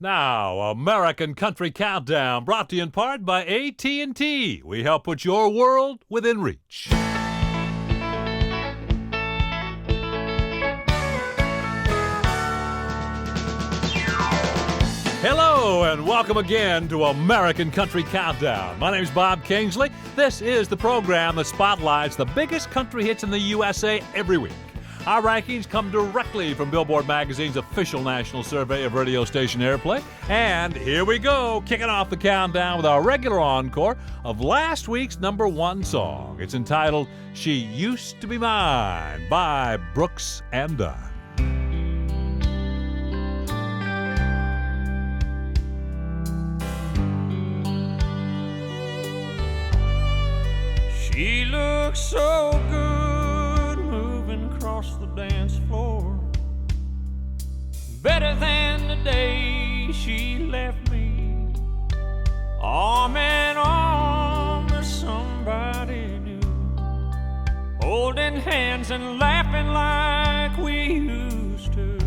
Now, American Country Countdown, brought to you in part by AT&T. We help put your world within reach. Hello, and welcome again to American Country Countdown. My name's Bob Kingsley. This is the program that spotlights the biggest country hits in the USA every week. Our rankings come directly from Billboard Magazine's official national survey of radio station airplay. And here we go, kicking off the countdown with our regular encore of last week's number one song. It's entitled She Used to Be Mine by Brooks and Dunn. She looks so good moving across the dance floor, better than the day she left me, arm in arm with somebody new, holding hands and laughing like we used to.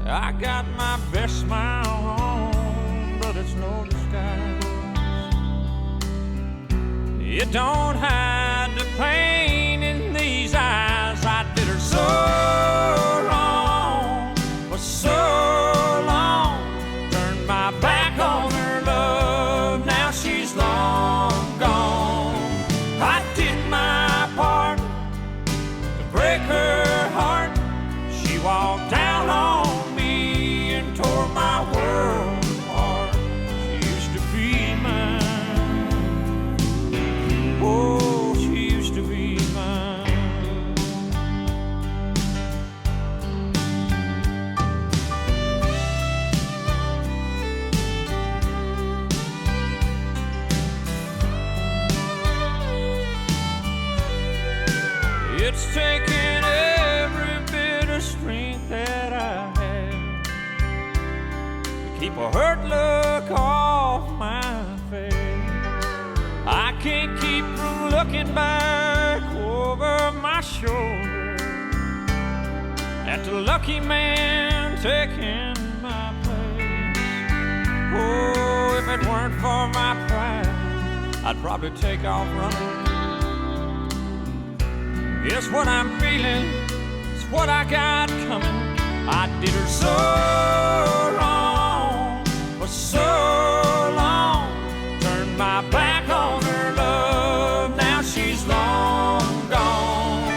I got my best smile on, but it's no disguise. It don't hide the pain in these eyes. I did her so wrong for so long. Turned my back on her love, now she's long gone. I did my part to break her heart. She walked down on me and tore my world apart. She used to be mine. Oh, she used to be mine. It's taken every bit of strength that I have to keep a hurt look off my face. I can't keep from looking back over my shoulder at the lucky man taking my place. Oh, if it weren't for my pride, I'd probably take off running. It's what I'm feeling, it's what I got coming. I did her so wrong for so long. Turned my back on her love, now she's long gone.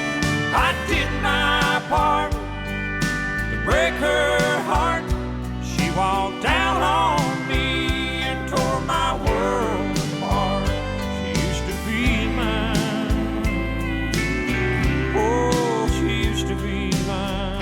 I did my part to break her heart. She walked down on me and tore my world apart. She used to be mine. Oh, she used to be mine.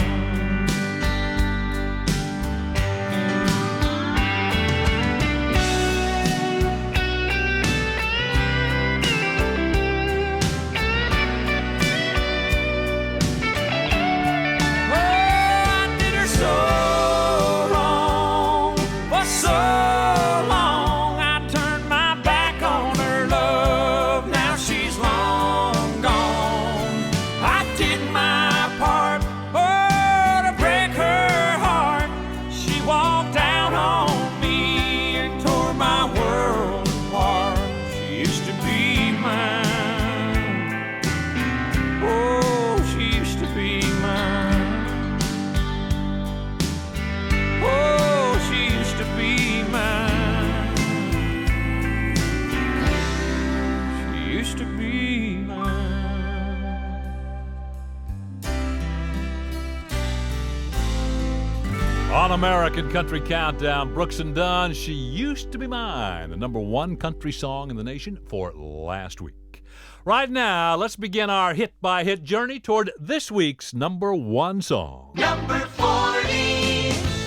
On American Country Countdown, Brooks and Dunn, She Used to Be Mine, the number one country song in the nation for last week. Right now, let's begin our hit-by-hit journey toward this week's number one song. Number 40.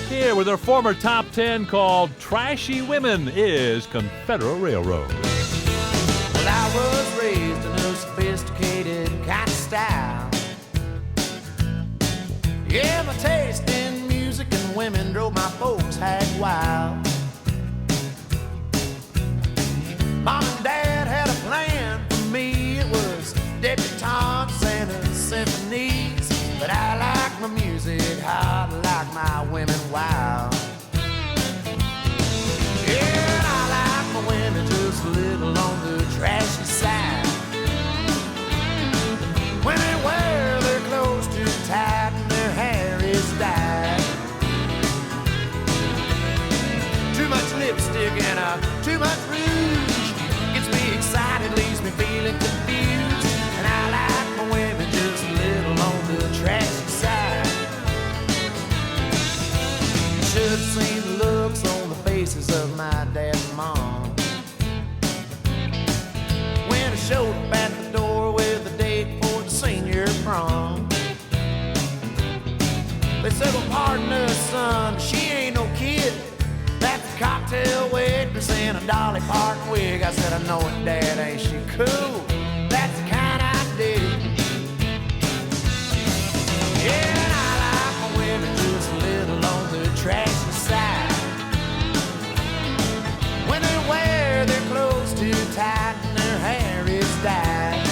Here with her former top 10 called Trashy Women is Confederate Railroad. Well, I was raised in a sophisticated kind of style. Yeah, my taste in music and women drove my folks hag wild. Mom and Dad had a plan for me. It was debutantes and symphonies. But I like my music hot, like my women wild. lipstick and too much rouge. Gets me excited, leaves me feeling confused. And I like my women just a little on the trashy side. Should've seen the looks on the faces of my dad and mom when I showed up at the door with a date for the senior prom. They said, well, pardon us, son, she ain't no kid. That's a cocktail waitress in a Dolly Parton wig. I said, I know it, Dad, ain't she cool? That's the kind I dig. Yeah, and I like my women just a little on the trashy side. When they wear their clothes too tight and their hair is dyed.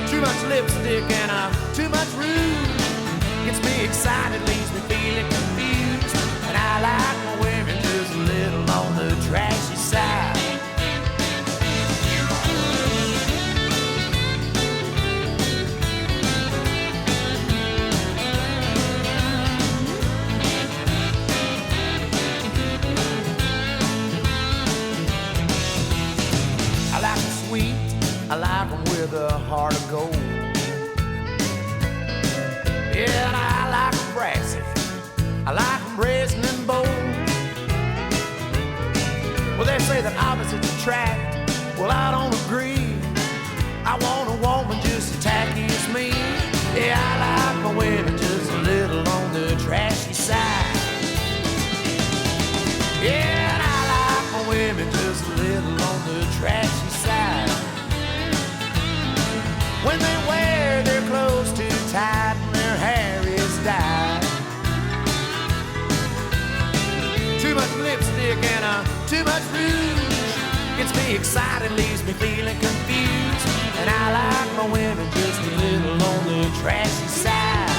Too much lipstick and too much rouge. Gets me excited, leaves me feeling confused. And I like my women just a little on the trashy side. I like them sweet, I like them with a heart of gold. Yeah, and I like them brassy, I like them brazen and bold. Well, they say that opposites attract, well, I don't agree. I want a woman just as tacky as me. Yeah, I like my women just a little on the trashy side. Yeah, and I like my women just a little on the trashy side. When they wear their clothes too tight and their hair is dyed. Too much lipstick and too much rouge. Gets me excited, leaves me feeling confused. And I like my women just a little on the trashy side.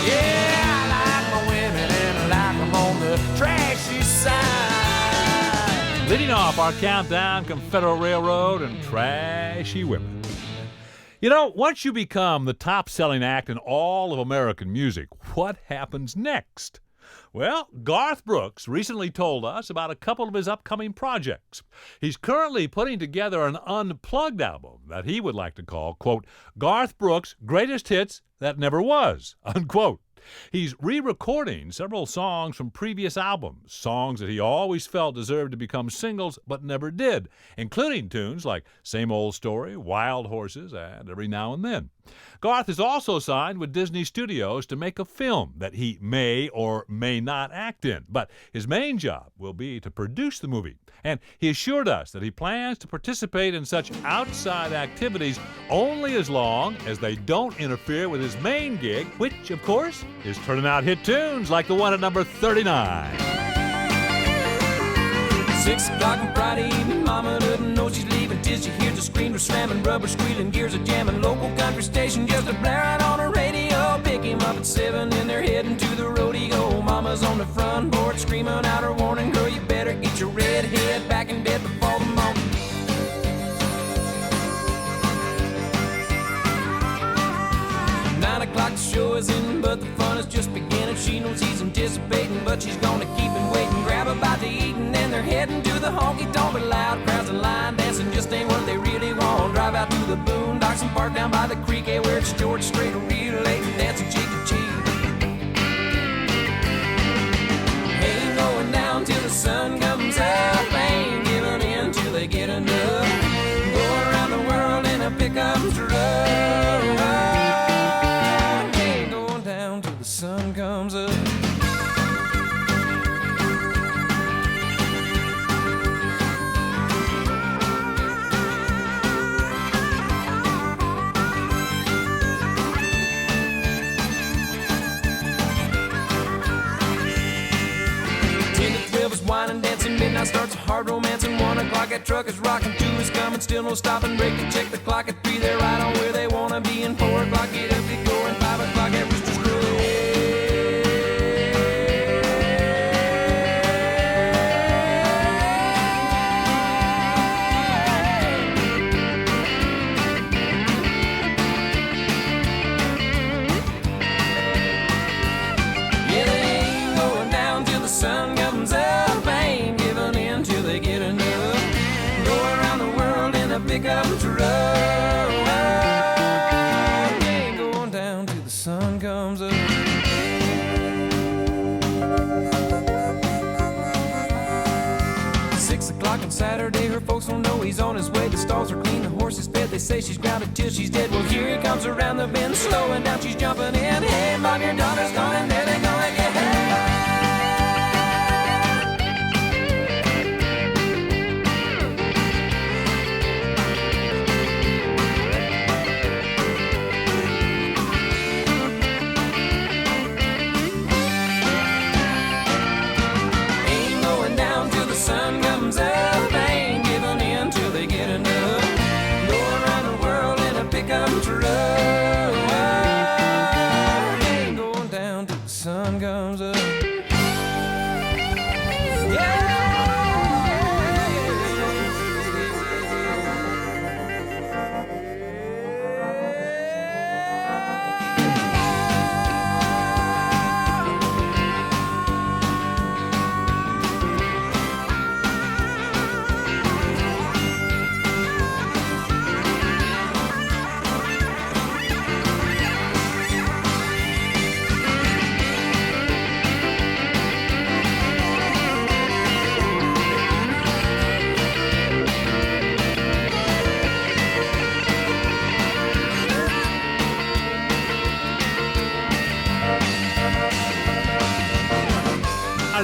Yeah, I like my women and I like them on the trashy side. Leading off our countdown, Confederate Railroad and trashy women. You know, once you become the top-selling act in all of American music, what happens next? Well, Garth Brooks recently told us about a couple of his upcoming projects. He's currently putting together an unplugged album that he would like to call, quote, Garth Brooks' Greatest Hits That Never Was, unquote. He's re-recording several songs from previous albums, songs that he always felt deserved to become singles but never did, including tunes like Same Old Story, Wild Horses, and Every Now and Then. Garth is also signed with Disney Studios to make a film that he may or may not act in, but his main job will be to produce the movie. And he assured us that he plans to participate in such outside activities only as long as they don't interfere with his main gig, which, of course, is turning out hit tunes like the one at number 39. 6 o'clock on Friday evening, mama doesn't know she's leaving till she hears the screamer slamming, rubber squealing, gears a jamming, local country station just a blaring on the radio. Pick him up at 7 and they're heading to the rodeo. Mama's on the front porch screaming out her warning, girl, you better get your red head back in bed before the morning. The show is in, but the fun is just beginning. She knows he's anticipating, but she's gonna keep him waiting. Grab a bite to eat, and then they're heading to the honky-tonk. But loud crowds and line dancing just ain't what they really want. Drive out to the boondocks and park down by the creek, where it's George Strait, real late and dancing cheek to cheek. Ain't going down till the sun comes up. Ain't giving in till they get enough. Go around the world in a pickup truck. Sun comes up. Wine and dancing, midnight starts a hard romancing. 1 o'clock, that truck is rocking. 2 is coming, still no stopping. Break to check the clock at 3, they're right on where they wanna be. And 4 o'clock, get up, get going. 5 o'clock, that rooster's crowing. Yeah, they ain't comes up. 6 o'clock on Saturday, her folks don't know he's on his way. The stalls are clean, the horse is fed. They say she's grounded till she's dead. Well, here he comes around the bend, slowing down, she's jumping in. Hey, Mom, your daughter's gone, and there they go again.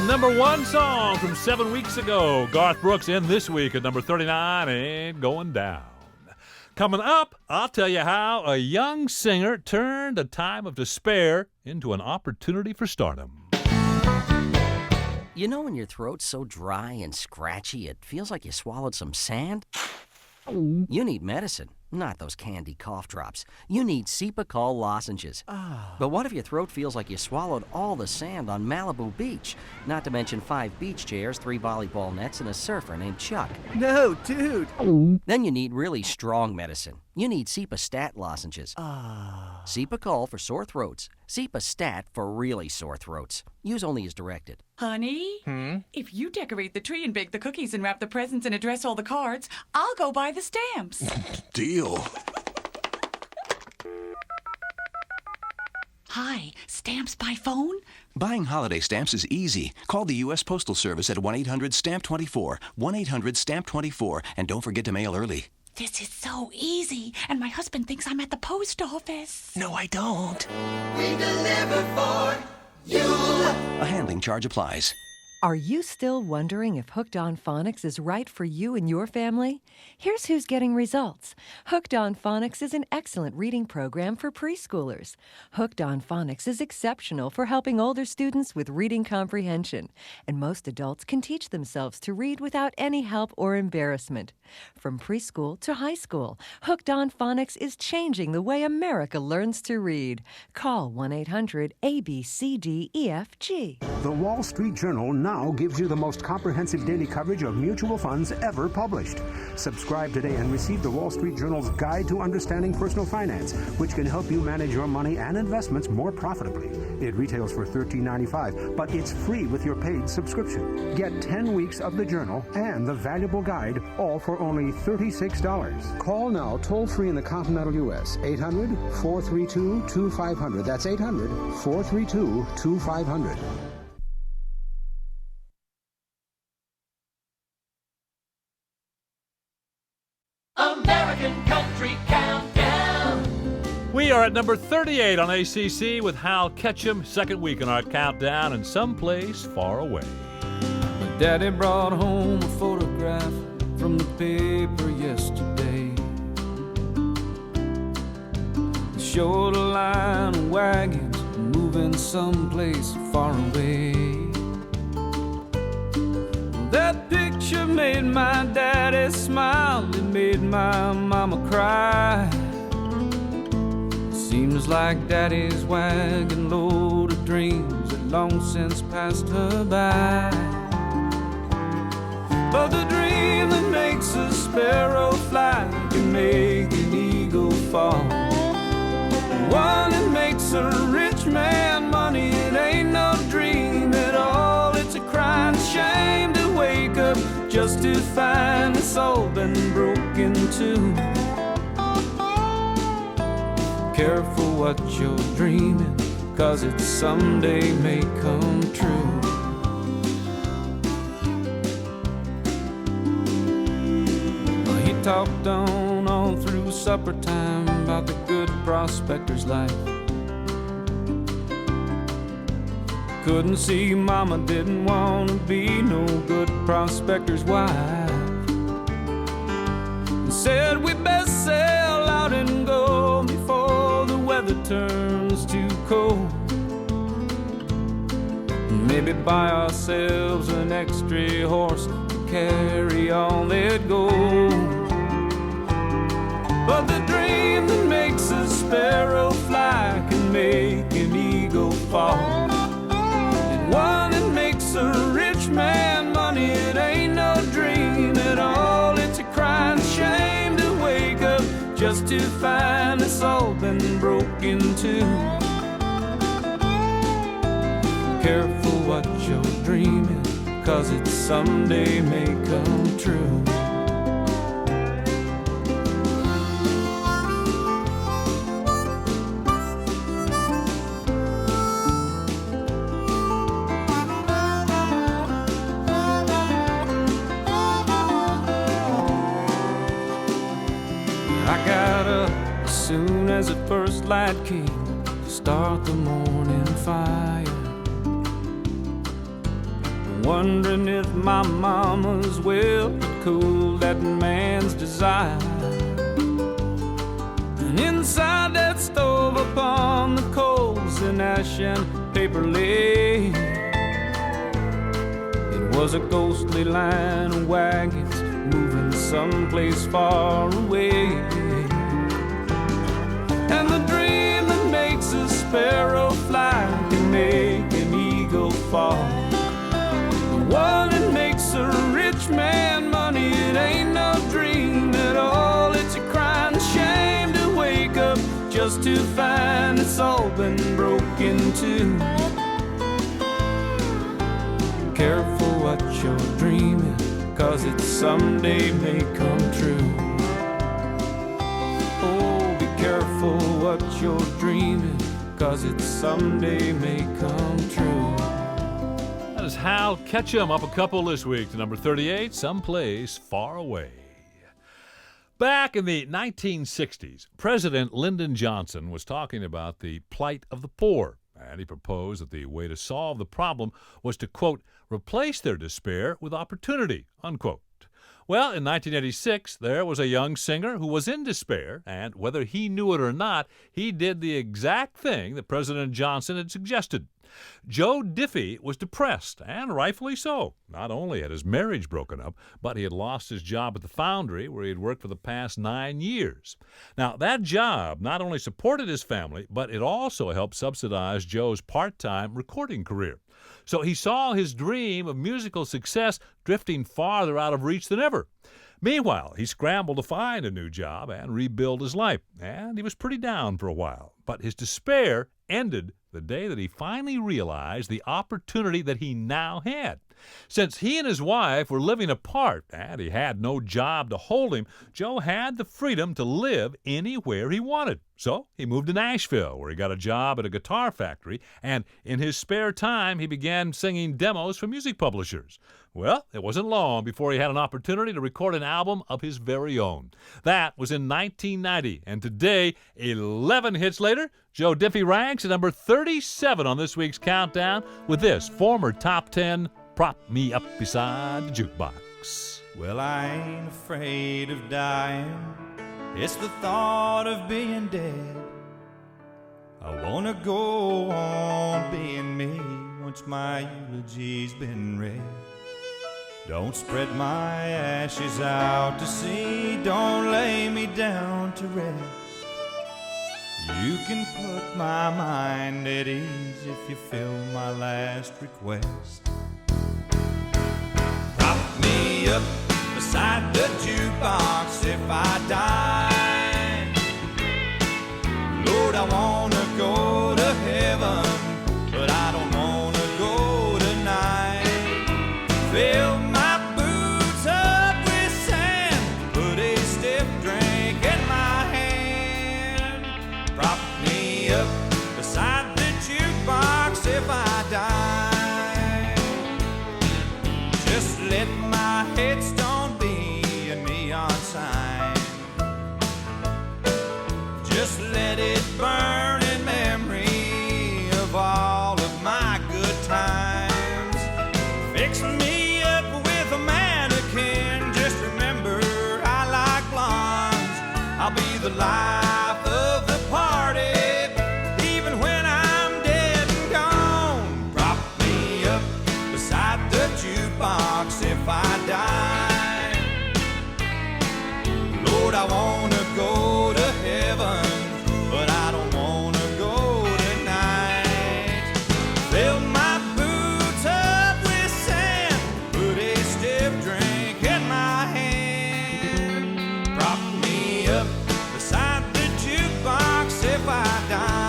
Number one song from 7 weeks ago. Garth Brooks in this week at number 39 and going down. Coming up, I'll tell you how a young singer turned a time of despair into an opportunity for stardom. You know when your throat's so dry and scratchy it feels like you swallowed some sand? You need medicine, not those candy cough drops. You need Cepacol lozenges. But what if your throat feels like you swallowed all the sand on Malibu Beach? Not to mention 5 beach chairs, 3 volleyball nets, and a surfer named Chuck. No, dude. Then you need really strong medicine. You need Cepastat lozenges. Cepacol for sore throats. Cepastat for really sore throats. Use only as directed. Honey, if you decorate the tree and bake the cookies and wrap the presents and address all the cards, I'll go buy the stamps. Deal. Hi, stamps by phone? Buying holiday stamps is easy. Call the U.S. Postal Service at 1-800-STAMP-24, 1-800-STAMP-24, and don't forget to mail early. This is so easy, and my husband thinks I'm at the post office. No, I don't. We deliver for you. A handling charge applies. Are you still wondering if Hooked on Phonics is right for you and your family? Here's who's getting results. Hooked on Phonics is an excellent reading program for preschoolers. Hooked on Phonics is exceptional for helping older students with reading comprehension, and most adults can teach themselves to read without any help or embarrassment. From preschool to high school, Hooked on Phonics is changing the way America learns to read. Call 1-800-ABCDEFG. The Wall Street Journal now gives you the most comprehensive daily coverage of mutual funds ever published. Subscribe today and receive the Wall Street Journal's Guide to Understanding Personal Finance, which can help you manage your money and investments more profitably. It retails for $13.95, but it's free with your paid subscription. Get 10 weeks of the journal and the valuable guide, all for only $36. Call now, toll-free in the continental U.S., 800-432-2500. That's 800-432-2500. American Country Countdown. We are at number 38 on ACC with Hal Ketchum, second week in our countdown, and someplace far away. My daddy brought home a photograph from the paper yesterday. It showed a line of wagons moving someplace far away. That picture made my daddy smile, it made my mama cry. Seems like daddy's wagon load of dreams had long since passed her by. But the dream that makes a sparrow fly can make an eagle fall. The one that makes a rich man money, it ain't no dream at all. It's a crying shame to wake up just to find it's all been broken too. Careful what you're dreaming, 'cause it someday may come true. He talked on all through supper time about the good prospector's life. Couldn't see mama didn't want to be no good prospector's wife. And said we best sail out and go before the weather turns too cold. Maybe buy ourselves an extra horse to carry all that gold. But the dream that makes a sparrow fly can make an eagle fall. And one that makes a rich man money, it ain't no dream at all. It's a crying shame to wake up just to find it's all been broken too. Careful what you're dreaming, 'cause it someday may come true. I got up as soon as the first light came to start the morning fire, wondering if my mama's will could cool that man's desire. And inside that stove upon the coals and ash and paper lay, it was a ghostly line of wagons moving someplace far away. And the dream that makes a sparrow fly can make an eagle fall. The one that makes a rich man money, it ain't no dream at all. It's a crying shame to wake up just to find it's all been broken too. Careful what you're dreaming, 'cause it someday may come true. Oh, be careful what you're dreaming, 'cause it someday may come true. That is Hal Ketchum, up a couple this week to number 38, Someplace Far Away. Back in the 1960s, President Lyndon Johnson was talking about the plight of the poor, and he proposed that the way to solve the problem was to, quote, replace their despair with opportunity, unquote. Well, in 1986, there was a young singer who was in despair, and whether he knew it or not, he did the exact thing that President Johnson had suggested. Joe Diffie was depressed, and rightfully so. Not only had his marriage broken up, but he had lost his job at the foundry where he had worked for the past 9 years. Now, that job not only supported his family, but it also helped subsidize Joe's part-time recording career. So he saw his dream of musical success drifting farther out of reach than ever. Meanwhile, he scrambled to find a new job and rebuild his life, and he was pretty down for a while. But his despair ended the day that he finally realized the opportunity that he now had. Since he and his wife were living apart and he had no job to hold him, Joe had the freedom to live anywhere he wanted. So he moved to Nashville, where he got a job at a guitar factory, and in his spare time, he began singing demos for music publishers. Well, it wasn't long before he had an opportunity to record an album of his very own. That was in 1990, and today, 11 hits later, Joe Diffie ranks at number 37 on this week's countdown with this former top 10, Prop Me Up Beside the Jukebox. Well, I ain't afraid of dying. It's the thought of being dead. I wanna go on being me once my eulogy's been read. Don't spread my ashes out to sea. Don't lay me down to rest. You can put my mind at ease if you fill my last request. Prop me up beside the jukebox if I die. Lord, I wanna go to heaven, but I don't wanna go tonight. Fill my boots up with sand, put a stiff drink in my hand. Prop me up beside the jukebox the life of the party. Even when I'm dead and gone, prop me up beside the jukebox if I die. Lord, I wanna go to heaven, but I don't wanna go tonight. Fill my boots up with sand, put a stiff drink in my hand. Prop me up beside the jukebox if I die.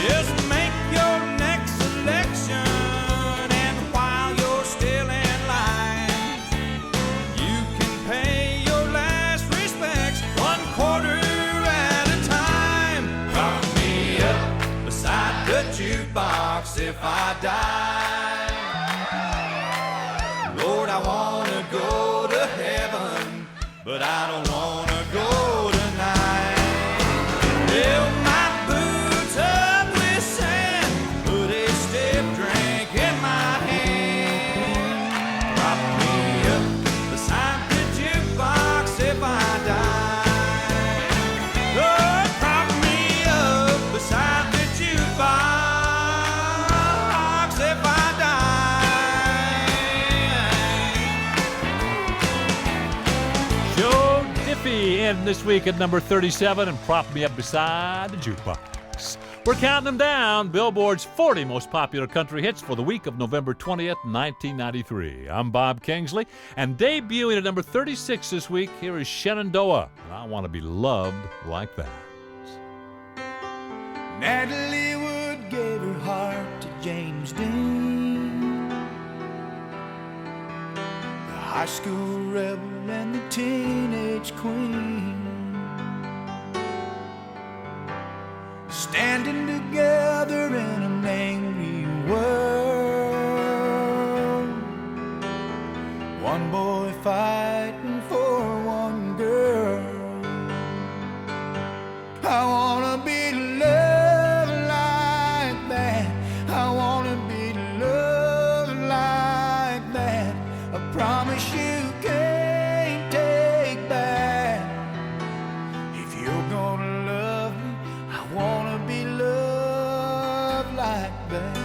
Just make your next selection, and while you're still in line, you can pay your last respects 1/4 at a time. Prop me up beside the jukebox if I die. Lord, I wanna go to heaven, but I don't wanna go tonight. Fill my boots up with sand, put a stiff drink in my hand. Prop me up beside the jukebox if I die. Lord, prop me up beside the jukebox if I die. Joe Diffie in this week at number 37 and prop me up beside the jukebox. We're counting them down, Billboard's 40 most popular country hits for the week of November 20th, 1993. I'm Bob Kingsley, and debuting at number 36 this week, here is Shenandoah. I Want to Be Loved Like That. Natalie Wood gave her heart to James Dean, the high school rebel and the teenage queen, standing together in an angry world. One boy fighting for one girl. I wanna be loved like that. I wanna be loved like that. I promise you can't take back. If you're gonna love me, I wanna be loved like that.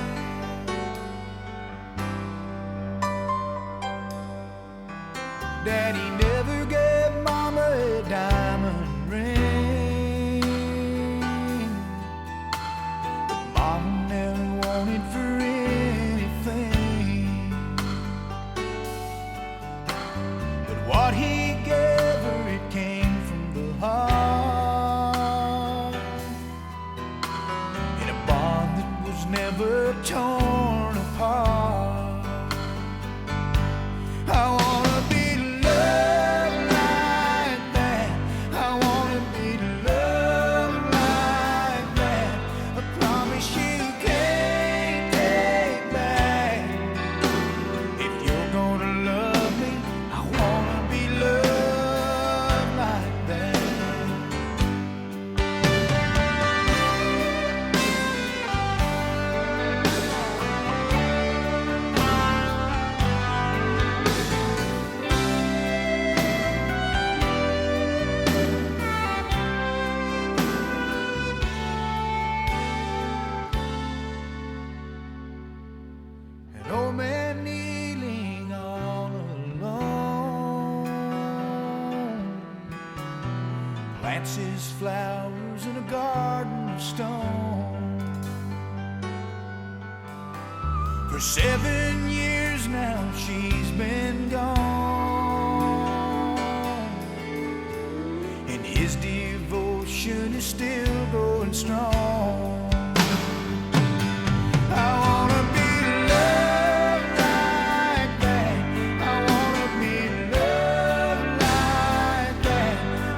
Daddy never gave Mama a diamond ring, but Mama never wanted for anything. But what he gave her, it came from the heart, in a bond that was never torn apart. I wanna be loved like that. I wanna be loved like that. I promise you can't take back. If you're gonna love me, I wanna be loved like that. An old man kneeling all alone plants his flowers in a garden of stone. For 7 years now she's been gone, and his devotion is still going strong. I wanna be loved like that. I wanna be loved like that.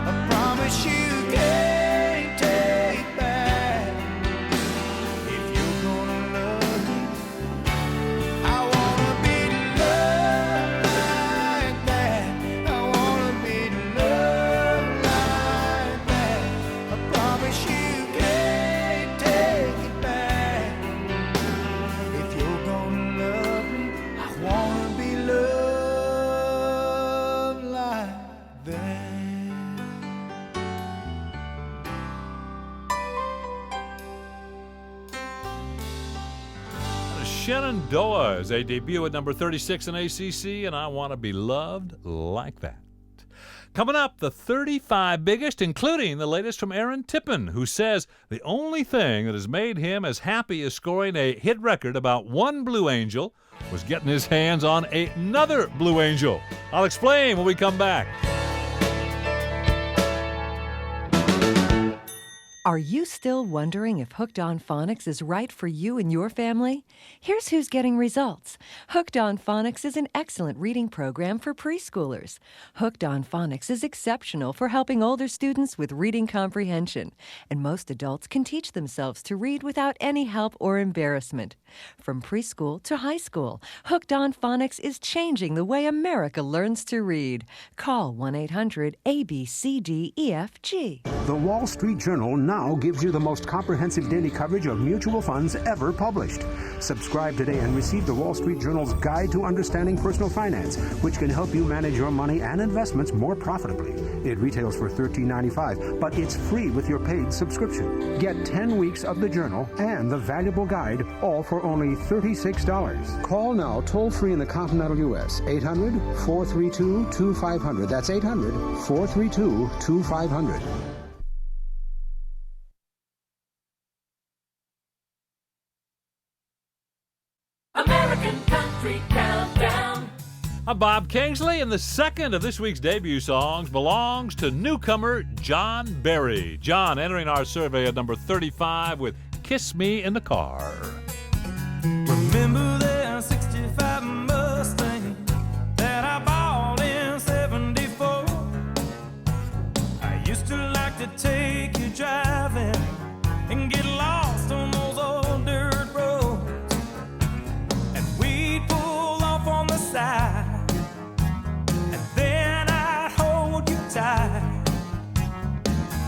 I promise you can't take back. If you're gonna love me, I wanna be loved like that. I wanna be loved like Shenandoah is a debut at number 36 in ACC, and I Want to Be Loved Like That. Coming up, the 35 biggest, including the latest from Aaron Tippin, who says the only thing that has made him as happy as scoring a hit record about one Blue Angel was getting his hands on another Blue Angel. I'll explain when we come back. Are you still wondering if Hooked on Phonics is right for you and your family? Here's who's getting results. Hooked on Phonics is an excellent reading program for preschoolers. Hooked on Phonics is exceptional for helping older students with reading comprehension, and most adults can teach themselves to read without any help or embarrassment. From preschool to high school, Hooked on Phonics is changing the way America learns to read. Call 1-800-ABCDEFG. The Wall Street Journal now gives you the most comprehensive daily coverage of mutual funds ever published. Subscribe today and receive the Wall Street Journal's Guide to Understanding Personal Finance, which can help you manage your money and investments more profitably. It retails for $13.95, but it's free with your paid subscription. Get 10 weeks of the journal and the valuable guide, all for only $36. Call now, toll-free in the continental U.S., 800-432-2500. That's 800-432-2500. American Country Countdown. I'm Bob Kingsley, and the second of this week's debut songs belongs to newcomer John Berry. John entering our survey at number 35 with Kiss Me in the Car. Remember that 65 Mustang that I bought in 74? I used to like to take you driving and get lost on those old dirt roads. And we'd pull off on the side, and then I'd hold you tight.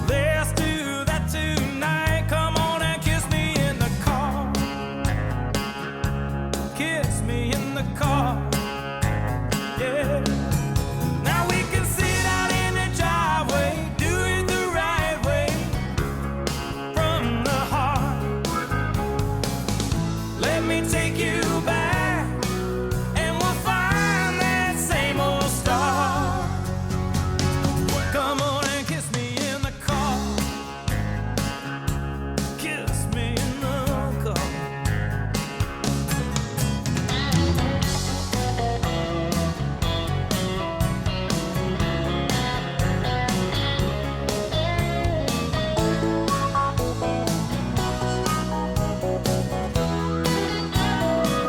Let's do that tonight. Come on and kiss me in the car. Kiss me in the car. Yeah. Now we can sit out in the driveway, do it the right way, from the heart. Let me take you back, and we'll find that same old star. Come on and kiss me in the car. Kiss me in the car.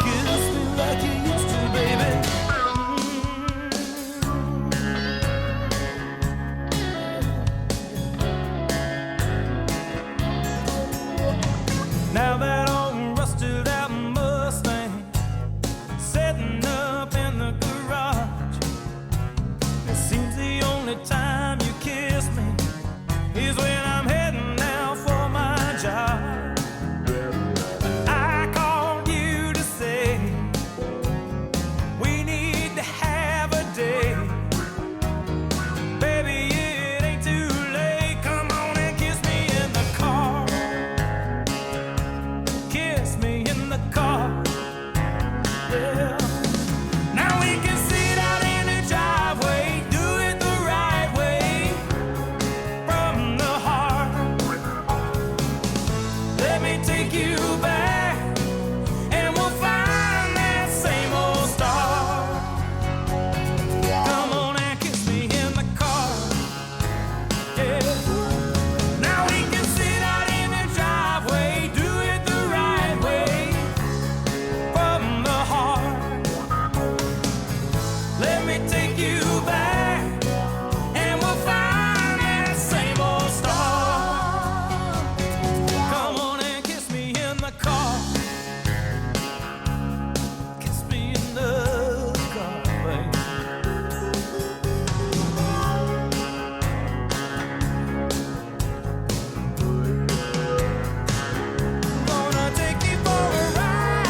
Kiss me like you used to, baby. Now that old rusted out Mustang sitting up in the garage, it seems the only time you kiss me is when I'm heading out for my job. I called you to say we need to have a day. Baby, it ain't too late. Come on and kiss me in the car. Kiss me in the car. Yeah. Now we can sit out in the driveway, do it the right way, from the heart. Let me take you back, and we'll find that same old star. Come on and kiss me in the car. Yeah. Now we can sit out in the driveway, do it the right way, from the heart. Let me take you back, and we'll find that same old star. Come on and kiss me in the car. Kiss me in the car, baby. Gonna take you for a ride,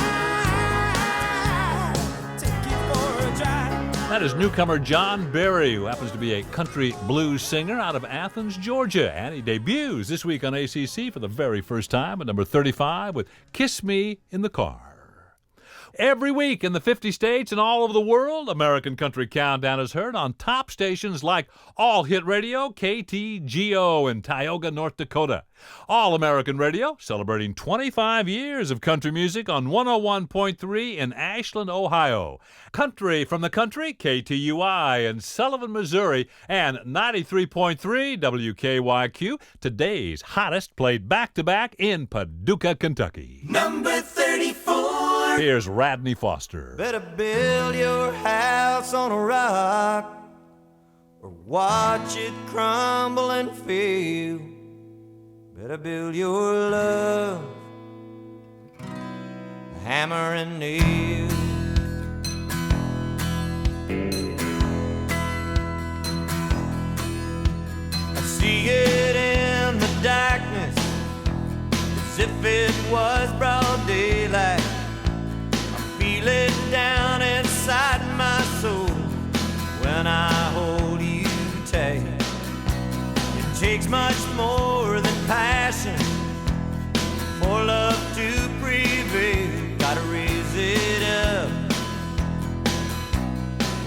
take you for a drive. That is newcomer John Berry, who happens to be a country blues singer out of Athens, Georgia. And he debuts this week on ACC for the very first time at number 35 with Kiss Me in the Car. Every week in the 50 states and all over the world, American Country Countdown is heard on top stations like All Hit Radio, KTGO in Tioga, North Dakota. All American Radio, celebrating 25 years of country music on 101.3 in Ashland, Ohio. Country from the Country, KTUI in Sullivan, Missouri, and 93.3 WKYQ, today's hottest, played back-to-back in Paducah, Kentucky. Number 34. Here's Radney Foster. Better build your house on a rock or watch it crumble and fail. Better build your love a hammer and nail. I see it in the darkness as if it was broad daylight. Feel it down inside my soul when I hold you tight. It takes much more than passion for love to prevail. Gotta raise it up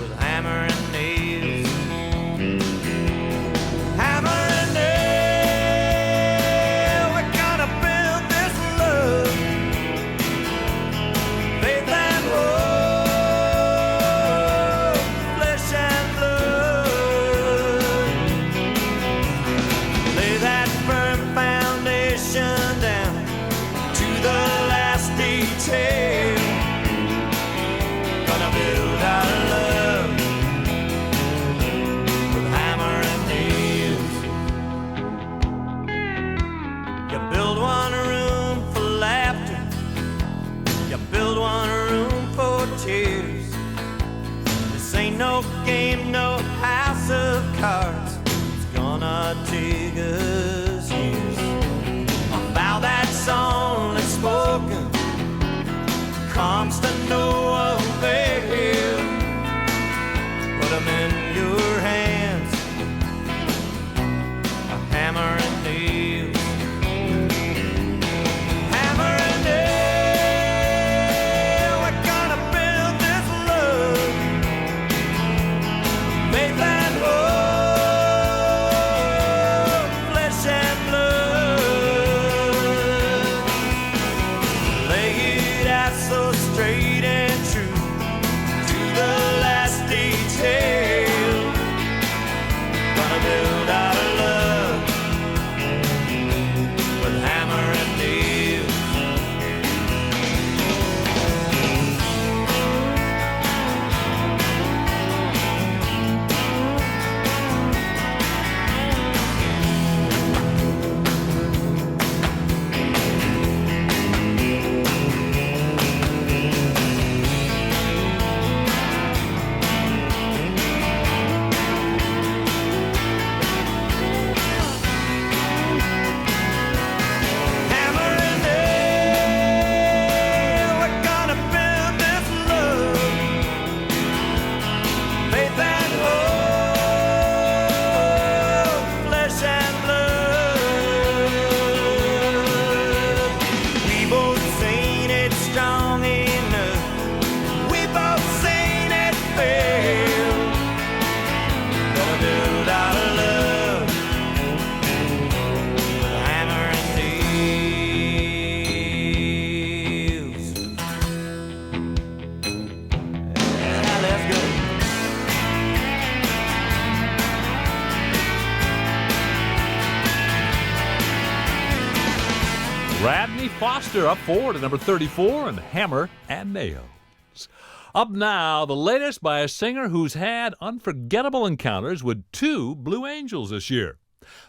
with hammer and nails. Hammer and nail, we're gonna build this love. Faith and hope, flesh and blood. Lay that firm foundation down to the last detail. Gonna build our love with hammer and nails. You build one room for laughter, you build one room for tears. This ain't no game, no house of cards. It's gonna take us years. A vow that's only spoken comes to no avail. Put 'em in your hands, a hammer and nails. Hammer and nail, we're gonna build this love. Faith and hope, flesh and blood. Lay it out so straight and true to the last detail. Gonna build our love with hammer and nails. Hammer and nail, we're gonna build this love. Faith and hope, flesh and blood. We both seen it strong enough. We both seen it fail. Gonna build our love with hammer and nails. Now let's go. Radney Foster up forward at number 34 and Hammer and Nails. Up now, the latest by a singer who's had unforgettable encounters with two Blue Angels this year.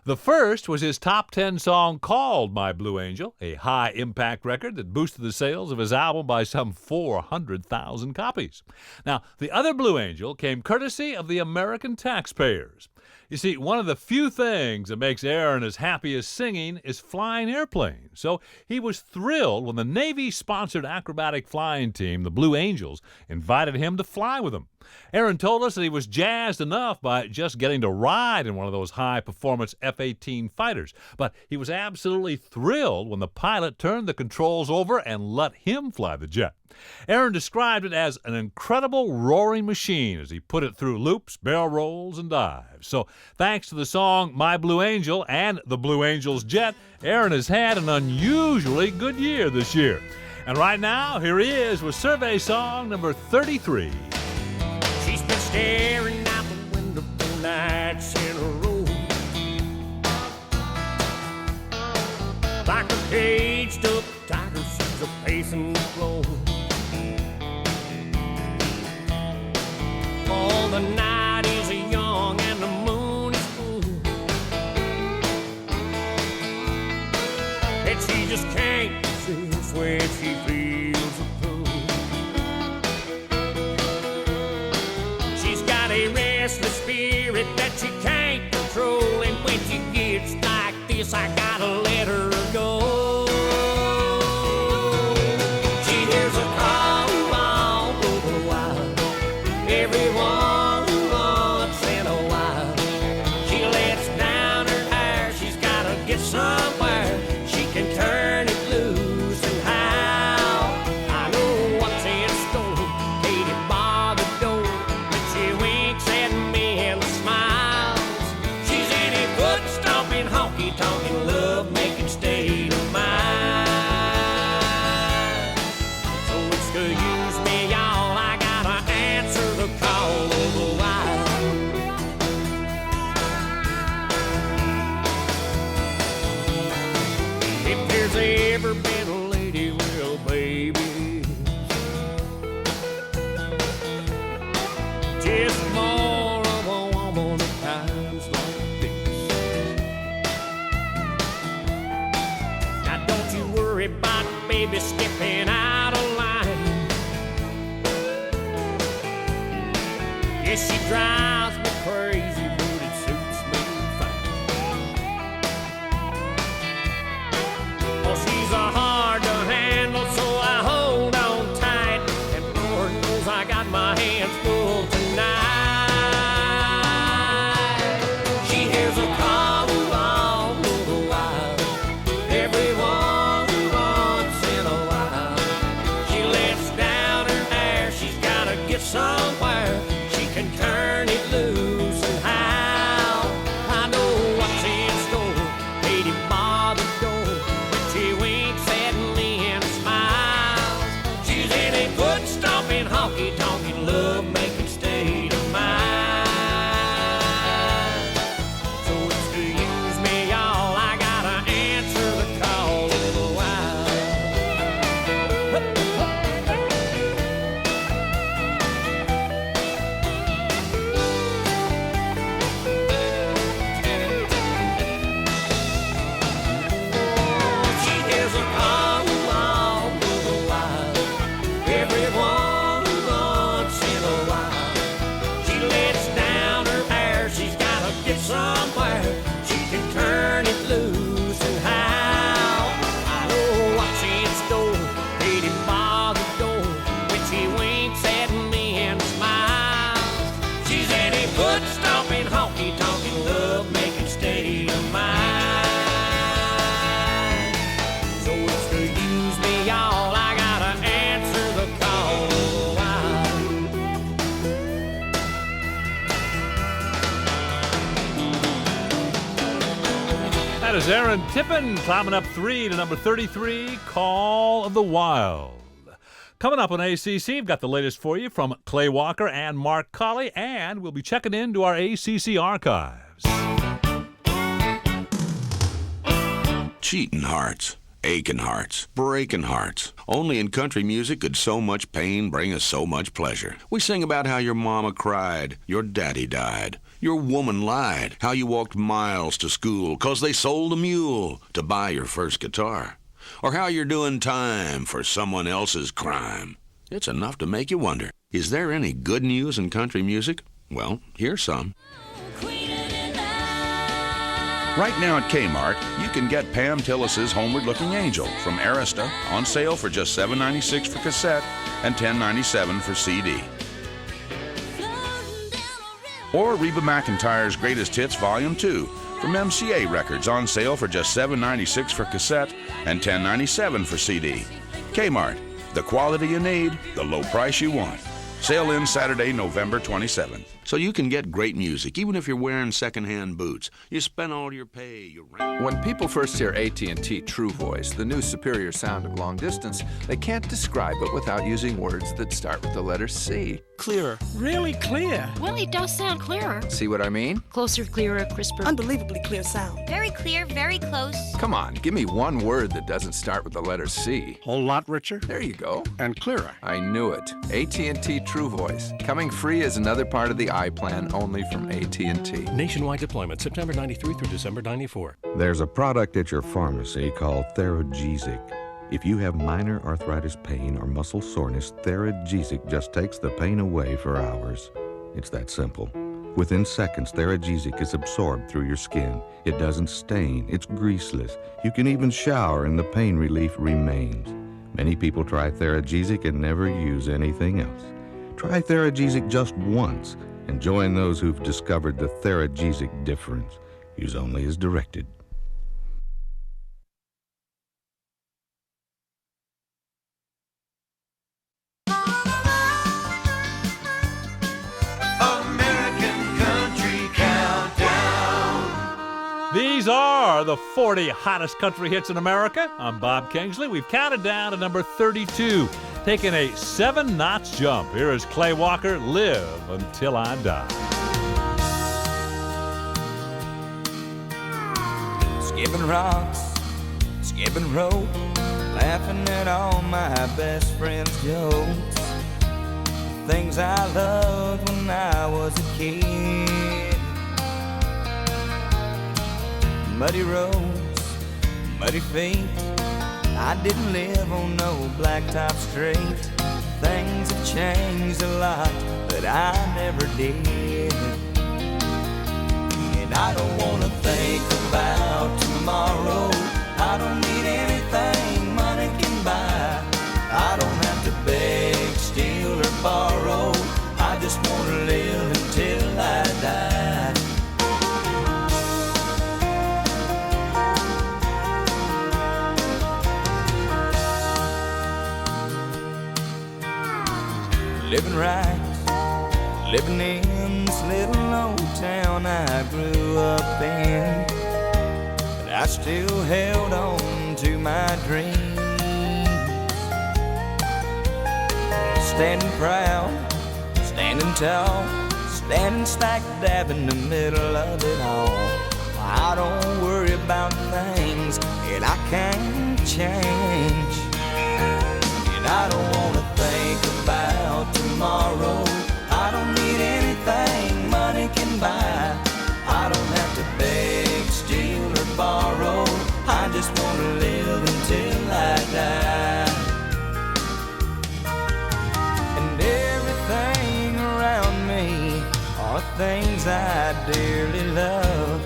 The first was his top 10 song called My Blue Angel, a high-impact record that boosted the sales of his album by some 400,000 copies. Now, the other Blue Angel came courtesy of the American taxpayers. You see, one of the few things that makes Aaron as happy as singing is flying airplanes. So he was thrilled when the Navy-sponsored acrobatic flying team, the Blue Angels, invited him to fly with them. Aaron told us that he was jazzed enough by just getting to ride in one of those high-performance F-18 fighters, but he was absolutely thrilled when the pilot turned the controls over and let him fly the jet. Aaron described it as an incredible roaring machine as he put it through loops, barrel rolls, and dives. So thanks to the song My Blue Angel and the Blue Angels Jet, Aaron has had an unusually good year this year. And right now, here he is with survey song number 33. She's been staring out the window for nights in a row, like a caged up tiger, she's a pacing the floor. Oh, the night is young and the moon is full, and she just can't resist when she feels the pull. She's got a restless spirit that she can't control, and when she gets like this, I gotta let her go. She hears a call all over the wild, everyone once in a while. She lets down her hair, she's gotta get somewhere she can turn it loose and howl. I know what's in store, waiting by the door, but she winks at me and smiles. She's in a foot-stomping, honky-tonkin', love-making state of mind. So excuse me, y'all, I gotta answer the call of the wild. If there's ever been a lady, well, baby, just more of a woman at times like this. Now don't you worry about baby stepping out of line. Yes, she drives me crazy, but it suits me fine. Oh, she's a hard to handle, so I hold on tight, and Lord knows I got my hands full tonight. She hears a call all over the wild, everyone once in a while. She lets down her hair, she's gotta get somewhere she can turn it loose and howl. I know what's in store, waiting by the door, but she winks at me and smiles. She's in a foot-stomping, honky-tonkin', love-making state of mind. So excuse me, y'all, I gotta answer the call of the wild. She hears a call all over the wild, everyone once in a while. She lets down her hair, she's gotta get somewhere she can turn it loose and howl. I know what's in store, waiting by the door, when she winks at me and smiles. She's in a foot-stomping, honky-tonkin', love-making state of mind. So excuse me, y'all, I gotta answer the call of the wild. That is Aaron Tippin climbing up 3 to number 33, Call of the Wild. Coming up on ACC, we've got the latest for you from Clay Walker and Mark Colley, and we'll be checking into our ACC archives. Cheating hearts, aching hearts, breaking hearts. Only in country music could so much pain bring us so much pleasure. We sing about how your mama cried, your daddy died, your woman lied, how you walked miles to school 'cause they sold a mule to buy your first guitar, or how you're doing time for someone else's crime. It's enough to make you wonder, is there any good news in country music? Well, here's some. Right now at Kmart, you can get Pam Tillis's Homeward Looking Angel from Arista on sale for just $7.96 for cassette and $10.97 for CD. Or Reba McEntire's Greatest Hits Volume 2 from MCA Records on sale for just $7.96 for cassette and $10.97 for CD. Kmart, The quality you need, the low price you want. Sale ends Saturday, November 27th. So you can get great music even if you're wearing secondhand boots. You spent all your pay, your rent. When people first hear AT&T True Voice, the new superior sound of long distance, they can't describe it without using words that start with the letter C. Clearer. Really clear. Well, it does sound clearer. See what I mean? Closer, clearer, crisper. Unbelievably clear sound. Very clear, very close. Come on, give me one word that doesn't start with the letter C. Whole lot richer. There you go. And clearer. I knew it. AT&T True Voice. Coming free as another part of the iPlan only from AT&T. Nationwide deployment, September 93 through December 94. There's a product at your pharmacy called Theragesic. If you have minor arthritis pain or muscle soreness, Theragesic just takes the pain away for hours. It's that simple. Within seconds, Theragesic is absorbed through your skin. It doesn't stain. It's greaseless. You can even shower and the pain relief remains. Many people try Theragesic and never use anything else. Try Theragesic just once and join those who've discovered the Theragesic difference. Use only as directed. These are the 40 hottest country hits in America. I'm Bob Kingsley. We've counted down to number 32, taking a 7-notch jump. Here is Clay Walker, Live Until I Die. Skipping rocks, skipping rope, laughing at all my best friends' jokes. Things I loved when I was a kid. Muddy roads, muddy feet. I didn't live on no blacktop street. Things have changed a lot, but I never did. And I don't wanna think about tomorrow. I don't need anything money can buy. I don't have to beg, steal, or borrow. I just wanna live until I die. Living right, living in this little old town I grew up in. But I still held on to my dreams. Standing proud, standing tall, standing smack dab in the middle of it all. I don't worry about things that I can't change. And I don't wanna think about tomorrow. I don't need anything money can buy. I don't have to beg, steal, or borrow. I just wanna live until I die. And everything around me are things I dearly love.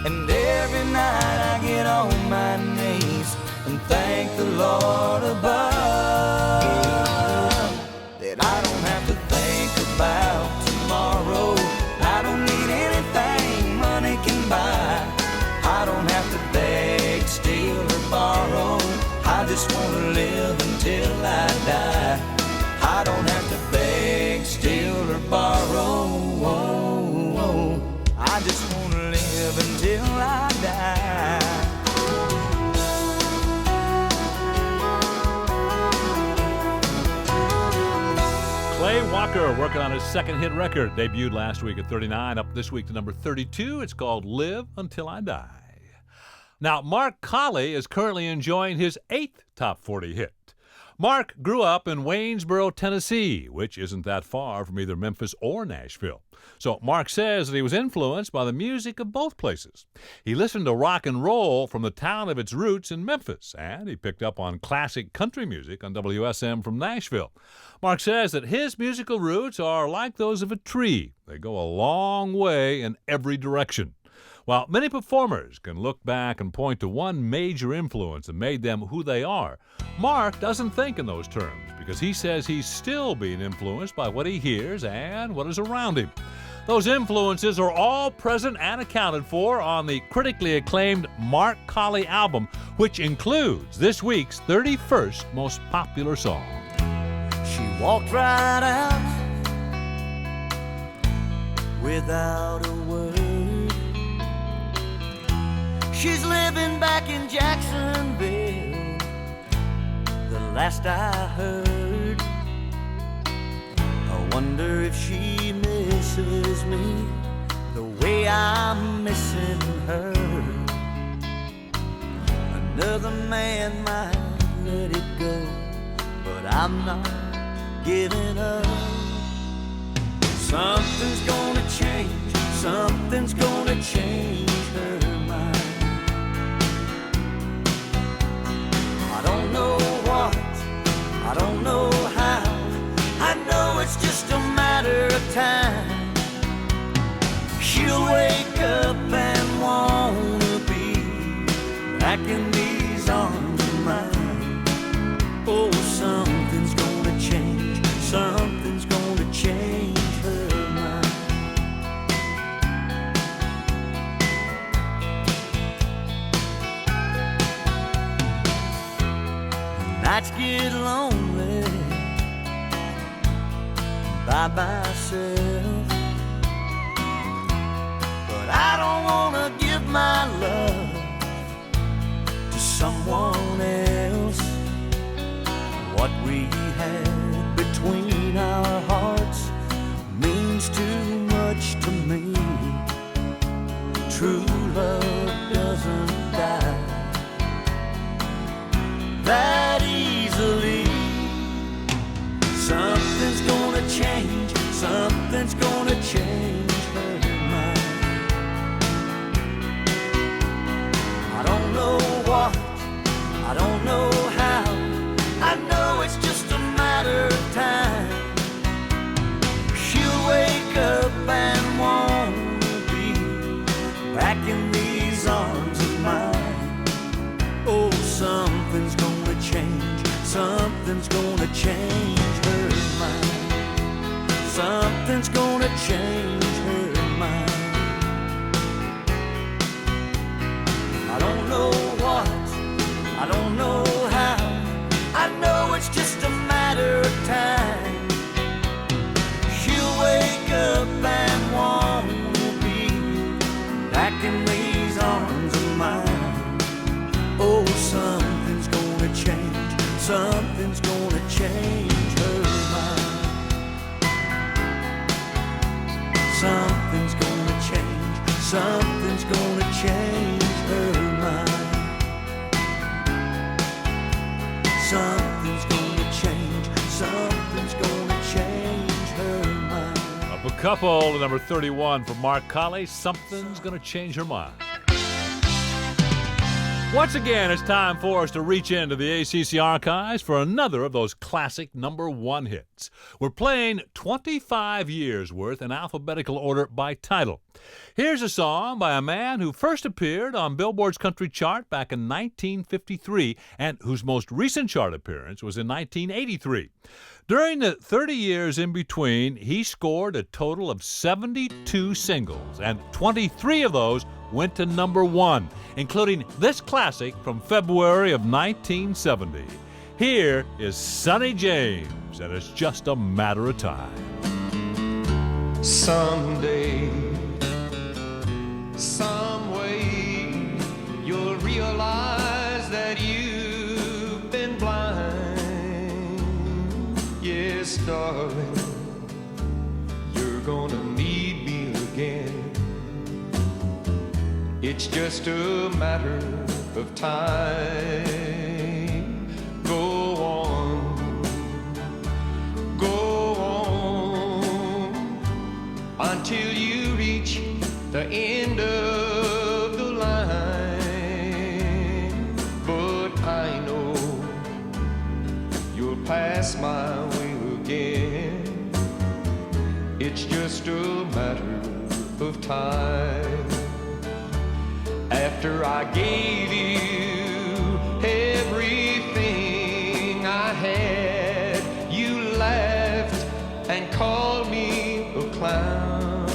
And every night I get on my knees and thank the Lord above that I don't have to think about tomorrow. I don't need anything money can buy. I don't have to beg, steal, or borrow. I just want to live until I die. I don't have to beg, steal, or borrow. I just want to live until I die. Clay Walker working on his second hit record. Debuted last week at 39, up this week to number 32. It's called Live Until I Die. Now, Mark Colley is currently enjoying his 8th top 40 hit. Mark grew up in Waynesboro, Tennessee, which isn't that far from either Memphis or Nashville. So Mark says that he was influenced by the music of both places. He listened to rock and roll from the town of its roots in Memphis, and he picked up on classic country music on WSM from Nashville. Mark says that his musical roots are like those of a tree. They go a long way in every direction. While many performers can look back and point to one major influence that made them who they are, Mark doesn't think in those terms because he says he's still being influenced by what he hears and what is around him. Those influences are all present and accounted for on the critically acclaimed Mark Colley album, which includes this week's 31st most popular song. She walked right out without a word. She's living back in Jacksonville, the last I heard. I wonder if she misses me the way I'm missing her. Another man might let it go, but I'm not giving up. Something's gonna change, something's gonna change her mind. I don't know what, I don't know how, I know it's just a matter of time. She'll wake up and wanna be back in these arms of mine. Oh, something's gonna change, something's gonna change her mind. Nights get lonely by myself, but I don't wanna give my love to someone else. What we had between our hearts means too much to me. True love doesn't die that easily. Something's gonna change, something's gonna change her mind. I don't know what, I don't know how, I know it's just a matter of time. She'll wake up and wanna be back in these arms of mine. Oh, something's gonna change, something's gonna change her mind. Something's gonna change her mind. I don't know what, I don't know how, I know it's just a matter of time. She'll wake up and wanna be back in these arms of mine. Oh, something's gonna change, something's gonna change her mind. Something's gonna change, something's gonna change her mind. Something's gonna change, something's gonna change her mind. Up a couple to number 31 for Mark Colley, Something's Gonna Change Her Mind. Once again, it's time for us to reach into the ACC archives for another of those classic number one hits. We're playing 25 years worth in alphabetical order by title. Here's a song by a man who first appeared on Billboard's country chart back in 1953 and whose most recent chart appearance was in 1983. During the 30 years in between, he scored a total of 72 singles, and 23 of those went to number one, including this classic from February of 1970. Here is Sonny James, and it's just a matter of time. Someday, some way, you'll realize that you've been blind. Yes, darling, you're gonna need me again. It's just a matter of time. Go on, go on, until you reach the end of the line. But I know you'll pass my way again. It's just a matter of time. After I gave you everything I had, you laughed and called me a clown.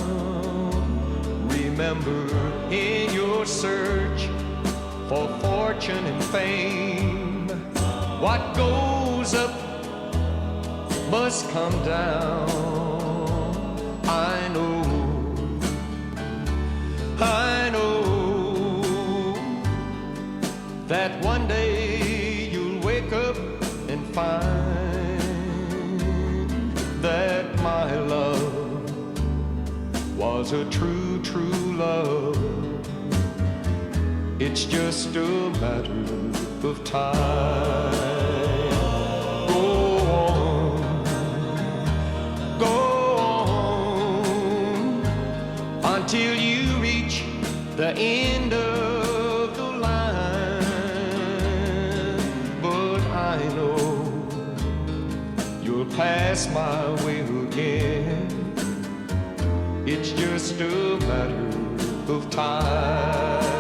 for fortune and fame. What goes up must come down. I know that one day you'll wake up and find that my love was a true, true love. It's just a matter of time. Go on until you reach the end of the line. But I know you'll pass my way again. It's just a matter of time.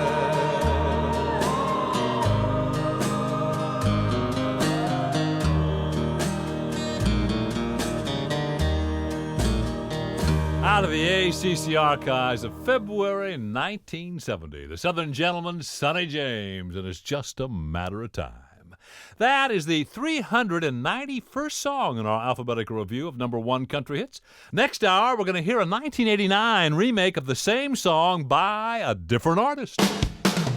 Out of the ACC archives of February 1970, the Southern Gentleman, Sonny James, and It's Just a Matter of Time. That is the 391st song in our alphabetical review of #1 country hits. Next hour, we're going to hear a 1989 remake of the same song by a different artist.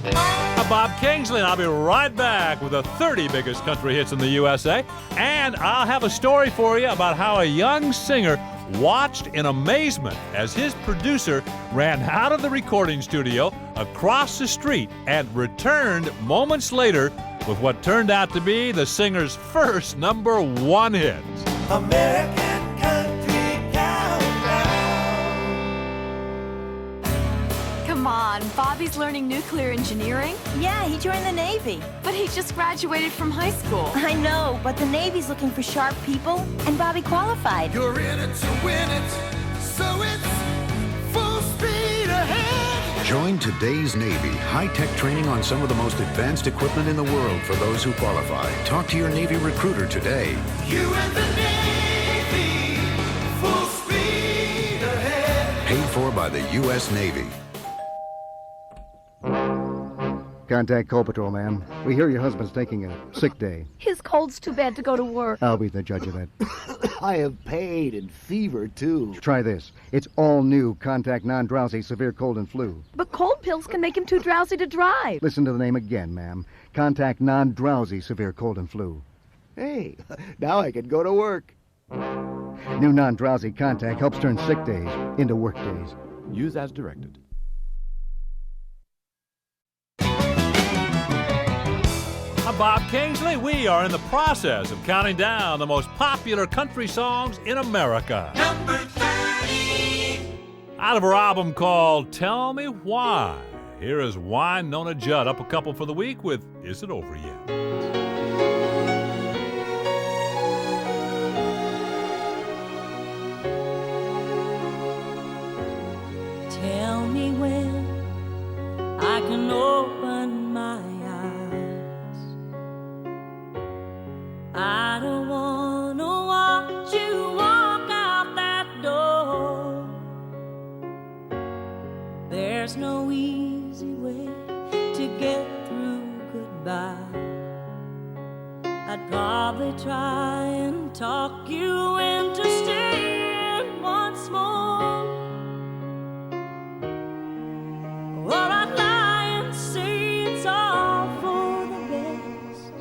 I'm Bob Kingsley, and I'll be right back with the 30 biggest country hits in the USA. And I'll have a story for you about how a young singer watched in amazement as his producer ran out of the recording studio across the street and returned moments later with what turned out to be the singer's first #1 hit. American Country Countdown. Come on, Bobby's learning nuclear engineering? Yeah, he joined the Navy. But he just graduated from high school. I know, but the Navy's looking for sharp people, and Bobby qualified. You're in it to win it, so it's full speed ahead. Join today's Navy. High-tech training on some of the most advanced equipment in the world for those who qualify. Talk to your Navy recruiter today. You and the Navy, full speed ahead. Paid for by the U.S. Navy. Contact Coal Patrol, ma'am. We hear your husband's taking a sick day. His cold's too bad to go to work. I'll be the judge of that. I have pain and fever, too. Try this. It's all new Contact Non-Drowsy Severe Cold and Flu. But cold pills can make him too drowsy to drive. Listen to the name again, ma'am. Contact Non-Drowsy Severe Cold and Flu. Hey, now I can go to work. New Non-Drowsy Contact helps turn sick days into work days. Use as directed. I'm Bob Kingsley. We are in the process of counting down the most popular country songs in America. Number 30. Out of her album called Tell Me Why, here is Wynonna Judd, up a couple for the week with Is It Over Yet? Tell me when I can open my eyes. I don't want to watch you walk out that door. There's no easy way to get through goodbye. I'd probably try and talk you into staying once more. Or I'd lie and say it's all for the best.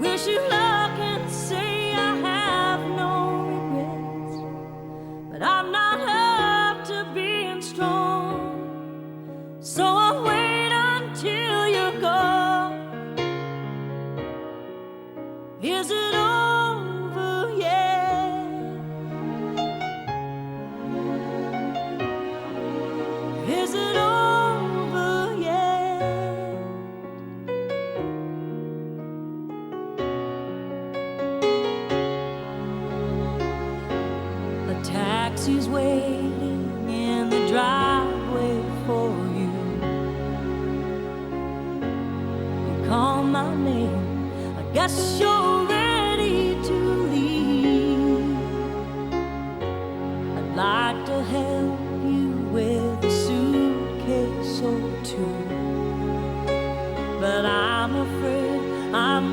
Wish you luck and say I have no regrets. But I'm not up to being strong, so I'll wait until you're gone. Is it over yet? Is it over yet? A taxi's waiting in the driveway for you. You call my name, I guess you're ready to leave. I'd like to help you with a suitcase or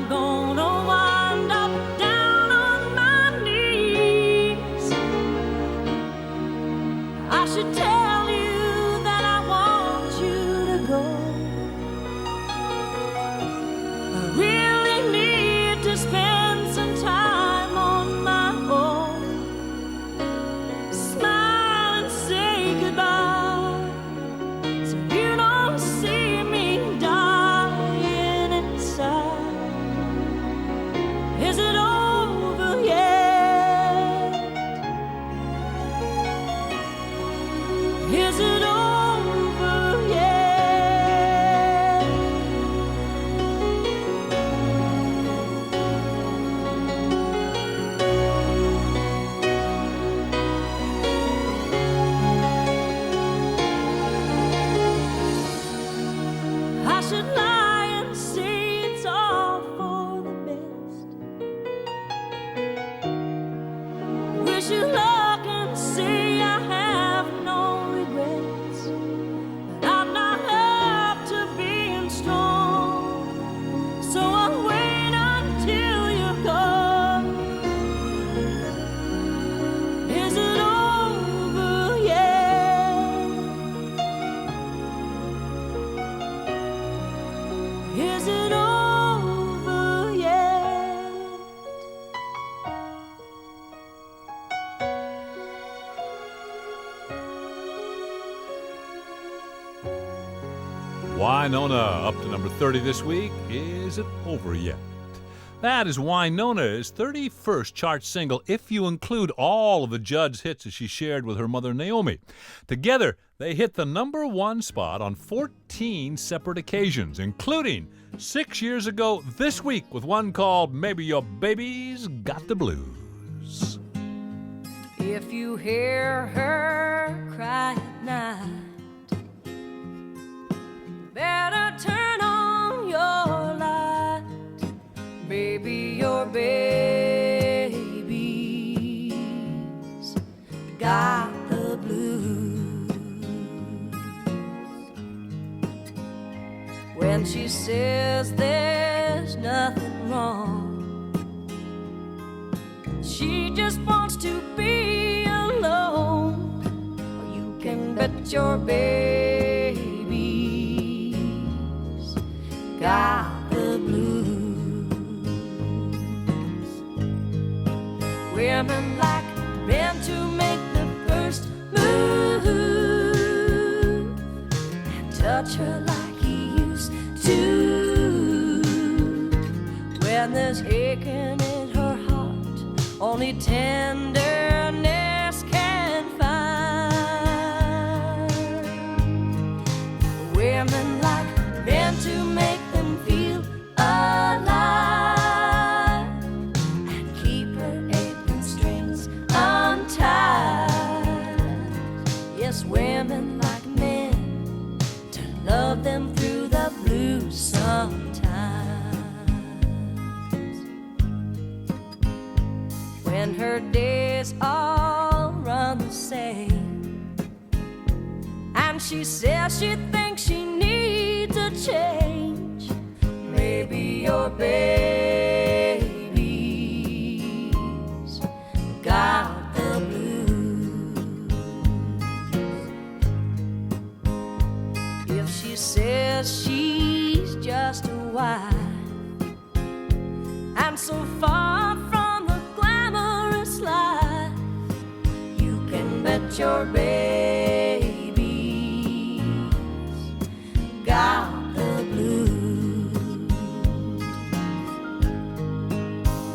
I'm gonna wind up down on my knees. I should tell you that I want you to go. I really need to spend some time on my own. Smile and say goodbye, so you don't see me dying inside. Is it over yet? Is it over yet? I should lie and say it's all for the best. Wish you luck and say I have no regrets. But I'm not up to being strong, so I'll wait until you're gone. Is it over yet? Is it over yet? Wynonna, up to number 30 this week. Is it over yet? That is Wynonna's 31st chart single, if you include all of the Judd's hits that she shared with her mother Naomi. Together, they hit the number 1 spot on 14 separate occasions, including 6 years ago this week with one called Maybe Your Baby's Got the Blues. If you hear her cry at night, better turn on your light. Baby, your baby's got the blues. When she says there's nothing wrong, she just wants to be alone. You can bet your baby's got the blues. Women like men to make the first move and touch her like he used to. When there's aching in her heart, only tenderness can find. Women like men to make them feel alive and keep her apron strings untied. Yes, women like men to love them through the blues sometimes. When her days all run the same, and she says she thinks she needs a change, maybe your baby's got the blues. If she says she's just a wife and so far from the glamorous life, you can bet your baby's got the blues.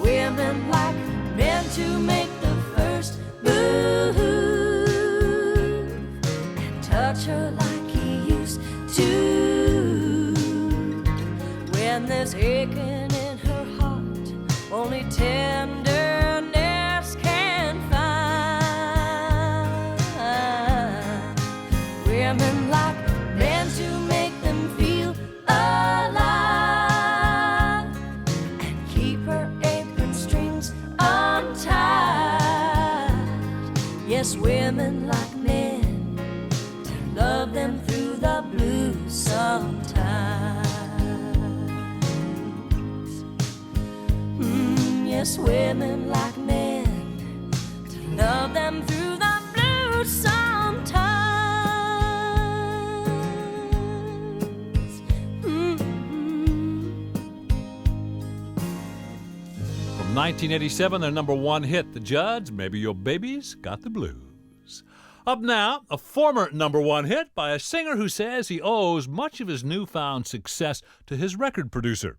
Women like men to make the first move and touch her like he used to. When there's aching in her heart, only tenderness can find. Women like men to make them feel alive and keep her apron strings untied. Yes, women like men to love them through the blues sometimes. miss women like men, to love them through the blue sometimes. From 1987, their number one hit, The Judds, Maybe Your Baby's Got the Blues. Up now, a former number one hit by a singer who says he owes much of his newfound success to his record producer.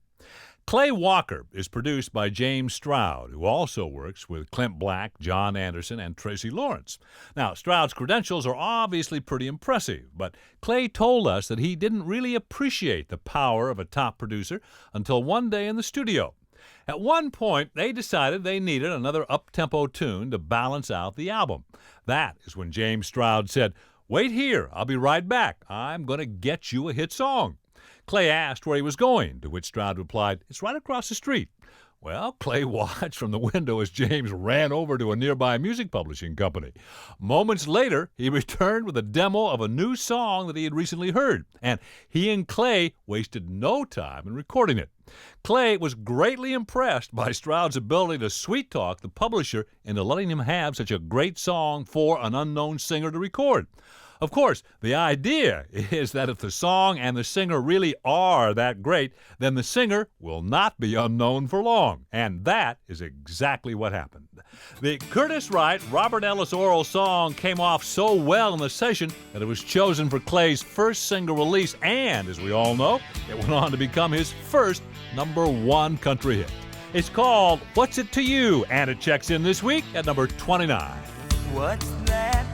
Clay Walker is produced by James Stroud, who also works with Clint Black, John Anderson, and Tracy Lawrence. Now, Stroud's credentials are obviously pretty impressive, but Clay told us that he didn't really appreciate the power of a top producer until one day in the studio. At one point, they decided they needed another up-tempo tune to balance out the album. That is when James Stroud said, "Wait here, I'll be right back. I'm going to get you a hit song." Clay asked where he was going, to which Stroud replied, "It's right across the street." Well, Clay watched from the window as James ran over to a nearby music publishing company. Moments later, he returned with a demo of a new song that he had recently heard, and he and Clay wasted no time in recording it. Clay was greatly impressed by Stroud's ability to sweet-talk the publisher into letting him have such a great song for an unknown singer to record. Of course, the idea is that if the song and the singer really are that great, then the singer will not be unknown for long. And that is exactly what happened. The Curtis Wright, Robert Ellis Oral song came off so well in the session that it was chosen for Clay's first single release, and as we all know, it went on to become his first number one country hit. It's called What's It to You, and it checks in this week at number 29. What's that?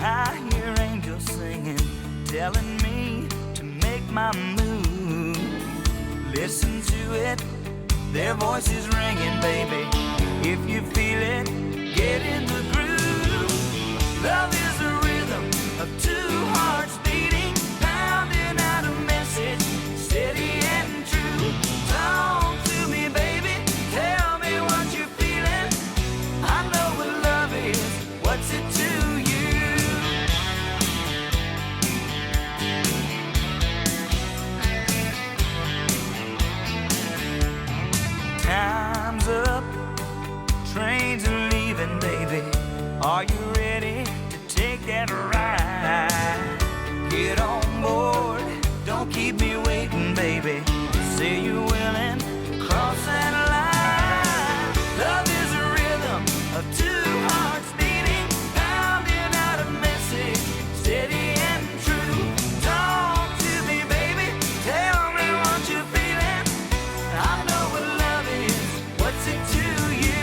I hear angels singing, telling me to make my move. Listen to it, their voices ringing, baby. If you feel it, get in the groove. Love is a rhythm of two hearts beating, pounding out a message, steady and true. Talk to me, baby, tell me what you're feeling. I know what love is, what's it to you? Time's up, trains are leaving, baby. Are you ready to take that ride? Get on board, don't keep me waiting, baby. Say you're willing to cross that line. Love is a rhythm of two hearts beating, pounding out a message, steady and true. Talk to me, baby, tell me what you're feeling. I know what love is, what's it to you?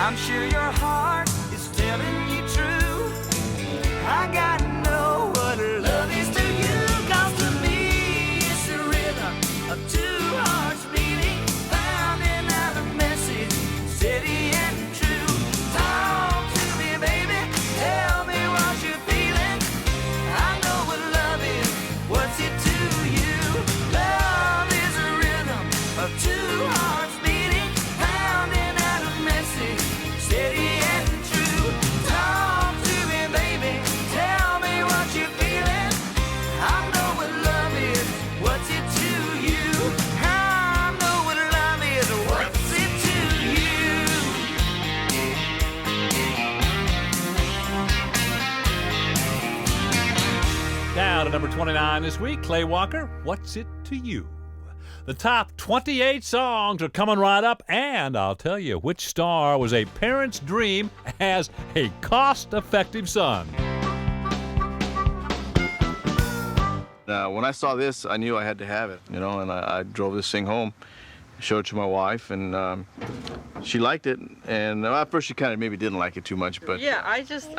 I'm sure your heart is telling you true. I gotta know what love is to you. 'Cause to me it's the rhythm of two hearts beating, pounding out a message, steady and true. Talk to me, baby, tell me what you're feeling. I know what love is, what's it to you? Love is a rhythm of two hearts beating, pounding out a message, steady and true. Talk to me, baby, tell me what you're feeling. I know what love is, what's it to you? I know what love is, what's it to you? Down to number 29 this week, Clay Walker, What's It to You? The top 28 songs are coming right up, and I'll tell you which star was a parent's dream as a cost-effective son. When I saw this, I knew I had to have it, you know, and I drove this thing home, showed it to my wife, and she liked it. And at first she kind of maybe didn't like it too much, but yeah, I just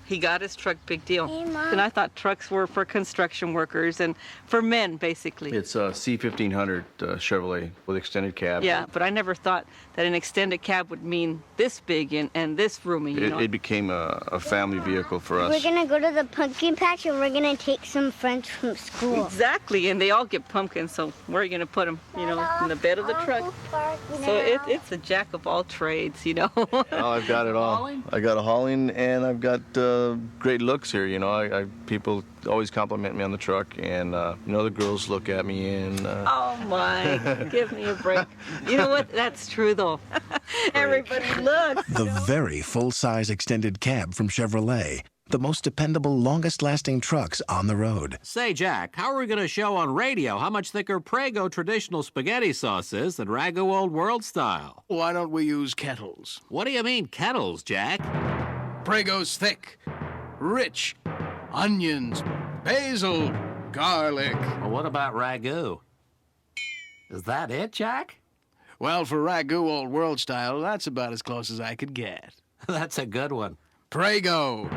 he got his truck, big deal. And I thought trucks were for construction workers and for men, basically. It's a C-1500 Chevrolet with extended cab. Yeah, but I never thought that an extended cab would mean this big and this roomy, It became a family vehicle for us. We're going to go to the pumpkin patch and we're going to take some friends from school. Exactly, and they all get pumpkins, so where are you going to put them? In the bed of the truck. So it's a jack of all trades, Oh, I've got it all. I got a hauling and I've got great looks here. People always compliment me on the truck, and the girls look at me and. Oh my! Give me a break. You know what? That's true though. Everybody looks. The very full-size extended cab from Chevrolet. The most dependable, longest-lasting trucks on the road. Say, Jack, how are we going to show on radio how much thicker Prego traditional spaghetti sauce is than Ragu Old World style? Why don't we use kettles? What do you mean kettles, Jack? Prego's thick, rich, onions, basil, garlic. Well, what about Ragu? Is that it, Jack? Well, for Ragu Old World style, that's about as close as I could get. That's a good one. Prego.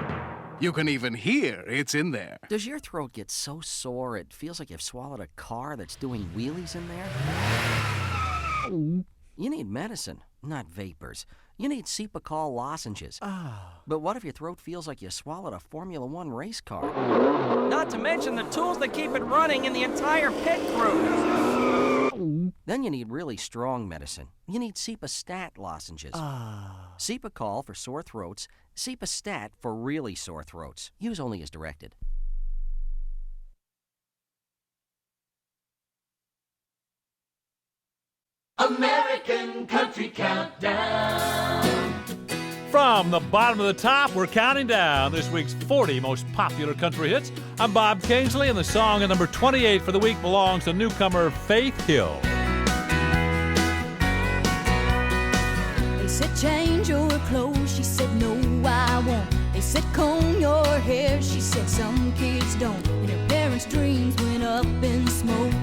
You can even hear it's in there. Does your throat get so sore it feels like you've swallowed a car that's doing wheelies in there? You need medicine, not vapors. You need Cepacol lozenges. But what if your throat feels like you swallowed a Formula One race car? Not to mention the tools that keep it running in the entire pit crew. Then you need really strong medicine. You need Cepastat lozenges. Cepacol for sore throats, Cepastat for really sore throats. Use only as directed. American Country Countdown. From the bottom of the top, we're counting down this week's 40 most popular country hits. I'm Bob Kingsley, and the song at number 28 for the week belongs to newcomer Faith Hill. They said change your clothes, she said no I won't. They said comb your hair, she said some kids don't. And her parents' dreams went up in smoke.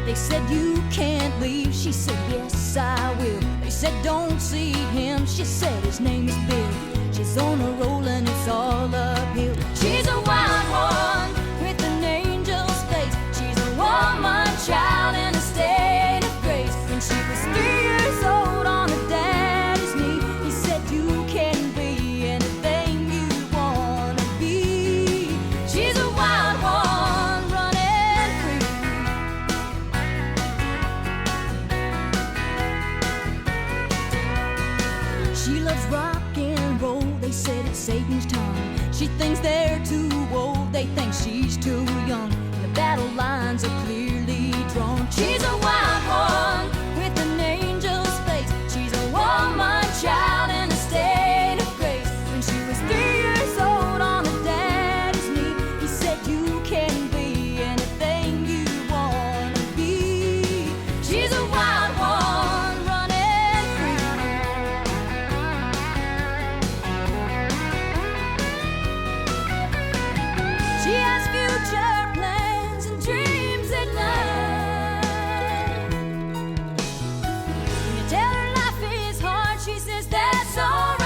They said you can't leave, she said yes I will. They said don't see him, she said his name is Bill. She's on a roll and it's all uphill. She's a wild one with an angel's face. She's a woman child in a state of grace. When she was 3 years old on her daddy's knee, he said you can be anything you wanna be. She's a wild one running free. She loves rock and roll, they said it's Satan's tongue. She thinks they're too old, they think she's too young. And the battle lines are clearly drawn. She's a wild one with an angel's face. She's a woman child in a state of grace. When she was 3 years old on her daddy's knee, he said you can be anything you wanna be. She's a wild one running free. She has future plans and dreams at night. When you tell her life is hard, she says that's alright.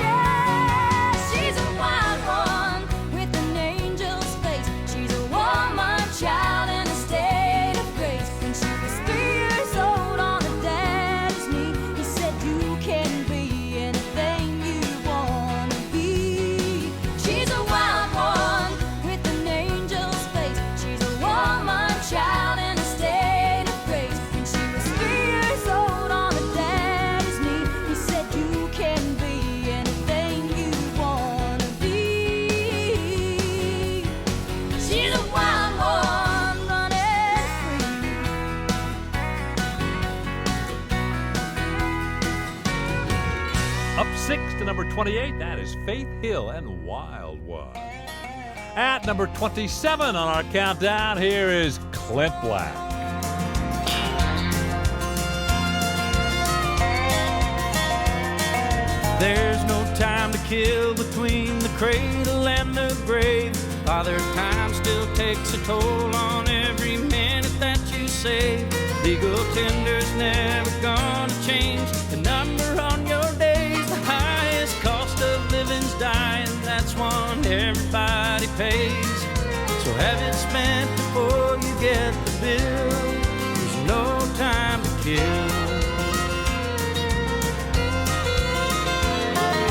Yeah, she's a wild one with an angel's face. She's a woman child in a state of grace. When she was 3 years old on her daddy's knee, he said you can be anything you wanna be. She's a wild one with an angel's face. She's a woman child in a state of grace. When she was 3 years old on her daddy's knee, he said you can be anything you wanna be. She's a wild one running free. Up 6 to number 28, that is Faith Hill and Wild One. At number 27 on our countdown, here is Clint Black. There's no time to kill between the cradle and the grave. Father time still takes a toll on every minute that you save. Legal tender's never gonna change. pays. So have it spent before you get the bill. There's no time to kill.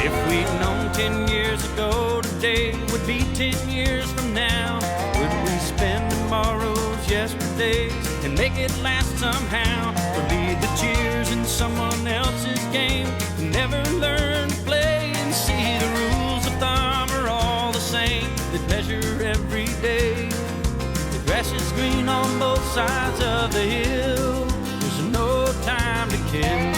If we'd known 10 years ago, today would be 10 years from now. Would we spend tomorrow's yesterdays and make it last somehow? Or lead the cheers in someone else's game and never learn to play and see the rules of thumb are all the same, that measure every day. The grass is green on both sides of the hill. There's no time to kill.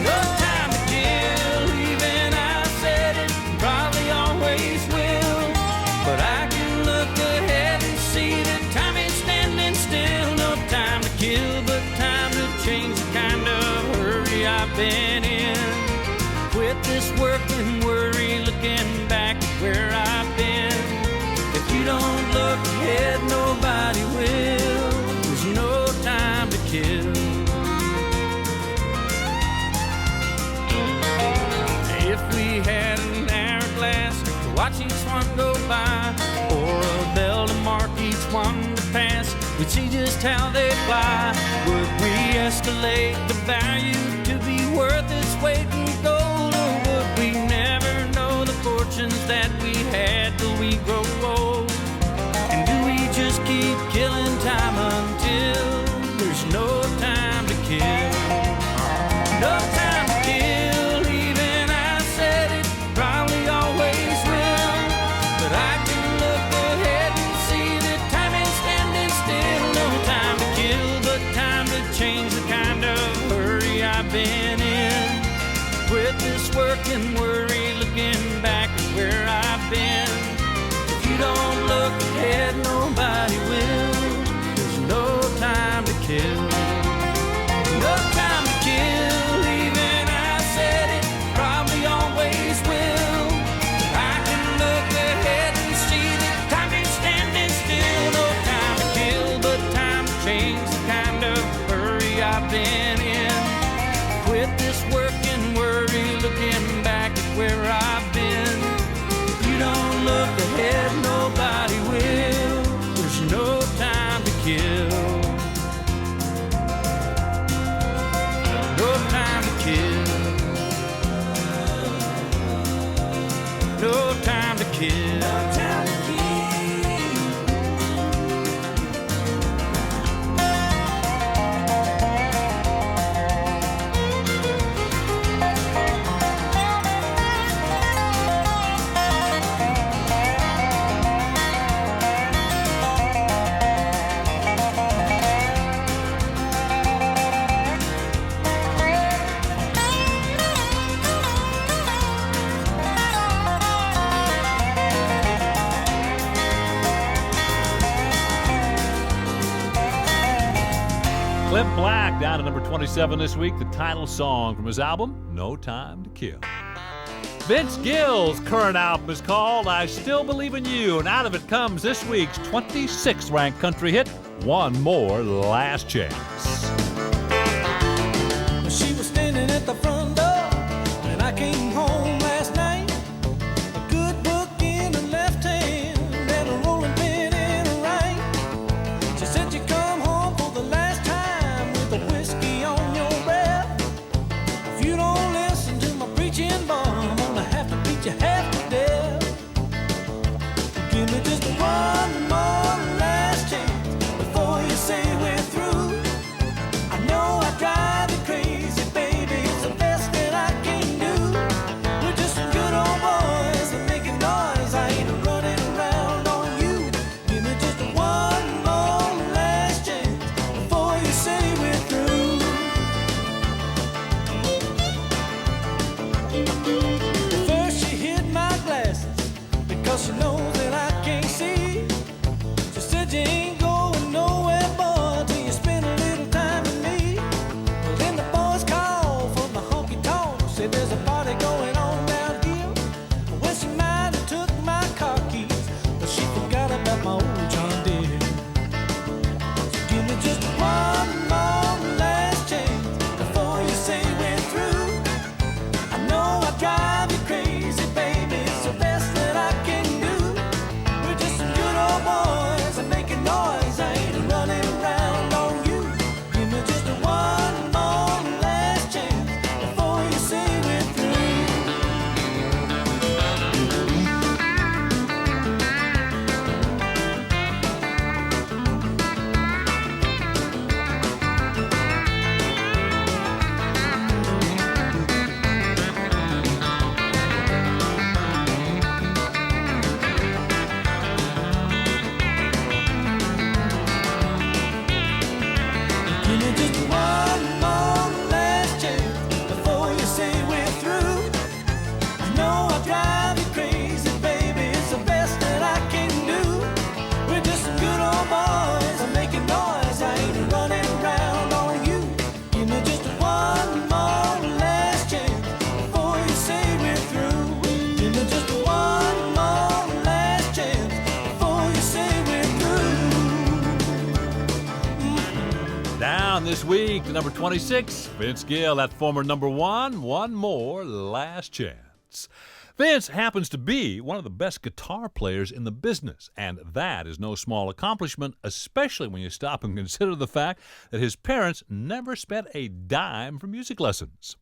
No time to kill. Even I said it, probably always will. But I can look ahead and see that time is standing still. No time to kill, but time to change the kind of hurry I've been in. Quit this work and worry, looking back at where I've been. If you don't look ahead, nobody will. There's no time to kill. If we had an hourglass to watch each one go by, or a bell to mark each one to pass, we'd see just how they fly. Would we escalate the value to be worth its weight in gold, or would we never know the fortunes that we had till we grow old? And do we just keep killing time until there's no time to kill? No time to kill. Even I said it, probably always will. But I can look ahead and see that time is standing still. No time to kill, but time to change the kind of hurry I've been in. Quit this work and worry, looking back at where I've been. If you don't look ahead, nobody will. There's no time to kill. No time to kill. Even I said it, probably always will. I can look ahead and see that time is standing still. No time to kill, but time to change the kind of hurry I've been in. Quit this work and worry, looking back at where I've been. If you don't look ahead, nobody will. There's no time to kill. No time to kill. No time to kill. No time to kill. Clint Black down at number 27 this week, the title song from his album, No Time to Kill. Vince Gill's current album is called I Still Believe in You, and out of it comes this week's 26th ranked country hit, One More Last Chance. She was standing at the front door when I came home last night. A good book in her left hand and a rolling pin in her right. She said you come home for the last time with a whiskey on your breath. If you don't listen to my preaching, boy, I'm gonna have to beat you half to death. Give me just one more last chance before you say we're through. I know I drive you crazy, baby, it's the best this week to number 26, Vince Gill, that former number 1, one more last chance. Vince happens to be one of the best guitar players in the business, and that is no small accomplishment, especially when you stop and consider the fact that his parents never spent a dime for music lessons.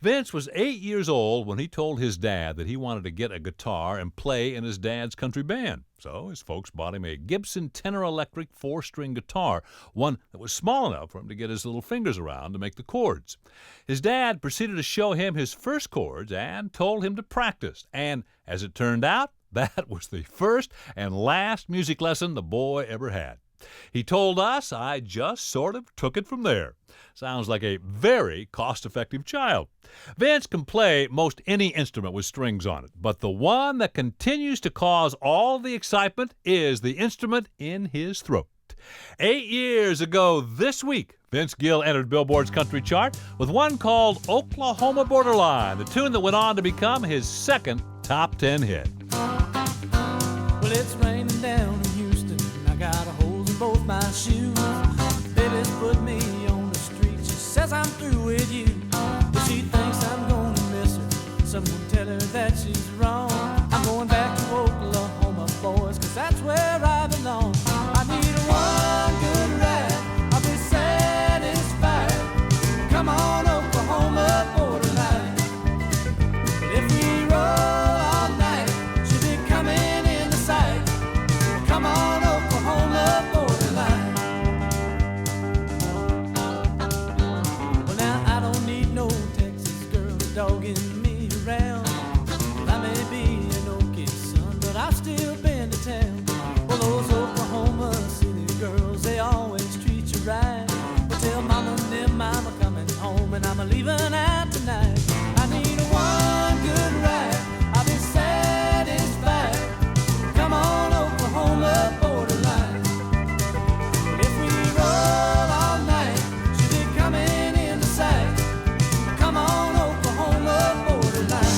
Vince was 8 years old when he told his dad that he wanted to get a guitar and play in his dad's country band. So his folks bought him a Gibson tenor electric 4-string guitar, one that was small enough for him to get his little fingers around to make the chords. His dad proceeded to show him his first chords and told him to practice. And as it turned out, that was the first and last music lesson the boy ever had. He told us, I just sort of took it from there. Sounds like a very cost-effective child. Vince can play most any instrument with strings on it, but the one that continues to cause all the excitement is the instrument in his throat. 8 years ago this week, Vince Gill entered Billboard's country chart with one called Oklahoma Borderline, the tune that went on to become his second top 10 hit. Well, it's raining down in Houston, and I got a holes in both my shoes. Baby's put me on the street, she says I'm through with you. If she thinks I'm gonna miss her, someone tell her that she's wrong. I'm going back to Oklahoma, boys, 'cause that's where I belong. I need one good ride, I'll be satisfied. Come on, Oklahoma Borderline. If we roll all night, she'll be coming in the sight. Come on, Oklahoma Borderline. Well, now I don't need no Texas girl dogging me around. Well, I may be an Okie son, but I've still been to town. Well, those Oklahoma City girls, they always treat you right. Well, tell mama and them I'm coming home and I'm leaving out tonight. I need one good ride, I'll be satisfied. Come on, Oklahoma Borderline. If we roll all night, she'll be coming in the sight. Come on, Oklahoma Borderline.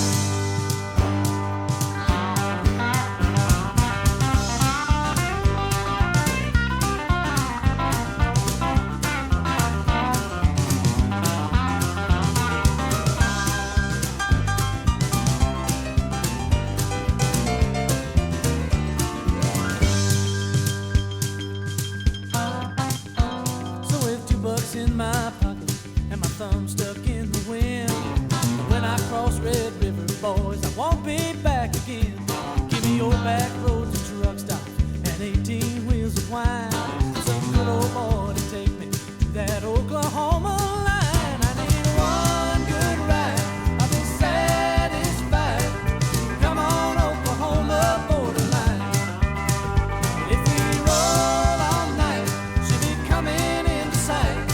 So with $2 in my pocket and my thumb stuck in the wind, when I cross Red River, boys, I won't be back again. Give me your back roads and truck stops and 18 wheels of wine. Some good old boy to take me to that Oklahoma line. I need one good ride, I'll be satisfied. Come on, Oklahoma Borderline. If we roll all night, she'll be coming in sight.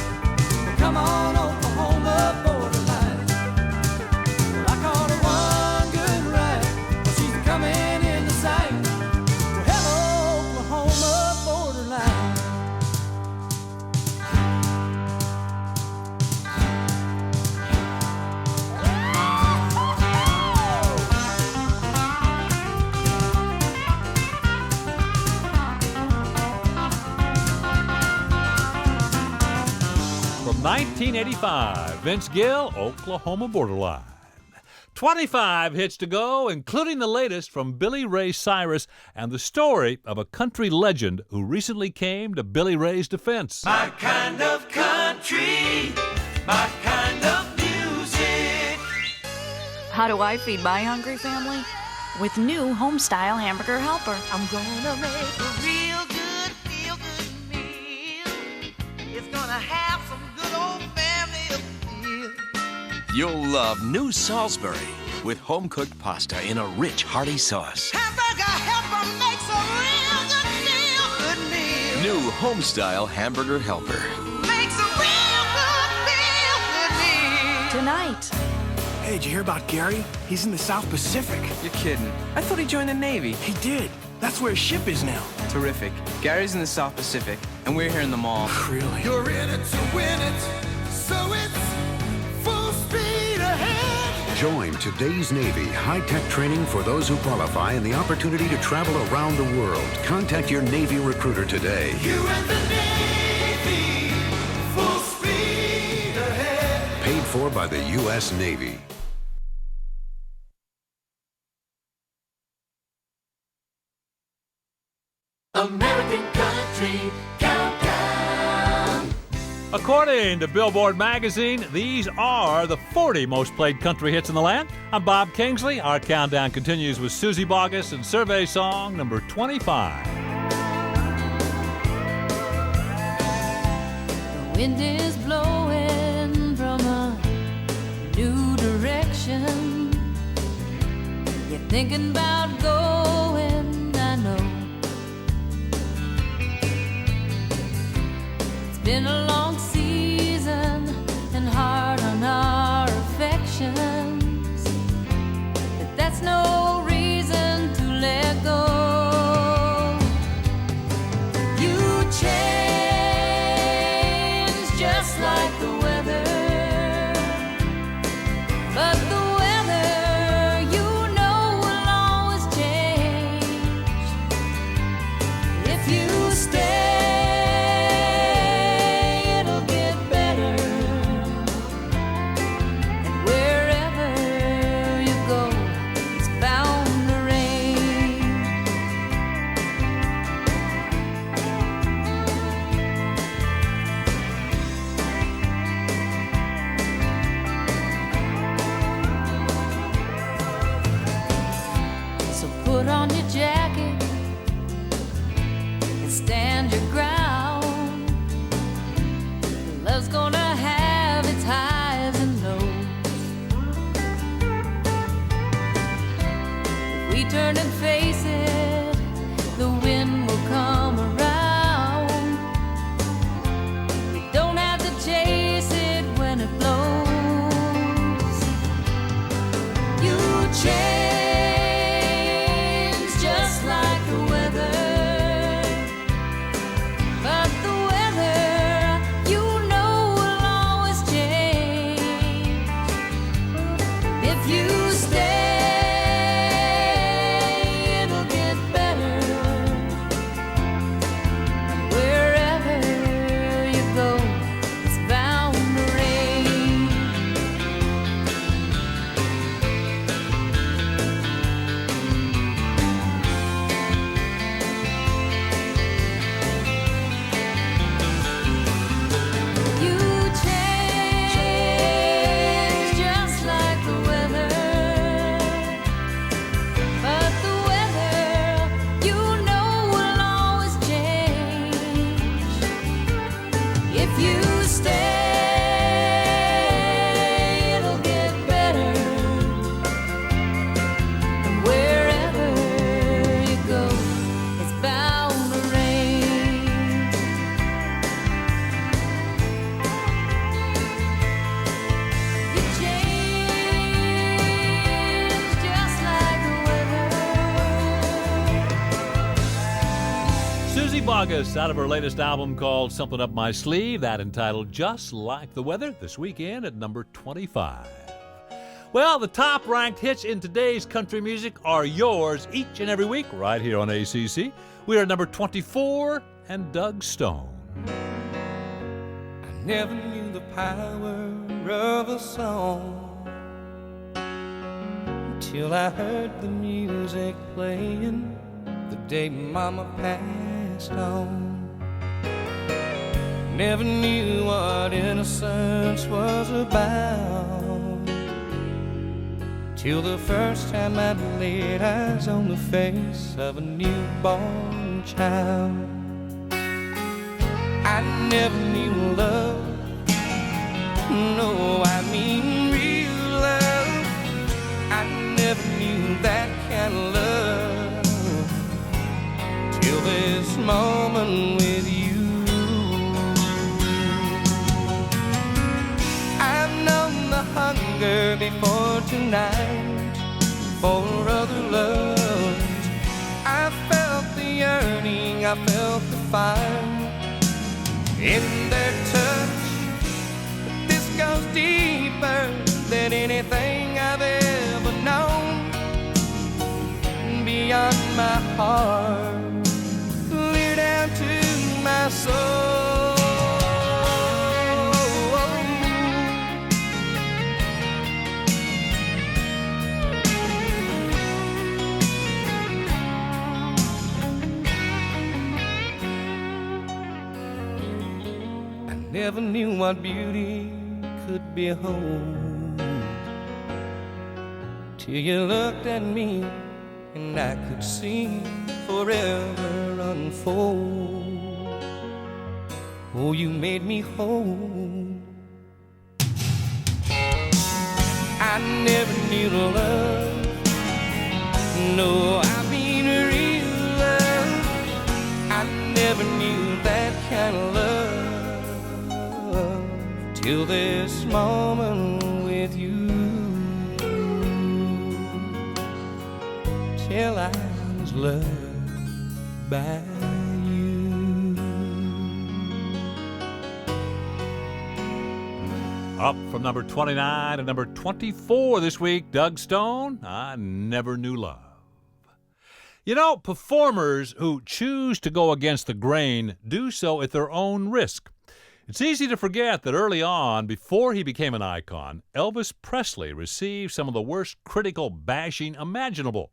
Come on, Oklahoma Borderline. Well, I caught her one good ride, but she's coming in sight. Well, hello, Oklahoma Borderline. From 1985, Vince Gill, Oklahoma Borderline. 25 hits to go, including the latest from Billy Ray Cyrus and the story of a country legend who recently came to Billy Ray's defense. My kind of country, my kind of music. How do I feed my hungry family? With new Homestyle Hamburger Helper. I'm gonna make a real good, feel-good meal. It's gonna have some good old family appeal. You'll love new Salisbury with home-cooked pasta in a rich, hearty sauce. Hamburger Helper makes a real good, feel-good meal. New Homestyle Hamburger Helper. Makes a real good, feel-good meal. Tonight. Hey, did you hear about Gary? He's in the South Pacific. You're kidding. I thought he joined the Navy. He did. That's where his ship is now. Terrific. Gary's in the South Pacific, and we're here in the mall. Really? You're in it to win it, so it's full speed ahead. Join today's Navy high-tech training for those who qualify and the opportunity to travel around the world. Contact your Navy recruiter today. You and the Navy, full speed for by the U.S. Navy. American Country Countdown. According to Billboard magazine, these are the 40 most played country hits in the land. I'm Bob Kingsley. Our countdown continues with Susie Boggess and survey song number 25. The wind is blowing from a new direction. You're thinking about going, I know. It's been a long season and hard on our affections, but that's no reason to let go. You change just like the weather, but the weather, you know, will always change. If you stay, it'll get better, and wherever you go, it's bound to rain. So put on your jacket and stand your ground. Love's gonna have its highs and lows. If we turn and face it, the wind will come around. We don't have to chase it when it blows. You change just like the weather, but the weather, you know, will always change. If you stay, it'll get better, and wherever you go, it's bound to rain. You change just like the weather, but the weather, you know, will always change. If you stay, it'll get better, and wherever you go, it's bound to rain. You change just like the weather. Susie Boggess out of her latest album called Something Up My Sleeve, that entitled Just Like the Weather, this weekend at number 25. Well, the top ranked hits in today's country music are yours each and every week right here on ACC. We are at number 24 and Doug Stone. I never knew the power of a song until I heard the music playing the day Mama passed on. Never knew what innocence was about till the first time I laid eyes on the face of a newborn child. I never knew love, no, I mean real love. I never knew that kind of love till this moment with you. I've known the hunger before tonight for other loves. I felt the yearning, I felt the fire in their touch. But this goes deeper than anything I've ever known. Beyond my heart, clear down to my soul. Never knew what beauty could behold, till you looked at me and I could see forever unfold. Oh, you made me whole. I never knew love. No, I mean real love. I never knew that kind of love till this moment with you. Till I was loved by you. Up from number 29 to number 24 this week, Doug Stone, I Never Knew Love. You know, performers who choose to go against the grain do so at their own risk. It's easy to forget that early on, before he became an icon, Elvis Presley received some of the worst critical bashing imaginable.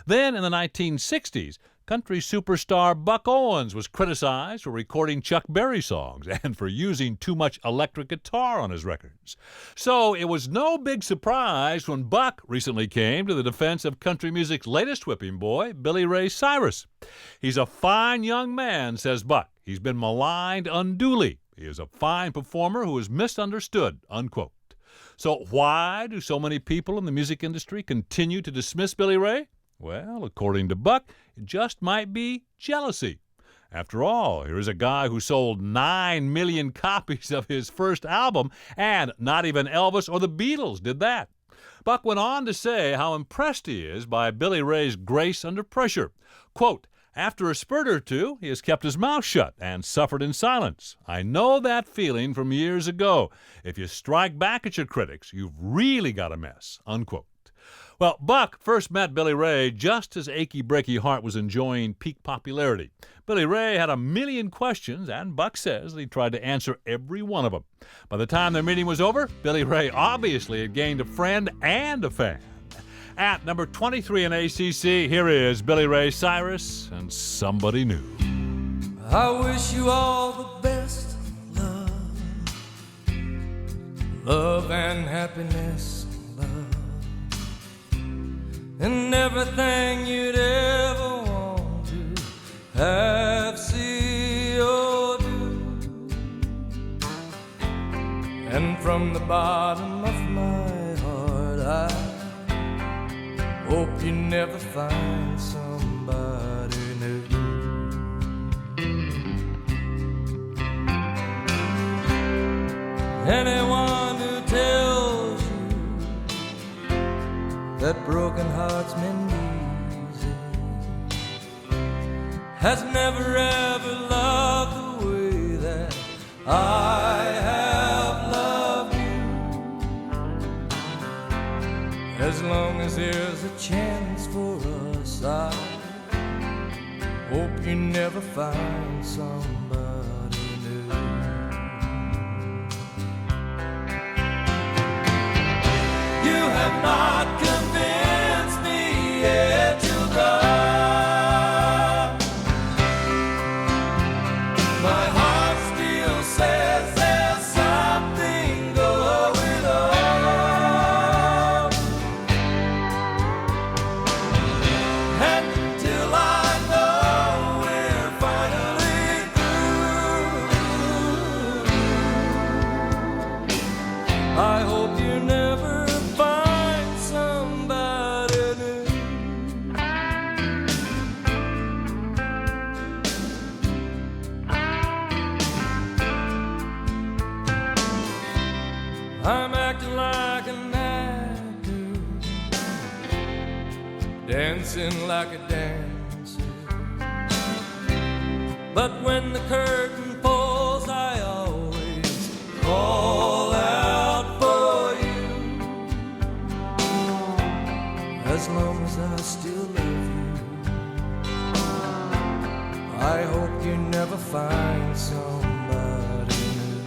Then, in the 1960s, country superstar Buck Owens was criticized for recording Chuck Berry songs and for using too much electric guitar on his records. So it was no big surprise when Buck recently came to the defense of country music's latest whipping boy, Billy Ray Cyrus. He's a fine young man, says Buck. He's been maligned unduly. He is a fine performer who is misunderstood, unquote. So why do so many people in the music industry continue to dismiss Billy Ray? Well, according to Buck, it just might be jealousy. After all, here is a guy who sold 9 million copies of his first album, and not even Elvis or the Beatles did that. Buck went on to say how impressed he is by Billy Ray's grace under pressure. Quote, after a spurt or two, he has kept his mouth shut and suffered in silence. I know that feeling from years ago. If you strike back at your critics, you've really got a mess, unquote. Well, Buck first met Billy Ray just as Achy Breaky Heart was enjoying peak popularity. Billy Ray had a million questions, and Buck says that he tried to answer every one of them. By the time their meeting was over, Billy Ray obviously had gained a friend and a fan. At number 23 in ACC, here is Billy Ray Cyrus and Somebody New. I wish you all the best, love, love and happiness, love, and everything you'd ever want to have, see, or do. And from the bottom of my heart, I hope you never find somebody new. Anyone who tells you that broken hearts mend easy has never ever loved the way that I have loved you. As long as there's a chance for us, I hope you never find somebody new. You have not convinced me yet to go. My heart still says there's something going on. And until I know we're finally through, I hope you never find somebody new. I'm acting like an actor, dancing like a dancer. But when the curtain falls, I always call out for you. As long as I still love you, I hope you never find somebody new.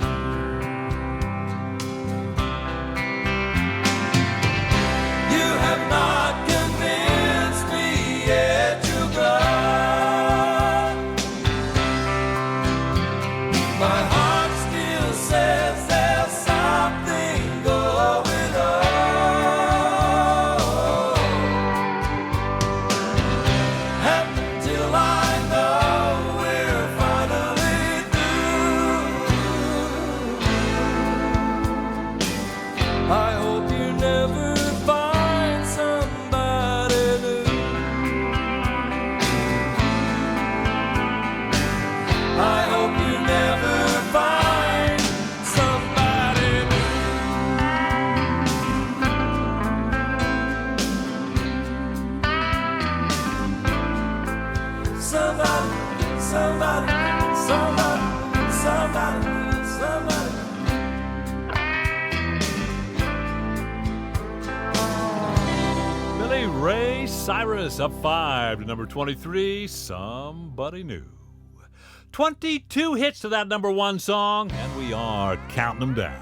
You have not convinced me yet to go. My heart still Cyrus up 5 to number 23, Somebody New. 22 hits to that number 1 song, and we are counting them down.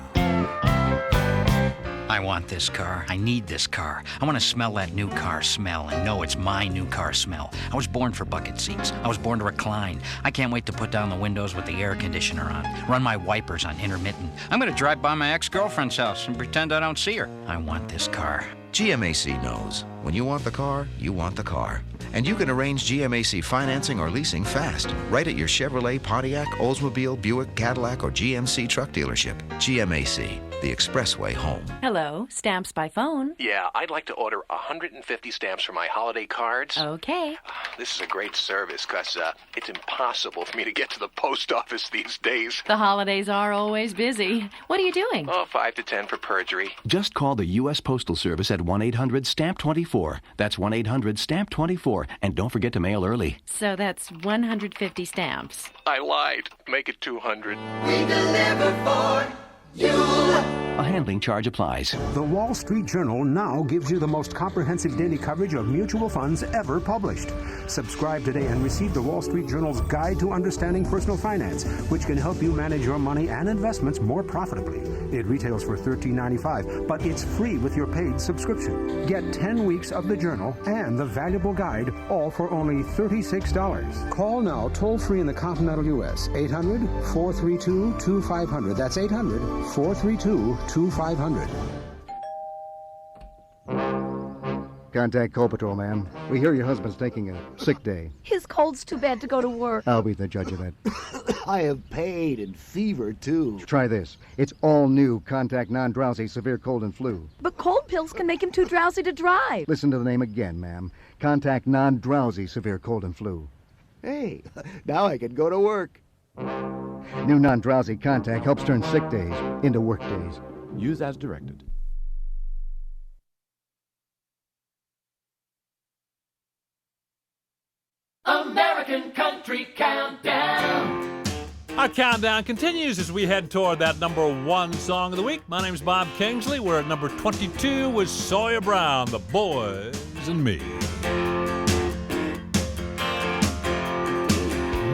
I want this car. I need this car. I want to smell that new car smell and know it's my new car smell. I was born for bucket seats. I was born to recline. I can't wait to put down the windows with the air conditioner on, run my wipers on intermittent. I'm going to drive by my ex-girlfriend's house and pretend I don't see her. I want this car. GMAC knows. When you want the car, you want the car. And you can arrange GMAC financing or leasing fast, right at your Chevrolet, Pontiac, Oldsmobile, Buick, Cadillac, or GMC truck dealership. GMAC, the expressway home. Hello, stamps by phone. Yeah, I'd like to order 150 stamps for my holiday cards. Okay. This is a great service, because it's impossible for me to get to the post office these days. The holidays are always busy. What are you doing? Oh, 5 to 10 for perjury. Just call the U.S. Postal Service at 1-800-STAMP-24. That's 1-800-STAMP-24. And don't forget to mail early. So that's 150 stamps. I lied. Make it 200. We deliver for you. A handling charge applies. The Wall Street Journal now gives you the most comprehensive daily coverage of mutual funds ever published. Subscribe today and receive the Wall Street Journal's Guide to Understanding Personal Finance, which can help you manage your money and investments more profitably. It retails for $13.95, but it's free with your paid subscription. Get 10 weeks of the journal and the valuable guide, all for only $36. Call now toll-free in the continental U.S. 800-432-2500. That's 800-432-2500. Contact Call Patrol, ma'am. We hear your husband's taking a sick day. His cold's too bad to go to work. I'll be the judge of that. I have pain and fever, too. Try this. It's all new Contact Non-Drowsy Severe Cold and Flu. But cold pills can make him too drowsy to drive. Listen to the name again, ma'am. Contact Non-Drowsy Severe Cold and Flu. Hey, now I can go to work. New Non-Drowsy Contact helps turn sick days into work days. Use as directed. American Country Countdown. Our countdown continues as we head toward that number 1 song of the week. My name's Bob Kingsley. We're at number 22 with Sawyer Brown, The Boys and Me.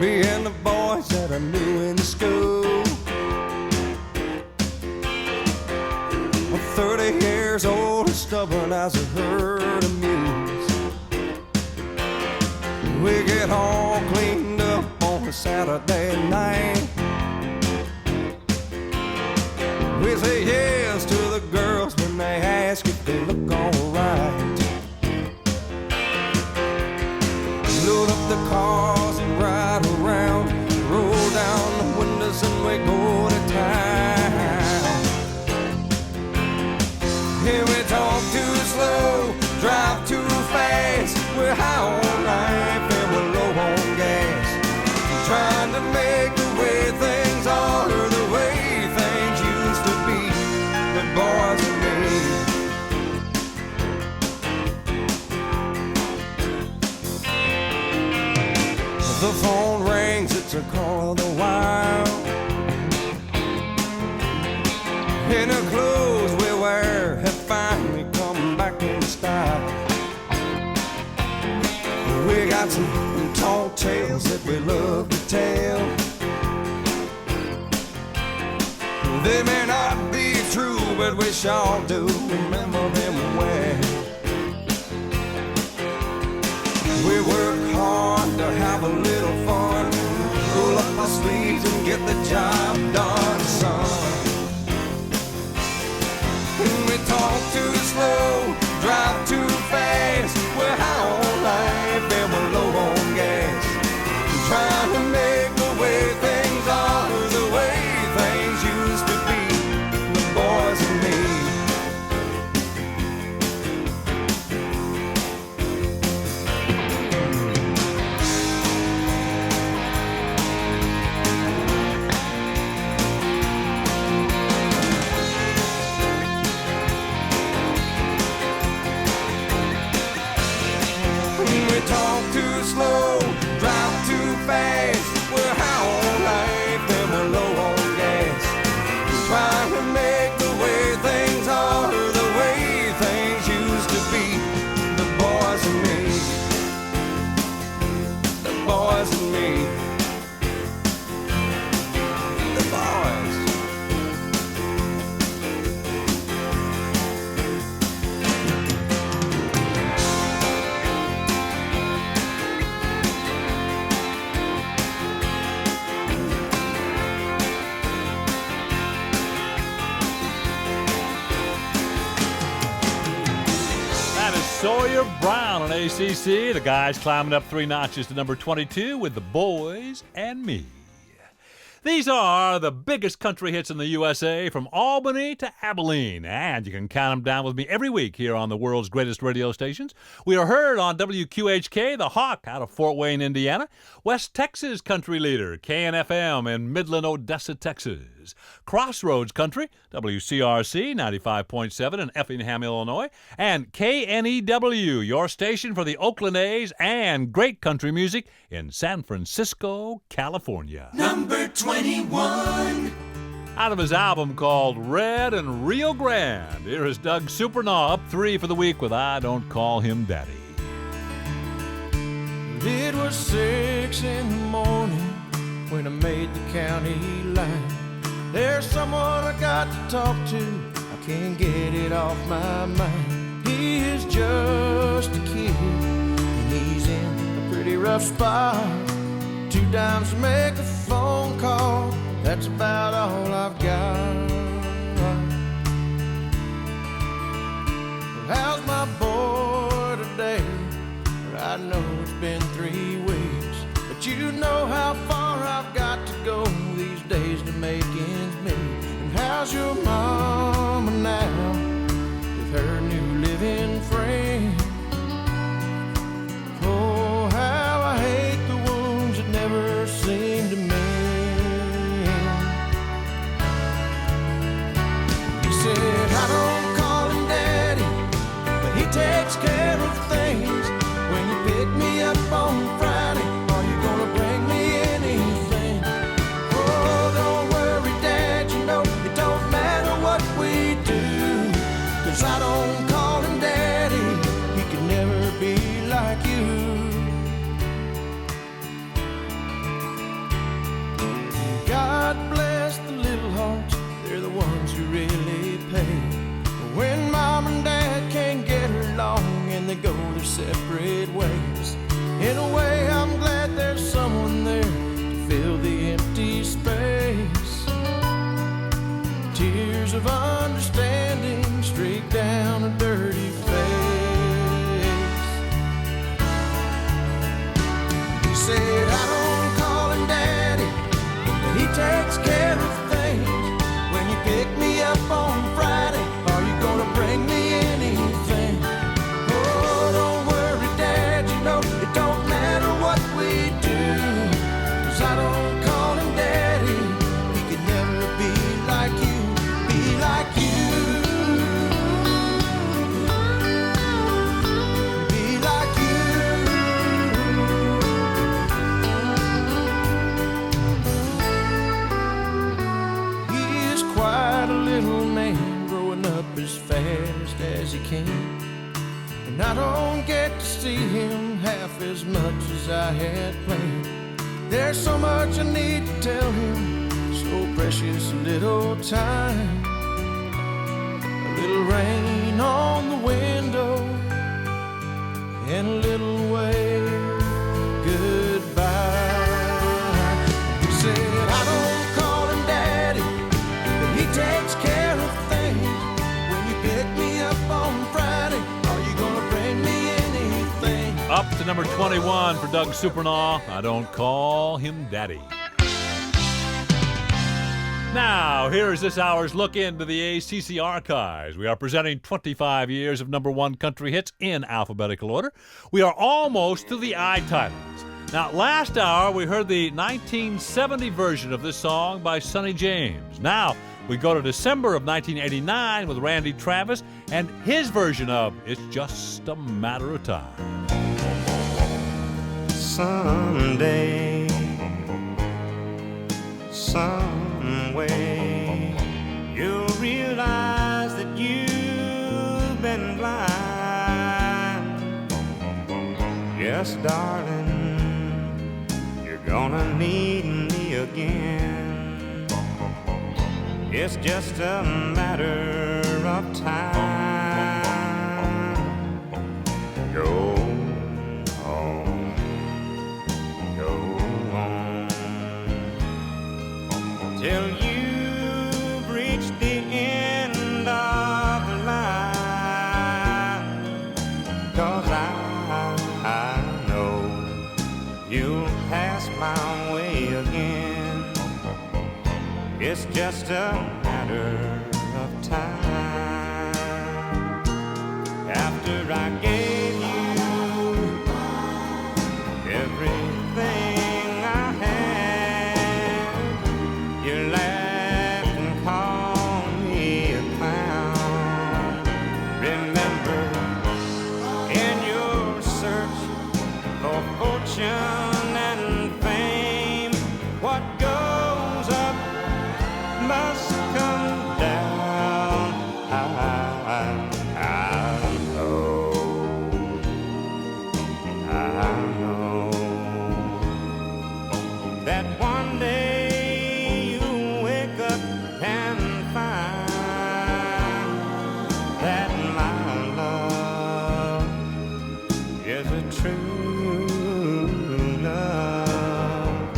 Me and the boys that I knew in school were 30 years old and stubborn as a herd of mules. We get all cleaned up on a Saturday night. We say yes to the girls when they ask if they look alright. Load up the cars and ride around, roll down the windows and we go to town. Here we talk too slow, drive too fast, we're high on life and we're low on gas. Trying to make the way things are, the way things used to be, the boys and me. The phone rings, it's a call of the wild. In the clothes we wear have finally come back in style. We got some tall tales that we love to tell. They may not be true, but we sure do remember them well. We work hard to have a little fun, roll up our sleeves and get the job done, son. We talk too slow, drive too fast, we're high on life and we're low on gas. Trying to make the way things are, the way things used to be, the boys and me. of Brown on ACC. The guys climbing up 3 notches to number 22 with The Boys and Me. These are the biggest country hits in the USA from Albany to Abilene, and you can count them down with me every week here on the world's greatest radio stations. We are heard on WQHK, The Hawk out of Fort Wayne, Indiana, West Texas country leader, KNFM in Midland, Odessa, Texas, Crossroads Country, WCRC 95.7 in Effingham, Illinois, and KNEW, your station for the Oakland A's and great country music in San Francisco, California. Number 21. Out of his album called Red and Rio Grande, here is Doug Supernaw, up 3 for the week with I Don't Call Him Daddy. It was 6 in the morning when I made the county line. There's someone I got to talk to, I can't get it off my mind. He is just a kid, and he's in a pretty rough spot. 2 dimes to make a phone call, that's about all I've got. Well, how's my boy today? Well, I know it's been 3 weeks, but you know how far I've got to go these days to make ends meet. And how's your mama now with her new living friend? Oh, how I hate the wounds that never seem to mend. He said, I don't call him daddy, but he takes care of things. When you pick me up on Friday, are you gonna bring me anything? Oh, don't worry, Dad, you know it don't matter what we do, 'cause I don't call him daddy, he can never be like you. God bless the little hearts, they're the ones who really pay. When Mom and Dad can't get along and they go their separate ways, in a way I'm glad there's someone there to fill the empty space. Tears of understanding streak down a dirty face. He said, I don't call him daddy, but he takes care of things. When you pick me up on Friday, are you gonna bring me anything? Oh, don't worry, Dad, you know it don't matter what we do, 'cause I don't call him daddy, he could never be like you, be like you, be like you. He is quite a little man, growing up as fast as he can, and I don't get to see him half as much as I had planned. There's so much I need to tell him, so precious little time. A little rain on the window, and a little wave goodbye. He said, I don't call him daddy, but he takes care of things. When you pick me up on Friday, are you gonna bring me anything? Up to number 21 for Doug Supernaw, I Don't Call Him Daddy. Now, here is this hour's look into the ACC archives. We are presenting 25 years of number 1 country hits in alphabetical order. We are almost to the I titles. Now, last hour we heard the 1970 version of this song by Sonny James. Now, we go to December of 1989 with Randy Travis and his version of It's Just a Matter of Time. Someday, someway, you'll realize that you've been blind. Yes, darling, you're gonna need me again. It's just a matter of time. Go on, go on, till you've reached the end of the line. 'Cause It's just a matter of time. After I gave you everything I had, you laughed and called me a clown. Remember, in your search for fortune and fame, what goes up must come down. I know that one day you'll wake up and find that my love is a true love.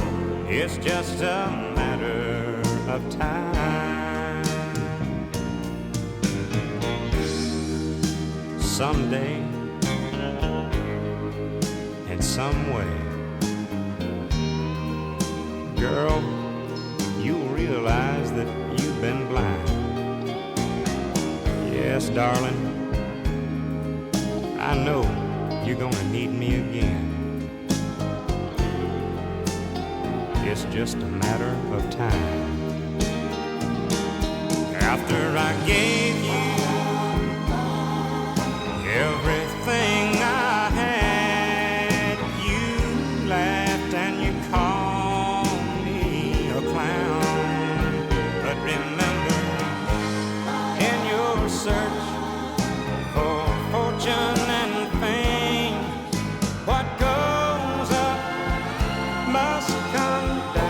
It's just a matter of time. Someday, in some way, girl, you'll realize that you've been blind. Yes, darling, I know you're gonna need me again. It's just a matter of time. After I gave you everything I had, you laughed and you called me a clown. But remember, in your search for fortune and fame, what goes up must come down.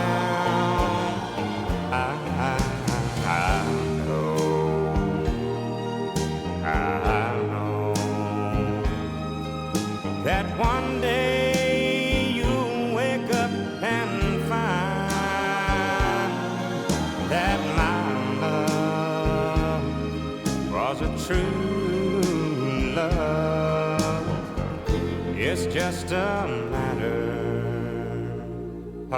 I know that one day you'll wake up and find that my love was a true love. It's just a matter of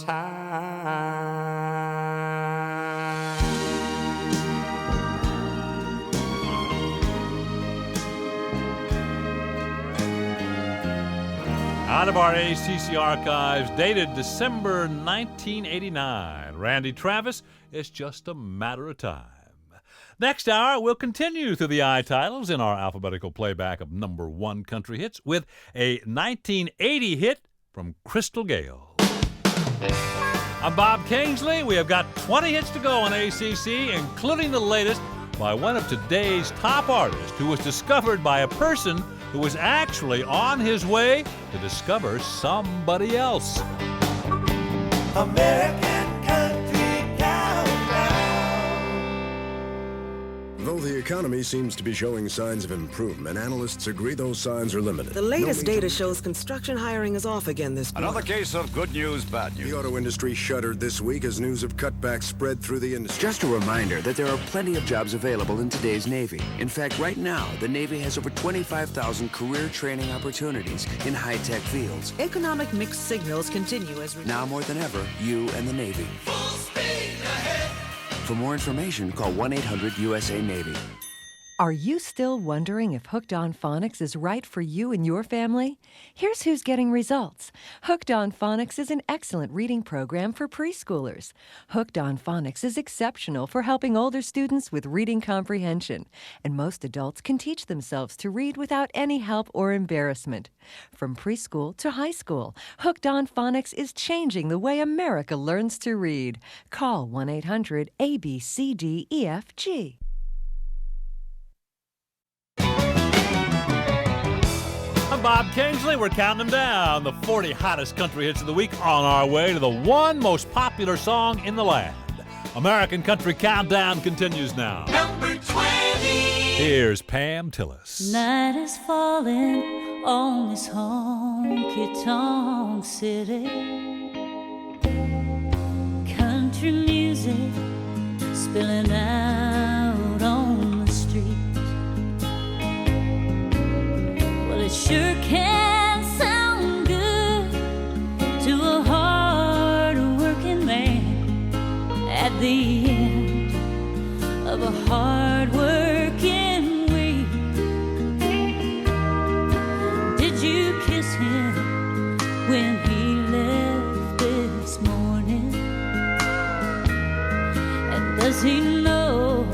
time. Out of our ACC archives, dated December 1989, Randy Travis, It's Just a Matter of Time. Next hour, we'll continue through the I-titles in our alphabetical playback of #1 country hits with a 1980 hit from Crystal Gale. I'm Bob Kingsley. We have got 20 hits to go on ACC, including the latest by one of today's top artists who was discovered by a person who was actually on his way to discover somebody else. American Country Countdown. Though the economy seems to be showing signs of improvement, analysts agree those signs are limited. The latest data shows construction hiring is off again this month. Another case of good news, bad news. The auto industry shuddered this week as news of cutbacks spread through the industry. Just a reminder that there are plenty of jobs available in today's Navy. In fact, right now, the Navy has over 25,000 career training opportunities in high-tech fields. Economic mixed signals continue as... Now more than ever, you and the Navy. Full speed ahead. For more information, call 1-800-USA-NAVY. Are you still wondering if Hooked on Phonics is right for you and your family? Here's who's getting results. Hooked on Phonics is an excellent reading program for preschoolers. Hooked on Phonics is exceptional for helping older students with reading comprehension, and most adults can teach themselves to read without any help or embarrassment. From preschool to high school, Hooked on Phonics is changing the way America learns to read. Call 1-800-ABCDEFG. I'm Bob Kingsley. We're counting them down, the 40 hottest country hits of the week, on our way to the one most popular song in the land. American Country Countdown continues now. Number 20. Here's Pam Tillis. Night is falling on this honky-tonk city. Country music spilling out on the street. Well, it sure can sound good to a hard-working man. Does he know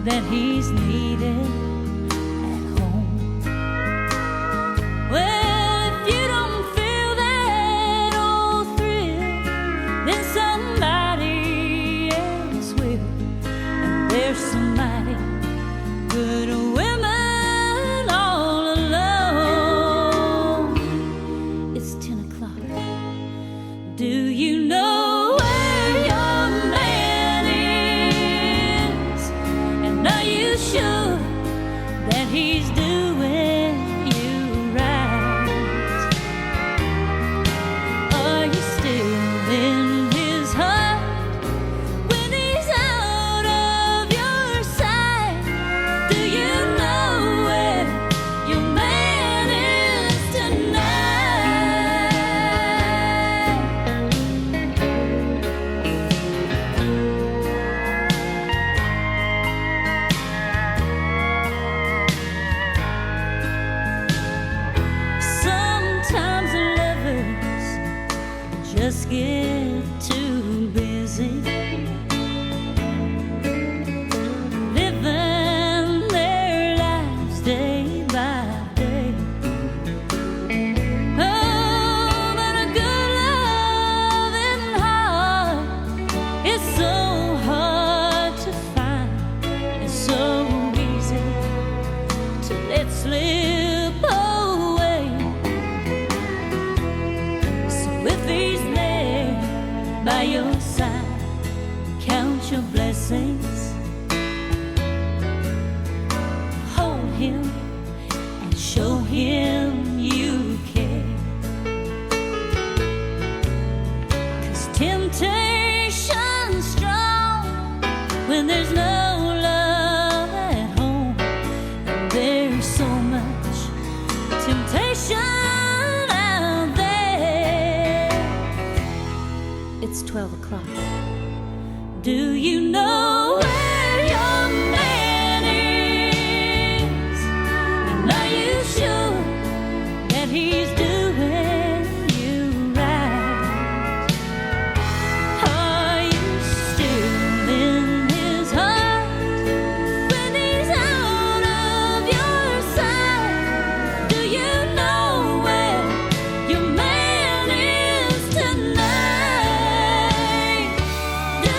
that he's needed at home? Well, if you don't feel that old thrill, then somebody else will. And there's some mighty good women all alone. It's 10 o'clock. Do you know where your man is? And are you sure that he's doing you right? Are you still in his heart when he's out of your sight? Do you know where your man is Sometimes lovers just get too busy living their lives day by day. Oh, but a good loving heart is so hard to find. It's so easy to let slip away. So if he's there by your side, count your blessings, hold him and show him you care. 'Cause temptation's strong when there's no love at home. And there's so much temptation out there. It's 12 o'clock. Do you know where your man is? And are you sure that he's doing you right? Are you still in his heart when he's out of your sight? Do you know where your man is tonight? Do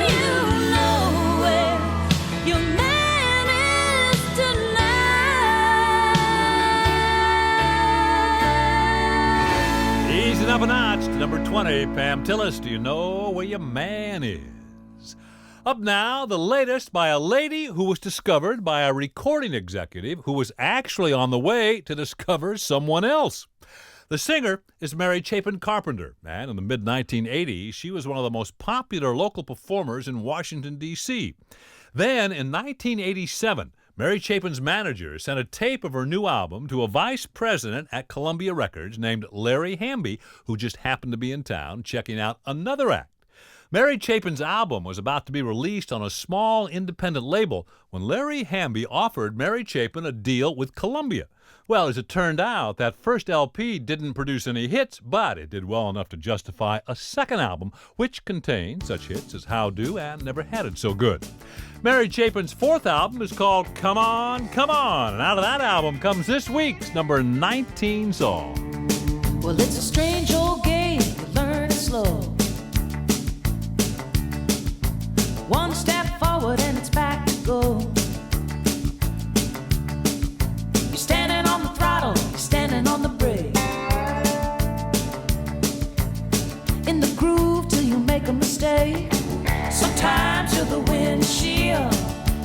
you know where your man is tonight? Easing up a notch to number 20, Pam Tillis. Do you know where your man is? Up now, the latest by a lady who was discovered by a recording executive who was actually on the way to discover someone else. The singer is Mary Chapin Carpenter, and in the mid-1980s, she was one of the most popular local performers in Washington, D.C. Then, in 1987, Mary Chapin's manager sent a tape of her new album to a vice president at Columbia Records named Larry Hamby, who just happened to be in town checking out another act. Mary Chapin's album was about to be released on a small independent label when Larry Hamby offered Mary Chapin a deal with Columbia. Well, as it turned out, that first LP didn't produce any hits, but it did well enough to justify a second album, which contained such hits as How Do and Never Had It So Good. Mary Chapin's fourth album is called Come On, Come On, and out of that album comes this week's number 19 song. Well, it's a strange old game, you learn it slow. One step forward and it's back to go. You're standing on the throttle, you're standing on the brake. In the groove till you make a mistake. Sometimes you're the windshield,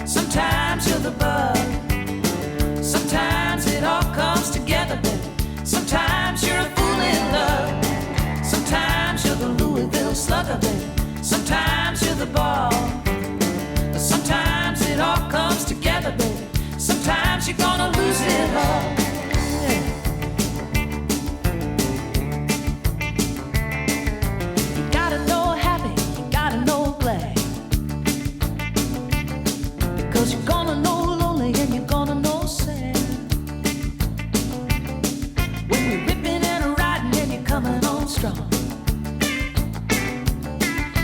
sometimes you're the bug. Sometimes it all comes together, baby. Sometimes you're a fool in love. Sometimes you're the Louisville slugger, baby. Sometimes you're the ball. But sometimes it all comes together, baby. Sometimes you're gonna lose it all. Yeah. You gotta know happy, you gotta know glad. Because you're gonna know lonely and you're gonna know sad. When you're ripping and riding and you're coming on strong.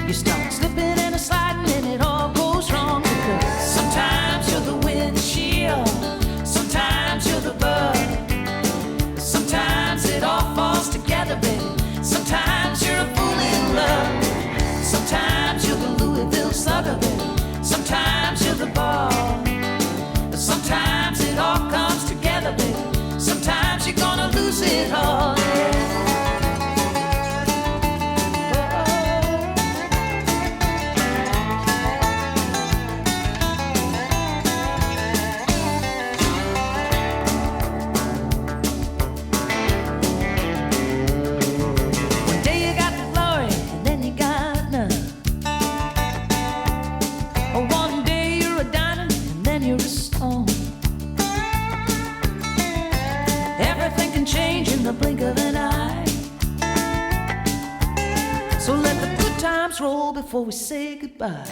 You start slipping and sliding and it all goes wrong. Sometimes roll before we say goodbye.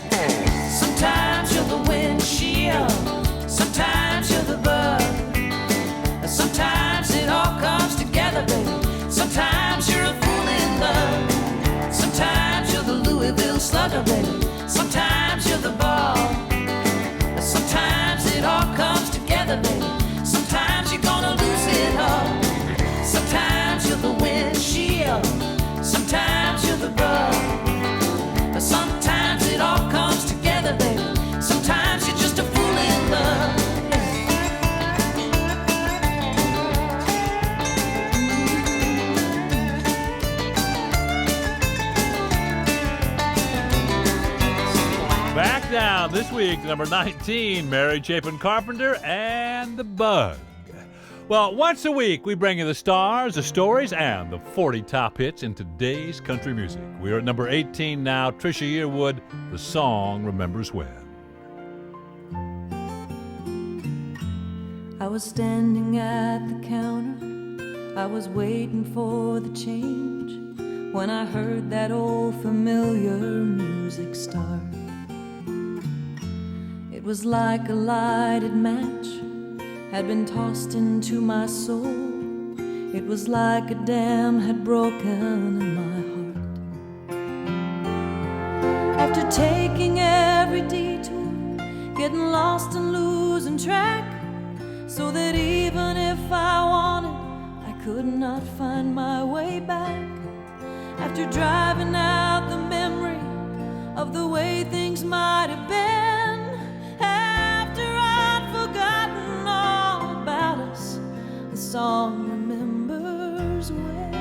Sometimes you're the windshield, sometimes you're the bug. Sometimes it all comes together, baby. Sometimes you're a fool in love. Sometimes you're the Louisville Slugger, baby. Sometimes you're the ball. Sometimes it all comes together, baby. Sometimes you're gonna lose it all. Sometimes you're the windshield, sometimes you're the bug. Sometimes it all comes together, baby. Sometimes you're just a fool in love. Back down this week, number 19, Mary Chapin Carpenter and the Bug. Well, once a week, we bring you the stars, the stories, and the 40 top hits in today's country music. We are at number 18 now. Trisha Yearwood, The Song Remembers When. I was standing at the counter, I was waiting for the change, when I heard that old familiar music start. It was like a lighted match had been tossed into my soul. It was like a dam had broken in my heart. After taking every detour, getting lost and losing track, so that even if I wanted, I could not find my way back. After driving out the memory of the way things might have been, after I'd forgotten all about us, the song remembers when.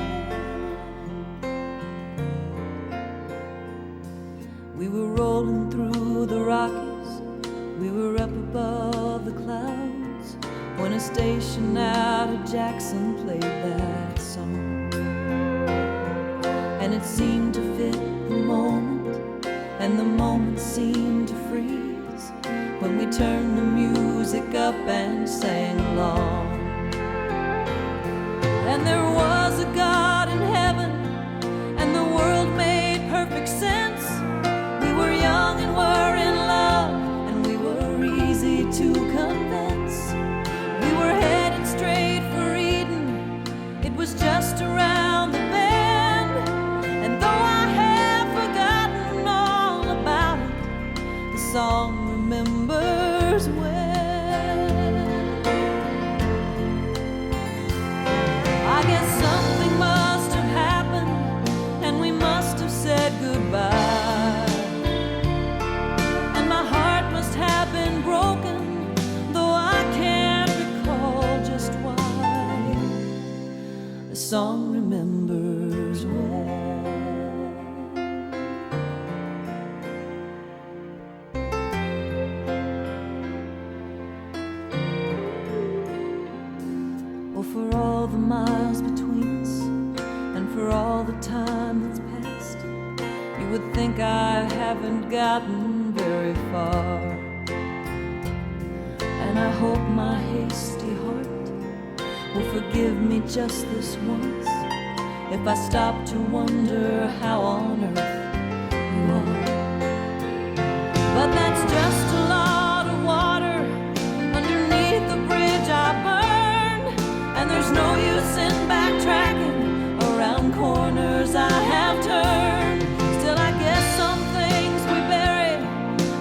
We were rolling through the Rockies, we were up above the clouds, when a station out of Jackson played that song. And it seemed to fit the moment, and the moment seemed to freeze, when we turned the music up and sang along. And there was a God in heaven, and the world made perfect sense. We were young and were in love, and we were easy to convince. We were headed straight for Eden, it was just around the bend. And though I have forgotten all about it, the song remembers when. I guess something must have happened, and we must have said goodbye. And my heart must have been broken, though I can't recall just why. The song remembers when. Well, for all the miles between us, and for all the time that's passed, you would think I haven't gotten very far. And I hope my hasty heart will forgive me just this once, if I stop to wonder how on earth you are. But that's just a lot of water underneath the bridge I burned, and there's no use in backtracking around corners I have turned. Still, I guess some things we bury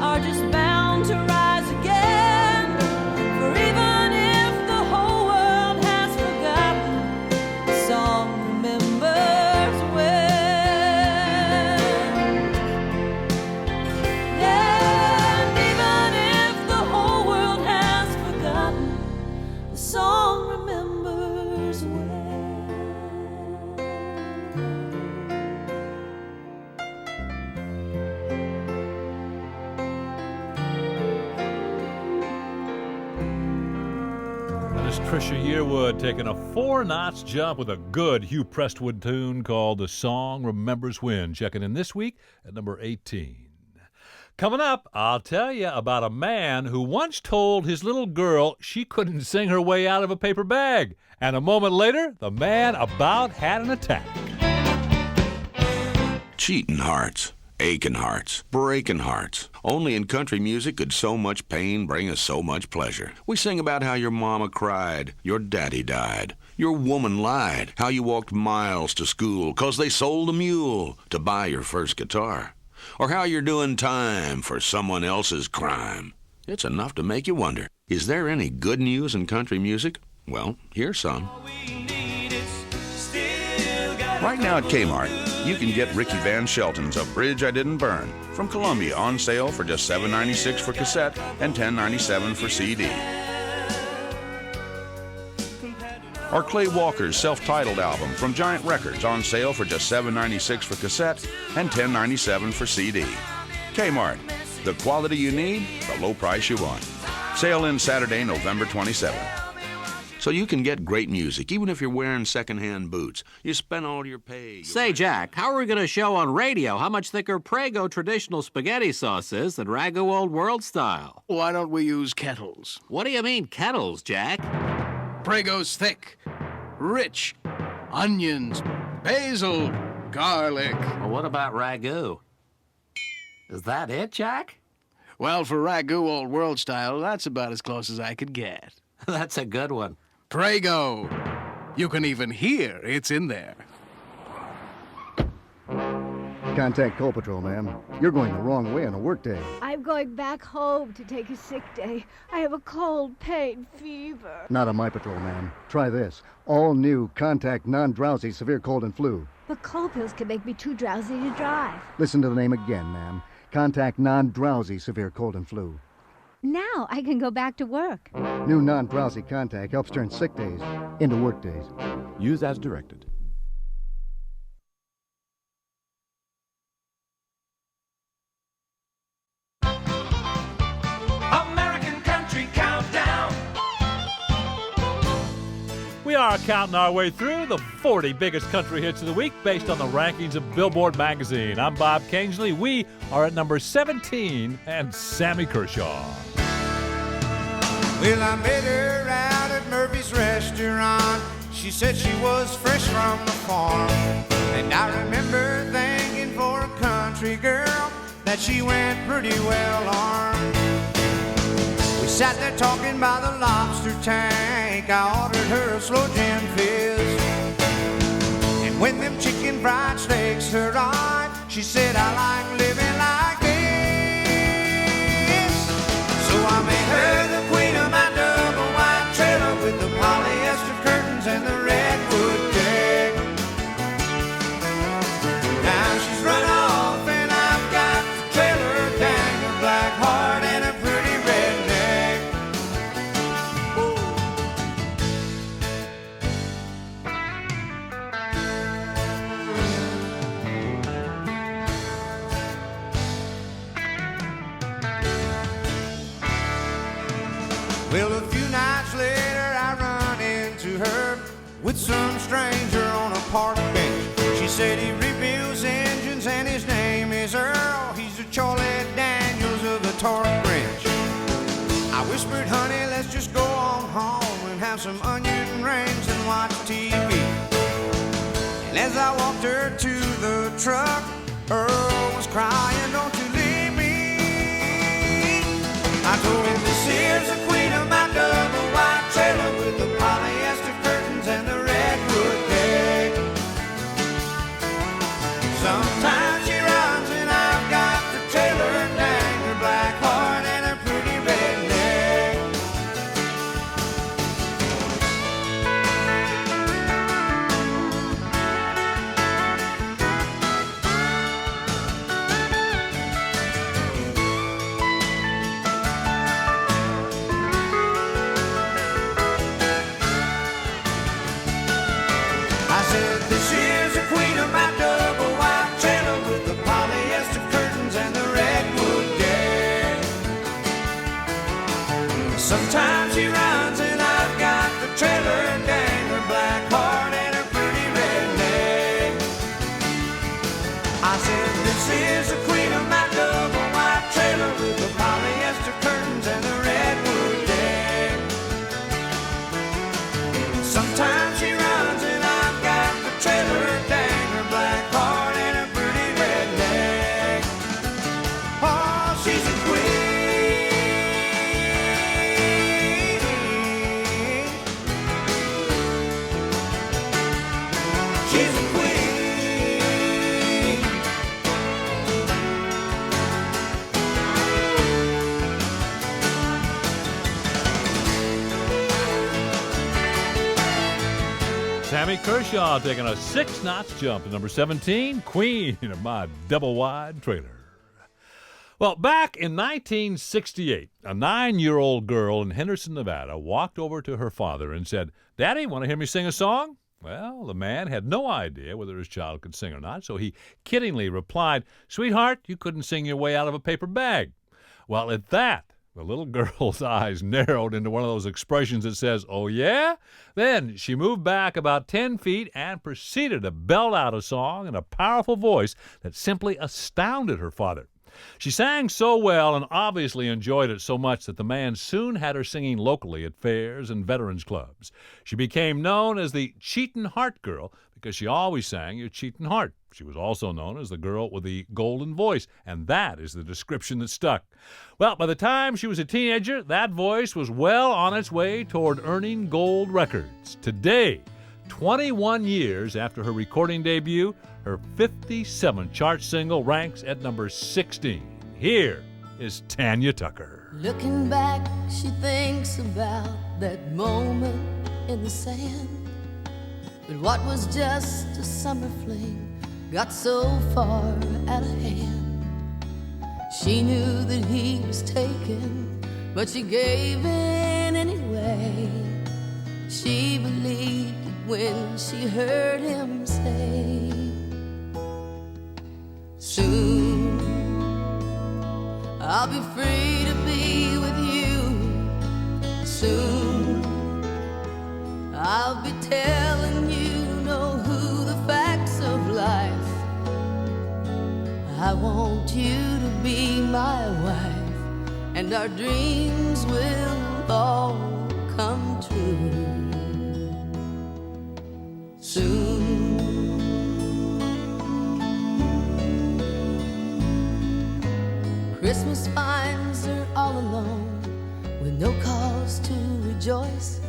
are just bound to rise again. For even if the whole world has forgotten, the song remembers when. And even if the whole world has forgotten, the song remembers when. That is Trisha Yearwood taking a 4-notch jump with a good Hugh Prestwood tune called The Song Remembers When. Checking in this week at number 18. Coming up, I'll tell you about a man who once told his little girl she couldn't sing her way out of a paper bag. And a moment later, the man about had an attack. Cheating hearts. Aching hearts, breaking hearts. Only in country music could so much pain bring us so much pleasure. We sing about how your mama cried, your daddy died, your woman lied, how you walked miles to school 'cause they sold a mule to buy your first guitar, or how you're doing time for someone else's crime. It's enough to make you wonder, is there any good news in country music? Well, here's some. Right now at Kmart, you can get Ricky Van Shelton's A Bridge I Didn't Burn from Columbia on sale for just $7.96 for cassette and $10.97 for CD. Or Clay Walker's self-titled album from Giant Records on sale for just $7.96 for cassette and $10.97 for CD. Kmart, the quality you need, the low price you want. Sale ends Saturday, November 27th. So you can get great music, even if you're wearing secondhand boots. You spend all your pay. Say, Jack, how are we going to show on radio how much thicker Prego traditional spaghetti sauce is than Ragu Old World style? Why don't we use kettles? What do you mean, kettles, Jack? Prego's thick, rich, onions, basil, garlic. Well, what about Ragu? Is that it, Jack? Well, for Ragu Old World style, that's about as close as I could get. That's a good one. Prego. You can even hear it's in there. Contact Coal Patrol, ma'am. You're going the wrong way on a workday. I'm going back home to take a sick day. I have a cold, pain, fever. Not on my patrol, ma'am. Try this. All new Contact Non-Drowsy Severe Cold and Flu. But cold pills can make me too drowsy to drive. Listen to the name again, ma'am. Contact Non-Drowsy Severe Cold and Flu. Now I can go back to work. New non-drowsy Contact helps turn sick days into work days. Use as directed. American Country Countdown. We are counting our way through the 40 biggest country hits of the week based on the rankings of Billboard magazine. I'm Bob Kingsley. We are at number 17 and Sammy Kershaw. Well, I met her out at Murphy's restaurant. She said she was fresh from the farm. And I remember thinking for a country girl that she went pretty well armed. We sat there talking by the lobster tank. I ordered her a slow gin fizz. And when them chicken fried steaks arrived, she said, I like living like this. So I made her the queen of my double wide trailer with the polyester curtains and the redwood deck. Now she's run off and I've got the trailer, dang, a black heart and a pretty redneck. Well, a few nights later I run into her with some stranger on a park bench. She said he rebuilds engines and his name is Earl. He's the Charlie Daniels of the torque wrench. I whispered, honey, let's just go on home and have some onion rings and watch TV. And as I walked her to the truck, Earl was crying, don't you leave me. I told him this here's the queen of my double wide trailer with the polyester curtains and the redwood deck. Sometimes she runs and I've got the trailer, dang, her black heart and her pretty redneck. I said, this is the queen of my double wide trailer with the polyester curtains and the redwood deck. Sometimes she runs and I've got the trailer, dang, her black heart and her pretty redneck. I said, this is the queen of my double wide trailer with the polyester curtains and the redwood deck. Sometimes she runs and I've got the trailer, dang, her black heart and her pretty redneck. Sammy Kershaw taking a 6-notch jump to number 17, Queen of My Double-Wide Trailer. Well, back in 1968, a 9-year-old girl in Henderson, Nevada, walked over to her father and said, "Daddy, want to hear me sing a song?" Well, the man had no idea whether his child could sing or not, so he kiddingly replied, "Sweetheart, you couldn't sing your way out of a paper bag." Well, at that, the little girl's eyes narrowed into one of those expressions that says, "Oh, yeah?" Then she moved back about 10 feet and proceeded to belt out a song in a powerful voice that simply astounded her father. She sang so well and obviously enjoyed it so much that the man soon had her singing locally at fairs and veterans clubs. She became known as the Cheatin' Heart Girl because she always sang your cheatin' heart. She was also known as the girl with the golden voice, and that is the description that stuck. Well, by the time she was a teenager, that voice was well on its way toward earning gold records. Today, 21 years after her recording debut, her 57th chart single ranks at number 16. Here is Tanya Tucker. Looking back, she thinks about that moment in the sand. But what was just a summer fling got so far out of hand. She knew that he was taken, but she gave in anyway. She believed it when she heard him say, "Soon I'll be free to be with you. Soon I'll be telling you who the facts of life. I want you to be my wife, and our dreams will all come true. Soon." Christmas finds her all alone with no cause to rejoice.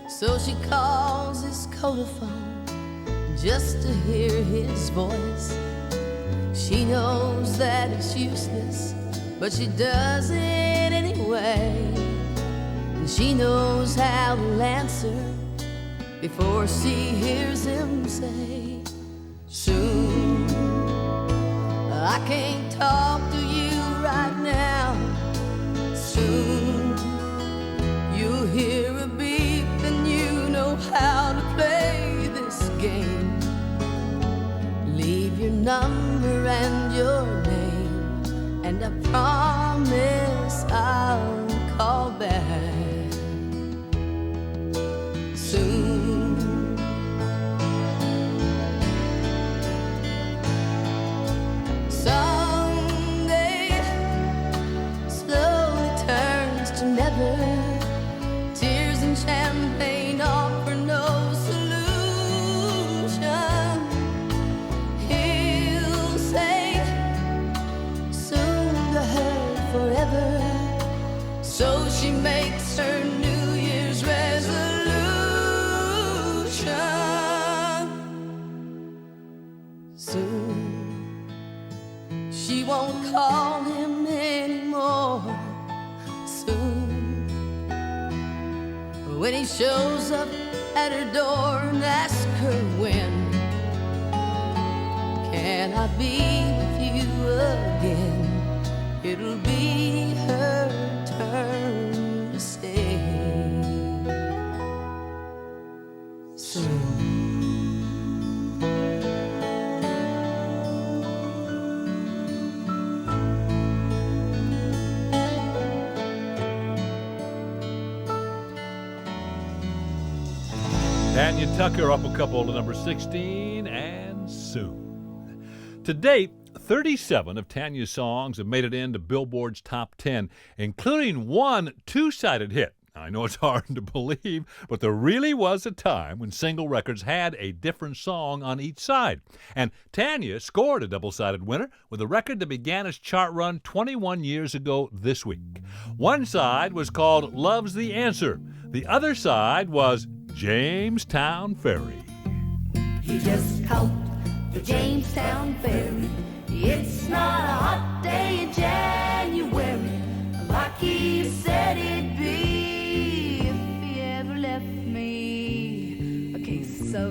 So she calls his colophone just to hear his voice. She knows that it's useless, but she does it anyway. And she knows how to answer before she hears him say, "Soon I can't talk to you right now. Soon you'll hear a beep and you know how to play this game. Leave your number and your name, and I promise I'll call back soon." Someday slowly turns to never. Tears and champagne offer no solution. He'll say soon to her forever. So she makes her New Year's resolution. Soon she won't call him anymore. Soon, when he shows up at her door and asks her when, "Can I be with you again?" It'll be her turn to say soon. Tanya Tucker up a couple to number 16 and Soon. To date, 37 of Tanya's songs have made it into Billboard's top 10, including one two-sided hit. I know it's hard to believe, but there really was a time when single records had a different song on each side. And Tanya scored a double-sided winner with a record that began its chart run 21 years ago this week. One side was called Love's the Answer. The other side was Jamestown Ferry. He just caught the Jamestown Ferry. It's not a hot day in January, like he said it'd be. If he ever left me a case of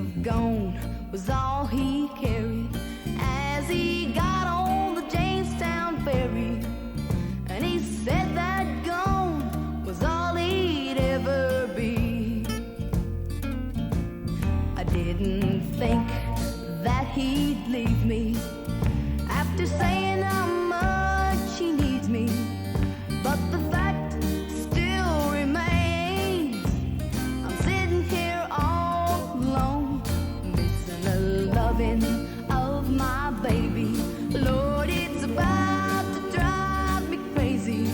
after saying how much he needs me. But the fact still remains, I'm sitting here all alone, missing the loving of my baby. Lord, it's about to drive me crazy.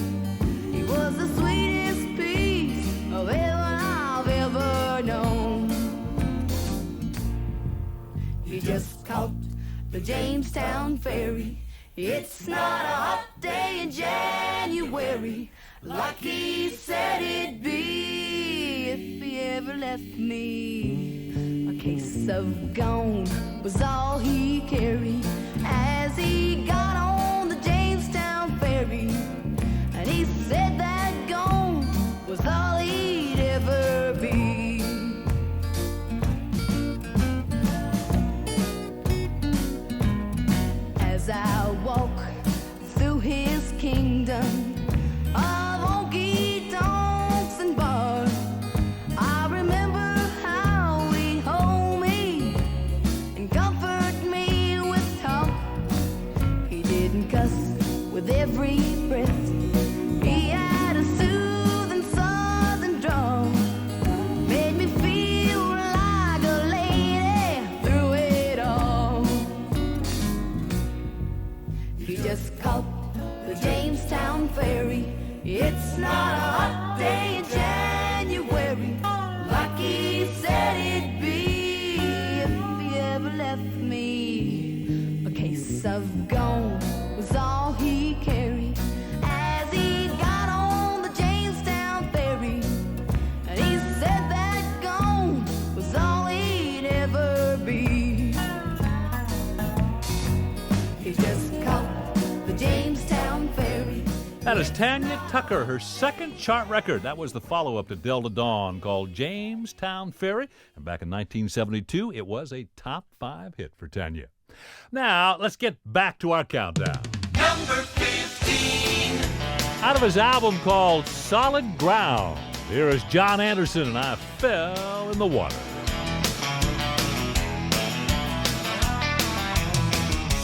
He was the sweetest piece of heaven I've ever known. He just caught the Jamestown ferry. It's not a hot day in January, like he said it'd be. If he ever left me, a case of gone was all he carried as he got on the Jamestown ferry. And he said that gone was all he'd ever be. As I walk through his kingdom of honky-tonks and bars, I remember how he hold me and comfort me with talk. He didn't cuss with every breath. He had a soothing southern drawl, made me feel like a lady through it all. He just caught the Jamestown ferry. It's not a hot day in January, like he said it'd be. If he ever left me, a case of gone was all he carried as he got on the Jamestown ferry. And he said that gone was all he'd ever be. He just caught the Jamestown ferry. That is Tanya Tucker, her second chart record. That was the follow-up to Delta Dawn called Jamestown Ferry. And back in 1972, it was a top 5 hit for Tanya. Now, let's get back to our countdown. Number 15. Out of his album called Solid Ground, here is John Anderson and I Fell in the Water.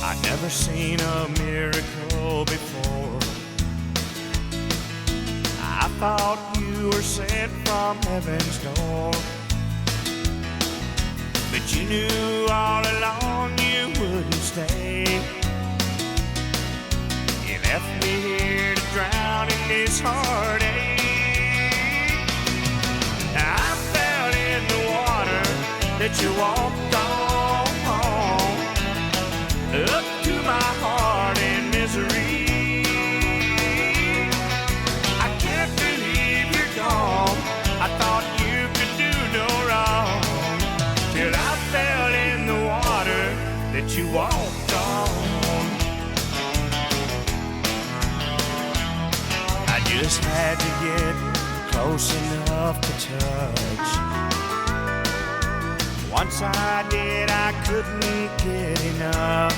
I never seen a miracle before. I thought you were sent from heaven's door, but you knew all along you wouldn't stay. You left me here to drown in this heartache. I fell in the water that you walked on, up to my heart in misery. I can't believe you're gone. I thought you could do no wrong, till I fell in the water that you walked on. I just had to get close enough to touch. Once I did, I couldn't get enough.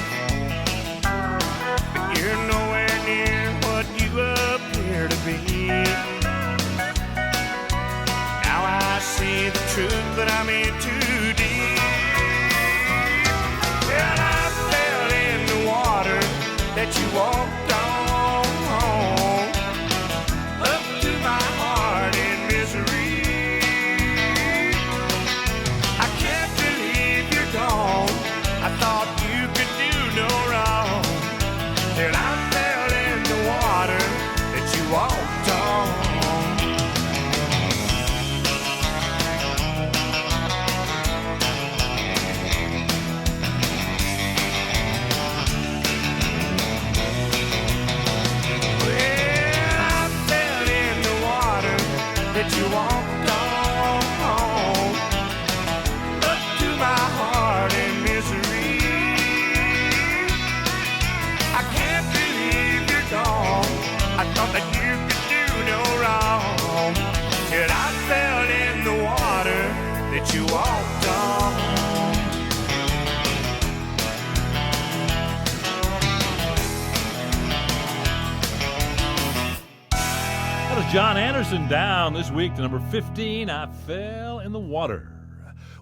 But you're nowhere near what you appear to be. Now I see the truth, but I'm in too deep. And I fell in the water that you walked on, up to my heart in misery. I can't believe you're gone. I thought you could do no wrong, till I fell in the water that you walked on. That you walked on, up to my heart in misery. I can't believe you're gone. I thought that you could do no wrong, till I fell in the water that you walked on. That was John Anderson down this week to number 15, I Fell in the Water.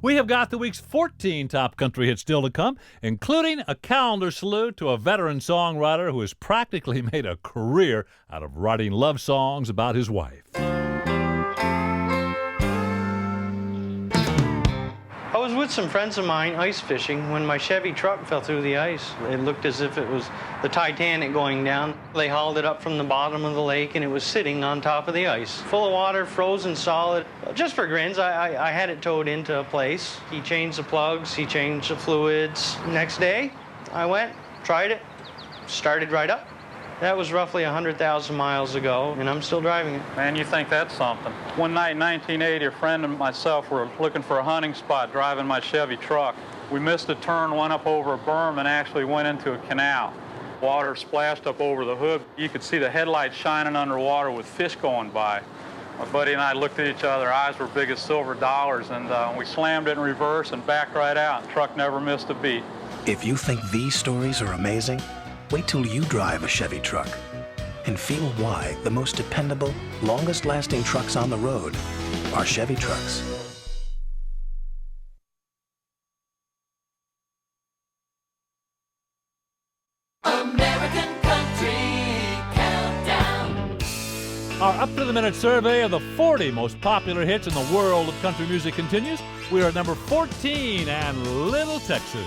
We have got the week's 14 top country hits still to come, including a calendar salute to a veteran songwriter who has practically made a career out of writing love songs about his wife. I was with some friends of mine ice fishing when my Chevy truck fell through the ice. It looked as if it was the Titanic going down. They hauled it up from the bottom of the lake and it was sitting on top of the ice. Full of water, frozen solid. Just for grins, I had it towed into a place. He changed the plugs, he changed the fluids. Next day, I went, tried it, started right up. That was roughly 100,000 miles ago, and I'm still driving it. Man, you think that's something. One night in 1980, a friend and myself were looking for a hunting spot driving my Chevy truck. We missed a turn, went up over a berm, and actually went into a canal. Water splashed up over the hood. You could see the headlights shining underwater with fish going by. My buddy and I looked at each other, our eyes were big as silver dollars, and we slammed it in reverse and backed right out. The truck never missed a beat. If you think these stories are amazing, wait till you drive a Chevy truck and feel why the most dependable, longest-lasting trucks on the road are Chevy trucks. American Country Countdown. Our up-to-the-minute survey of the 40 most popular hits in the world of country music continues. We are at number 14 and Little Texas.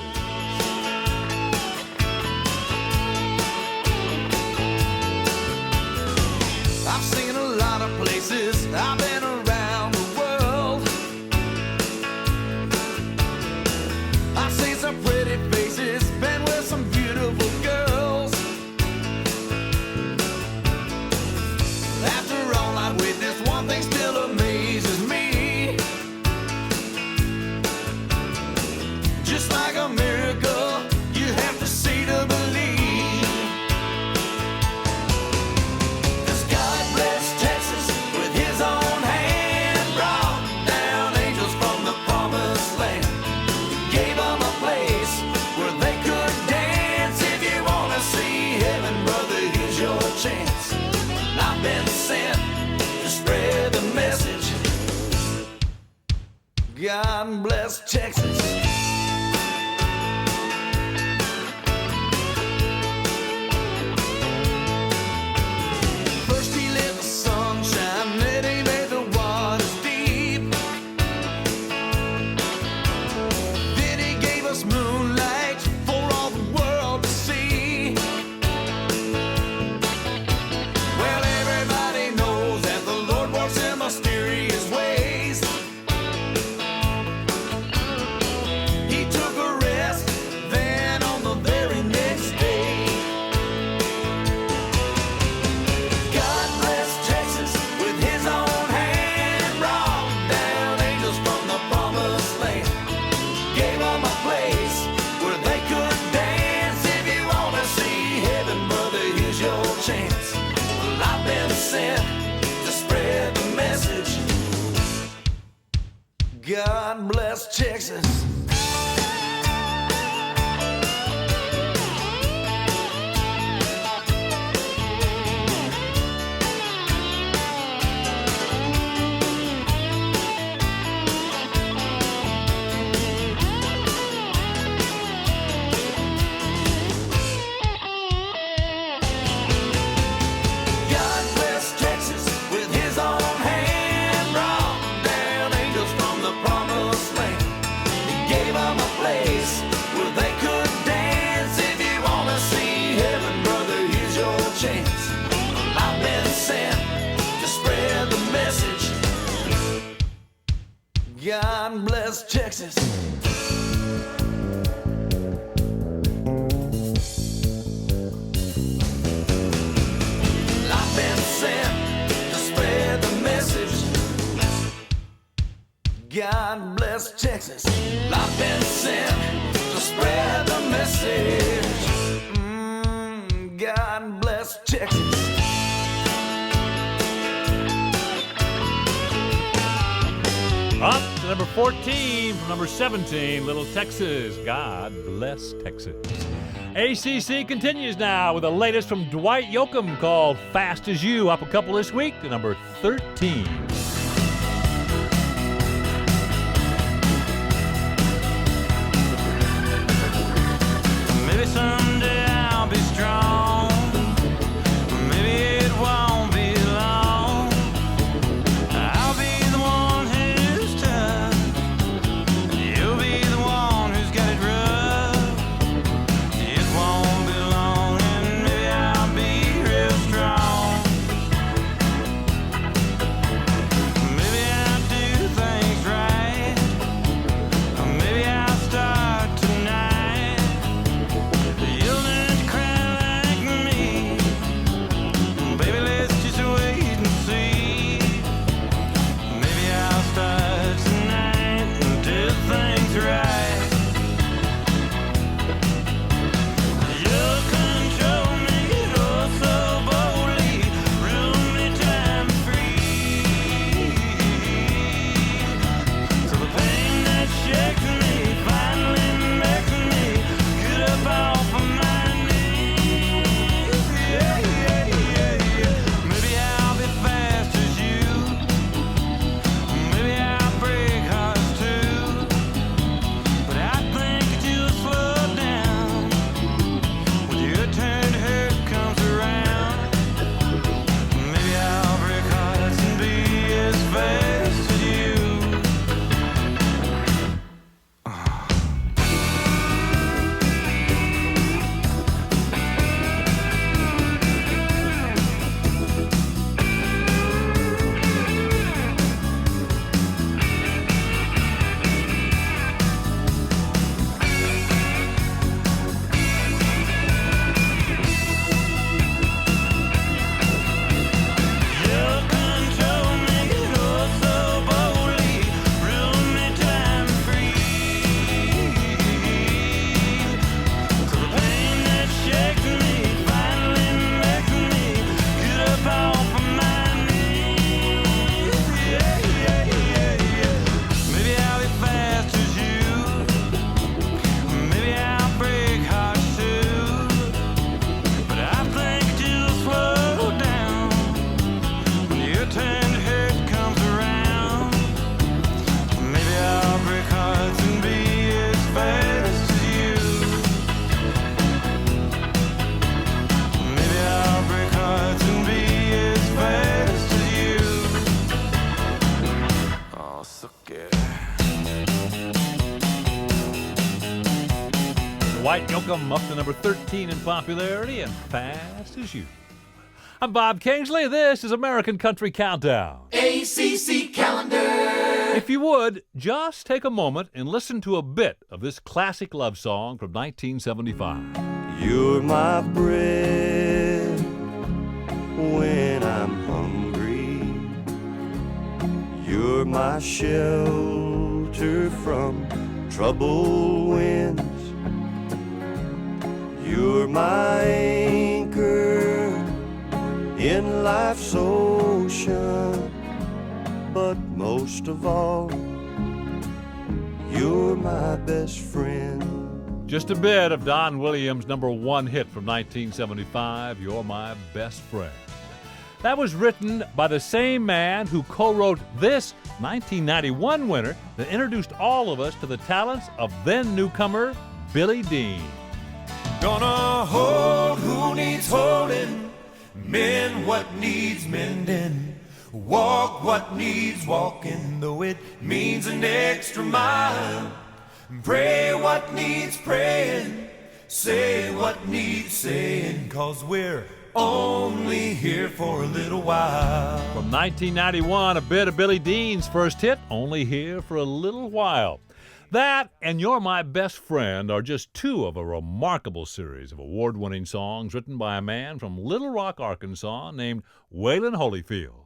I've seen a lot of places, I've been around the world. I've seen some pretty faces, been with some beautiful girls. After all I witnessed, one thing still amazes me. Just like a miracle, you have to see to believe. God bless Texas. First he lit the sunshine, then he made the waters deep. Then he gave us moonlight for all the world to see. Well, everybody knows that the Lord works in mysterious ways. God bless Texas. God bless Texas. I've been sent to spread the message. God bless Texas. I've been sent to spread the message. God bless Texas. Up to number 14 from number 17, Little Texas. God bless Texas. ACC continues now with the latest from Dwight Yoakam called Fast As You, up a couple this week to number 13. someday I'll be strong. Maybe it won't be long. I'll be the one who's tough. You'll be the one who's got it rough. It won't be long, and maybe I'll be real strong. Maybe I'll do things right. Maybe I'll start tonight. You'll learn to cry like me. Baby, let's just wait and see. Maybe I'll start tonight and do things right. You'll control me, oh so boldly, rule me time free. So the pain that shakes me finally makes me get up off of my knees. Yeah, yeah, yeah, yeah. Maybe I'll be fast as you. Maybe I'll break hearts too. But I think that you'll slow down when your turn to hurt comes around. Maybe I'll break hearts and be as fast as you. You'll control me, oh so boldly, rule me time free. So the pain that shakes me finally makes me get up off of my knees. Yeah, yeah, yeah, yeah. Maybe I'll be fast as you. Maybe I'll break hearts too. But I think you'll slow down when your turn to hurt comes around. Maybe I'll break hearts and be as fast as you. Maybe I'll break hearts and be as fast as you. Oh, so good. White Yoakum up to number 13 in popularity and Fast as You. I'm Bob Kingsley. This is American Country Countdown. ACC calendar. If you would, just take a moment and listen to a bit of this classic love song from 1975. You're my bread when I'm hungry. You're my shelter from troubled winds. You're my anchor in life's ocean. But most of all, you're my best friend. Just a bit of Don Williams' #1 hit from 1975, You're My Best Friend. That was written by the same man who co-wrote this 1991 winner that introduced all of us to the talents of then newcomer Billy Dean. Gonna hold who needs holding, mend what needs mending, walk what needs walking, though it means an extra mile. Pray what needs praying, say what needs saying, 'cause we're only here for a little while. From 1991, a bit of Billy Dean's first hit, Only Here for a Little While. That and You're My Best Friend are just two of a remarkable series of award-winning songs written by a man from Little Rock, Arkansas named Waylon Holyfield.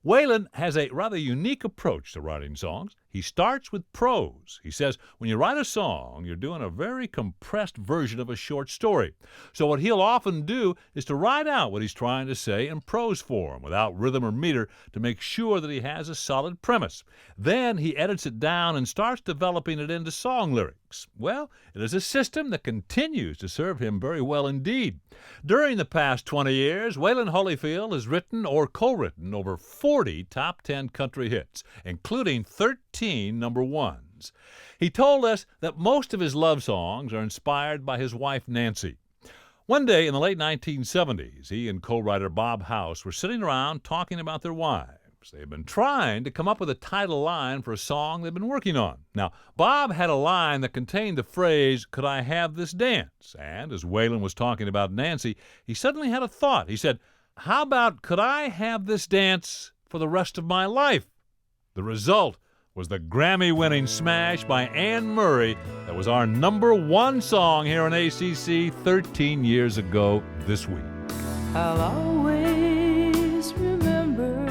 Waylon has a rather unique approach to writing songs. He starts with prose. He says when you write a song, you're doing a very compressed version of a short story. So what he'll often do is to write out what he's trying to say in prose form without rhythm or meter to make sure that he has a solid premise. Then he edits it down and starts developing it into song lyrics. Well, it is a system that continues to serve him very well indeed. During the past 20 years, Waylon Holyfield has written or co-written over 40 top 10 country hits, including 13 #1s. friends. He told us that most of his love songs are inspired by his wife, Nancy. One day in the late 1970s, he and co-writer Bob House were sitting around talking about their wives. They had been trying to come up with a title line for a song they'd been working on. Now, Bob had a line that contained the phrase, "Could I have this dance?" And as Waylon was talking about Nancy, he suddenly had a thought. He said, "How about, could I have this dance for the rest of my life?" The result was the Grammy-winning smash by Anne Murray that was our #1 song here on ACC 13 years ago this week. I'll always remember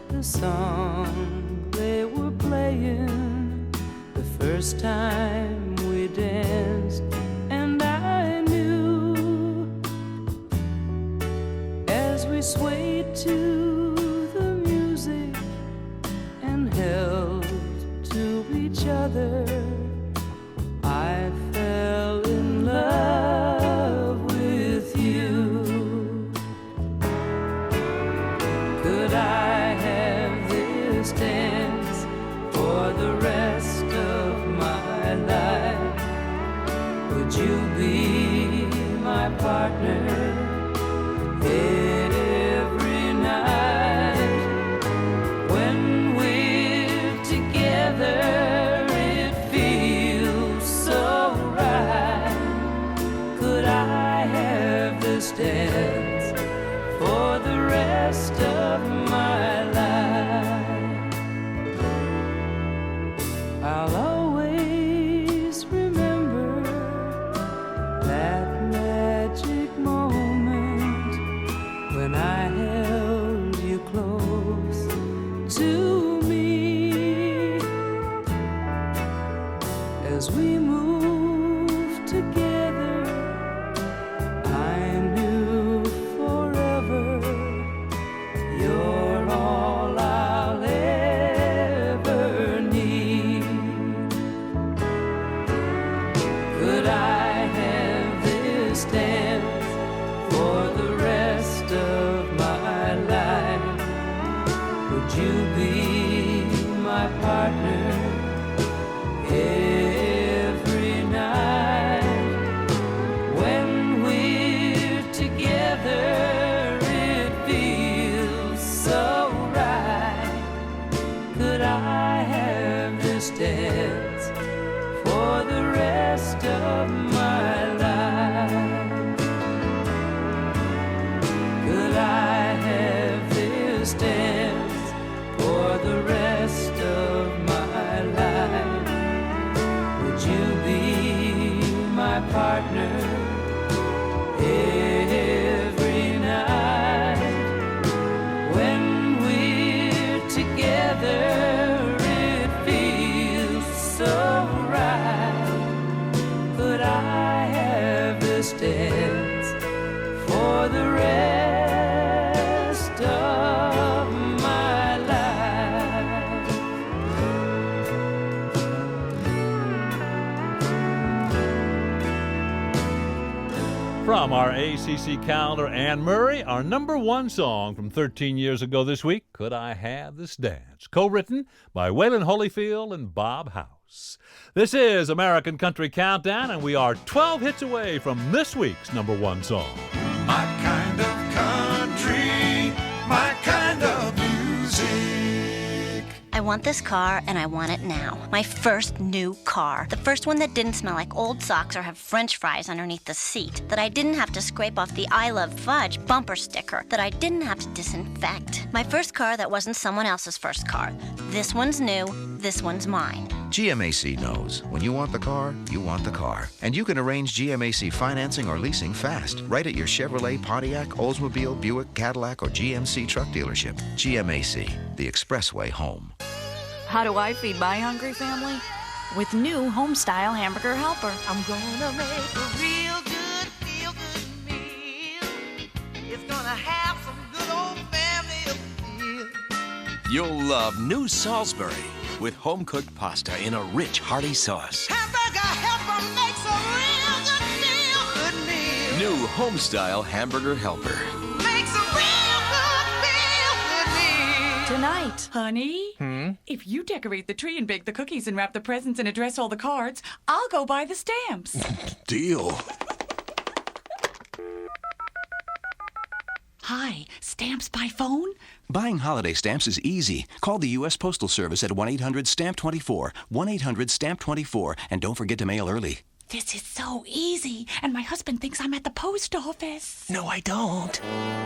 the song they were playing the first time we danced, and I knew as we swayed to the music and held to each other, I fell in love with you. Could I have this dance for the rest of my life? Would you be my partner every night? When we're together, it feels so right. Could I have this dance for the rest of my life? I'll always remember that magic moment when I held you close to me. As we moved together, I knew forever you're all I'll ever need. Could I have this dance for the rest of my life? Would you be my partner every night? When we're together, it feels so right. Could I have this dance for the rest of my life? Could I have this dance for the rest of my life? Would you be my partner every night? When we're together, it feels so right. Could I have this dance for the rest of my life? From our ACC calendar, Anne Murray, our #1 song from 13 years ago this week, Could I Have This Dance? Co-written by Waylon Holyfield and Bob House. This is American Country Countdown, and we are 12 hits away from this week's #1 song. My kind of country, my kind of music. I want this car, and I want it now. My first new car. The first one that didn't smell like old socks or have French fries underneath the seat. That I didn't have to scrape off the I Love Fudge bumper sticker. That I didn't have to disinfect. My first car that wasn't someone else's first car. This one's new, this one's mine. GMAC knows when you want the car, you want the car. And you can arrange GMAC financing or leasing fast, right at your Chevrolet, Pontiac, Oldsmobile, Buick, Cadillac, or GMC truck dealership. GMAC, the expressway home. How do I feed my hungry family? With new home-style hamburger helper. I'm gonna make a real good, feel-good meal. It's gonna have some good old family appeal. You'll love new Salisbury with home-cooked pasta in a rich, hearty sauce. Hamburger helper makes a real good feel-good meal. New home-style hamburger helper. Makes a real good feel-good meal. Tonight. Honey? If you decorate the tree and bake the cookies and wrap the presents and address all the cards, I'll go buy the stamps. Deal. Hi, stamps by phone? Buying holiday stamps is easy. Call the U.S. Postal Service at 1-800-STAMP-24, 1-800-STAMP-24, and don't forget to mail early. This is so easy, and my husband thinks I'm at the post office. No, I don't.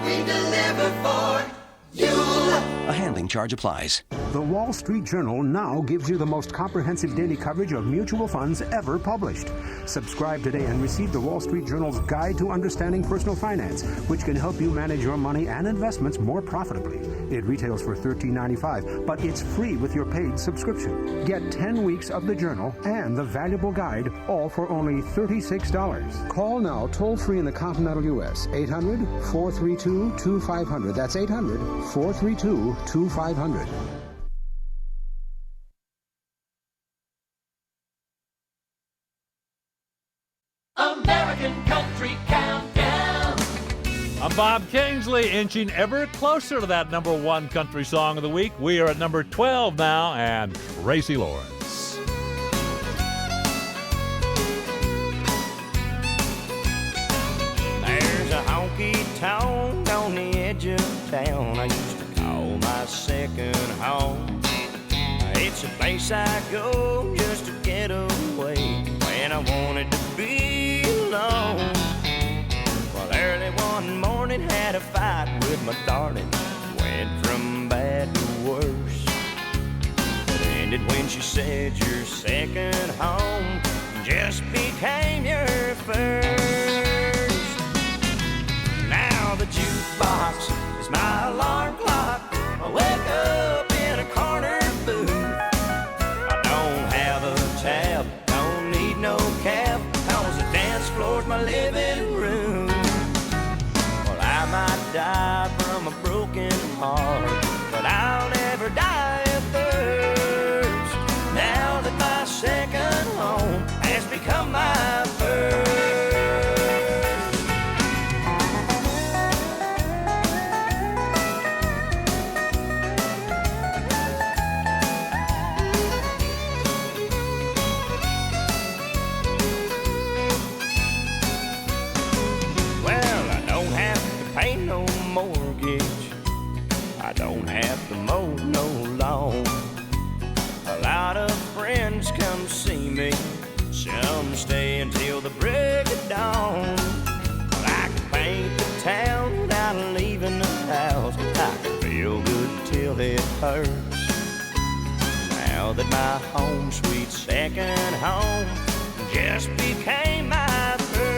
We deliver for you. A handling charge applies. The Wall Street Journal now gives you the most comprehensive daily coverage of mutual funds ever published. Subscribe today and receive the Wall Street Journal's Guide to Understanding Personal Finance, which can help you manage your money and investments more profitably. It retails for $13.95, but it's free with your paid subscription. Get 10 weeks of the Journal and the valuable guide, all for only $36. Call now, toll-free in the continental U.S., 800-432-2500. That's 800-432-2500. American Country Countdown. I'm Bob Kingsley, inching ever closer to that number one country song of the week. We are at number 12 now, and Tracy Lawrence. There's a honky-tonk on the edge of town I used to call my second home. It's a place I go just to get away when I wanted to be alone. Well, early one morning had a fight with my darling. Went from bad to worse. It ended when she said your second home just became your first. Now the jukebox is my alarm clock. I wake up in a corner booth. I don't have a tab, don't need no cap, cause the dance floor's my living room. Well, I might die from a broken heart, but I'll never die of thirst. Now that my second home has become my first. Pay no mortgage, I don't have to mow no lawn. A lot of friends come see me, some stay until the break of dawn. I can paint the town without leaving the house, I can feel good till it hurts. Now that my home sweet second home just became my first.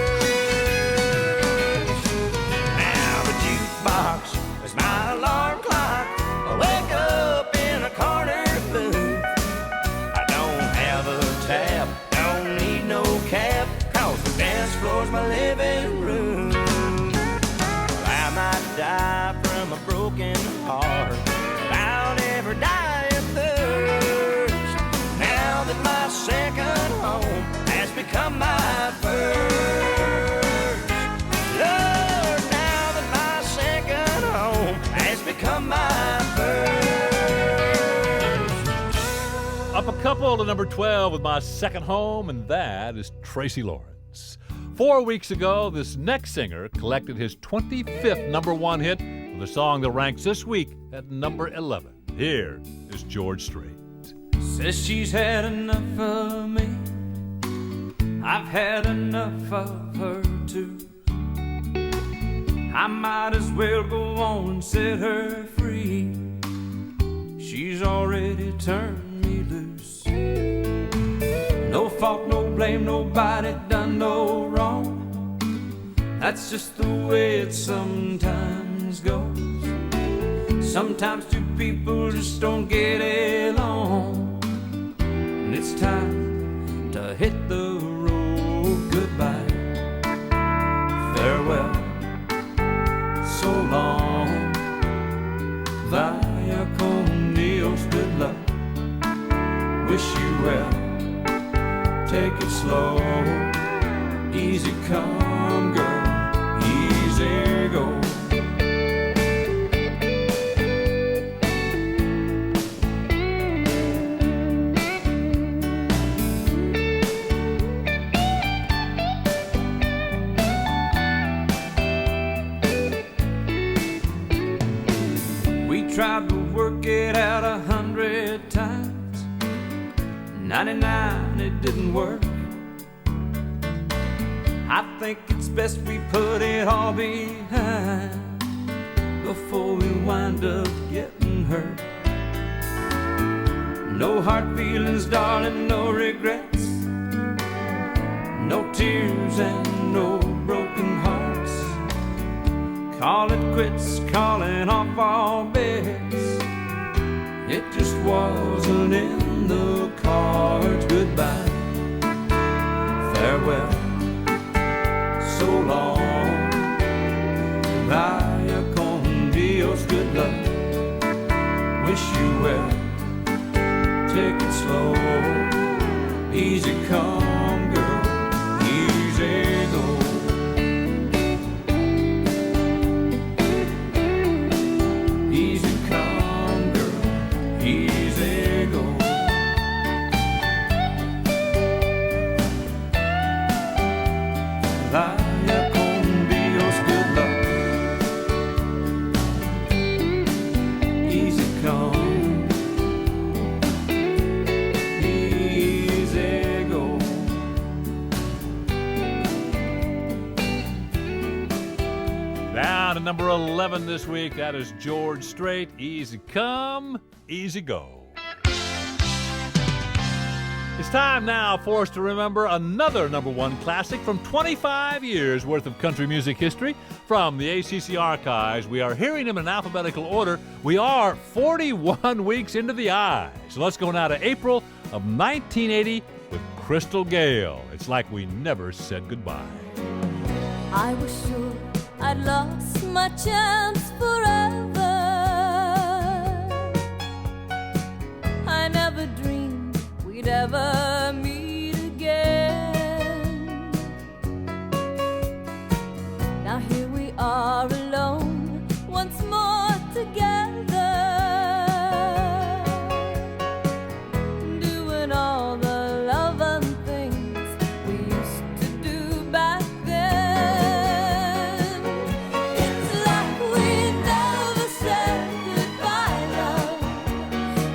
Box is my alarm clock. I wake up in a corner booth. I don't have a tab, don't need no cap, cause the dance floor's my living room. Well, I might die from a broken heart, but I'll never die of thirst. Now that my second home has become my first. Become my first. Up a couple to number 12 with my second home, and that is Tracy Lawrence. 4 weeks ago, this next singer collected his 25th number one hit with a song that ranks this week at number 11. Here is George Strait. Says she's had enough of me, I've had enough of her too. I might as well go on and set her free. She's already turned me loose. No fault, no blame, nobody done no wrong. That's just the way it sometimes goes. Sometimes two people just don't get along, and it's time to hit the road. Goodbye, farewell, so long, vaya con Dios, good luck, wish you well, take it slow, easy come girl, easy go. tried to work it out 100 times. 99, it didn't work. I think it's best we put it all behind before we wind up getting hurt. No hard feelings, darling, no regrets, no tears and no broken hearts. Call it quits, calling off all bets. It just wasn't in the cards. Goodbye, farewell, so long. Vaya con Dios, good luck. Wish you well. Take it slow. Easy come, girl. Easy go. Easy come, girl. Easy go. Vaya con Dios, good luck. Easy come, easy go. Down to number 11 this week, that is George Strait. Easy come, easy go. It's time now for us to remember another number one classic from 25 years worth of country music history. From the ACC archives, we are hearing them in alphabetical order. We are 41 weeks into the eye. So let's go now to April of 1980 with Crystal Gale. It's like we never said goodbye. I was sure I'd lost my chance forever. I never dreamed we'd ever meet again. Now here we are alone once more together, doing all the loving things we used to do back then. It's like we never said goodbye, love.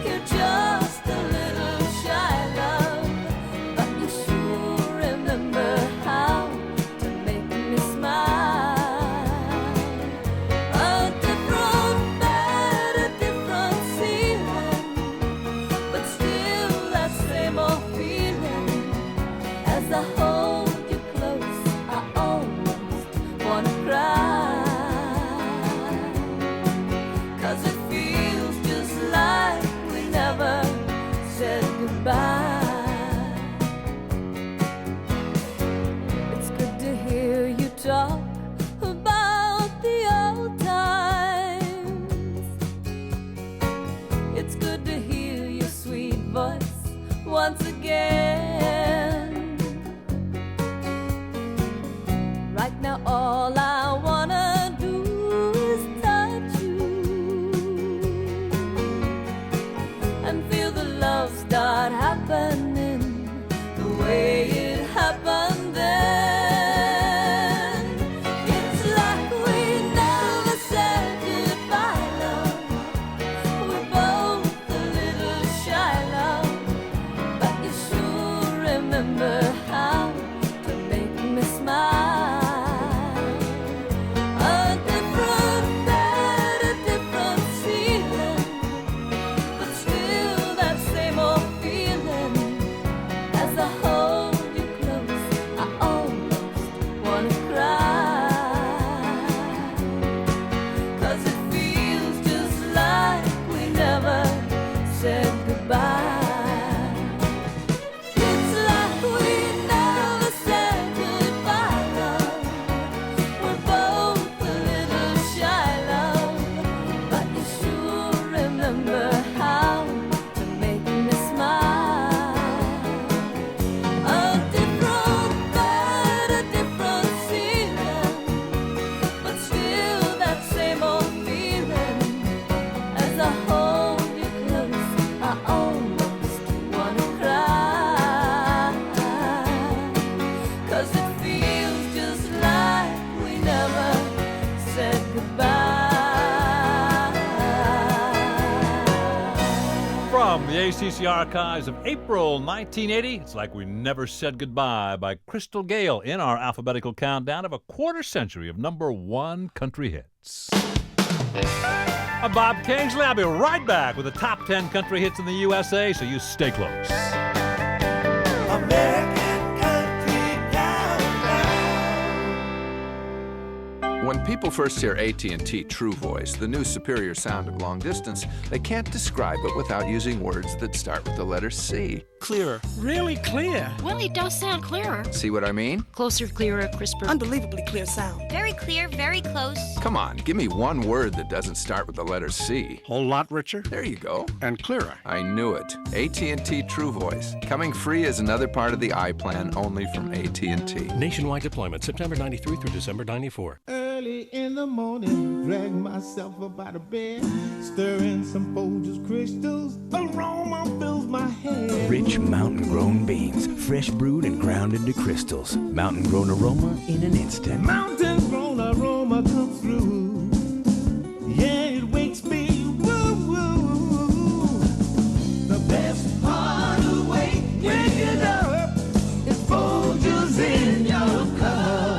You're just a little shy, love. the ACC archives of April 1980. It's like we never said goodbye by Crystal Gale in our alphabetical countdown of a quarter century of number one country hits. I'm Bob Kingsley. I'll be right back with the top 10 country hits in the USA, so you stay close. When people first hear AT&T True Voice, the new superior sound of long distance, they can't describe it without using words that start with the letter C. Clearer. Really clear. Well, it does sound clearer. See what I mean? Closer, clearer, crisper. Unbelievably clear sound. Very clear, very close. Come on, give me one word that doesn't start with the letter C. Whole lot richer. There you go. And clearer. I knew it. AT&T True Voice. Coming free as another part of the iPlan, only from AT&T. Nationwide deployment, September 93 through December 94. Early in the morning, drag myself up out of bed, stirring some Folgers crystals, aroma fills my head. Rich mountain-grown beans, fresh brewed and ground into crystals. Mountain-grown aroma in an instant. Mountain-grown aroma comes through. Yeah, it wakes me woo-woo. The best part of waking up is Folgers in your cup.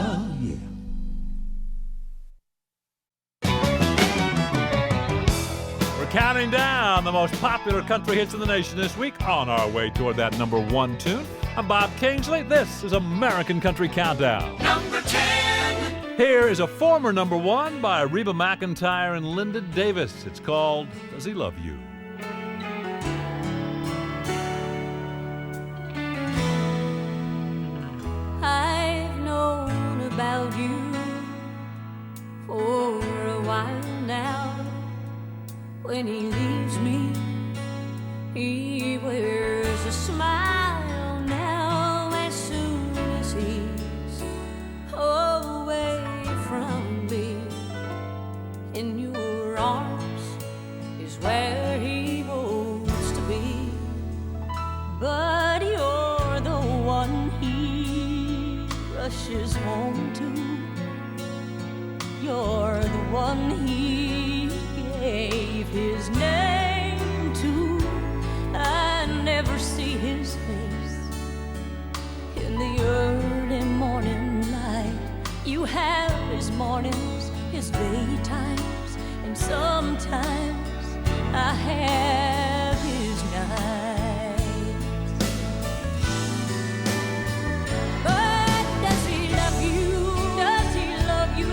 Counting down the most popular country hits in the nation this week on our way toward that number one tune. I'm Bob Kingsley. This is American Country Countdown. Number 10. Here is a former number one by Reba McEntire and Linda Davis. It's called Does He Love You? I've known about you for a while now. When he leaves me, he wears a smile now. As soon as he's away from me, in your arms is where he wants to be. But you're the one he rushes home to. You're the one he gave his name to. I never see his face in the early morning light. You have his mornings, his daytimes, and sometimes I have his nights. But does he love you? Does he love you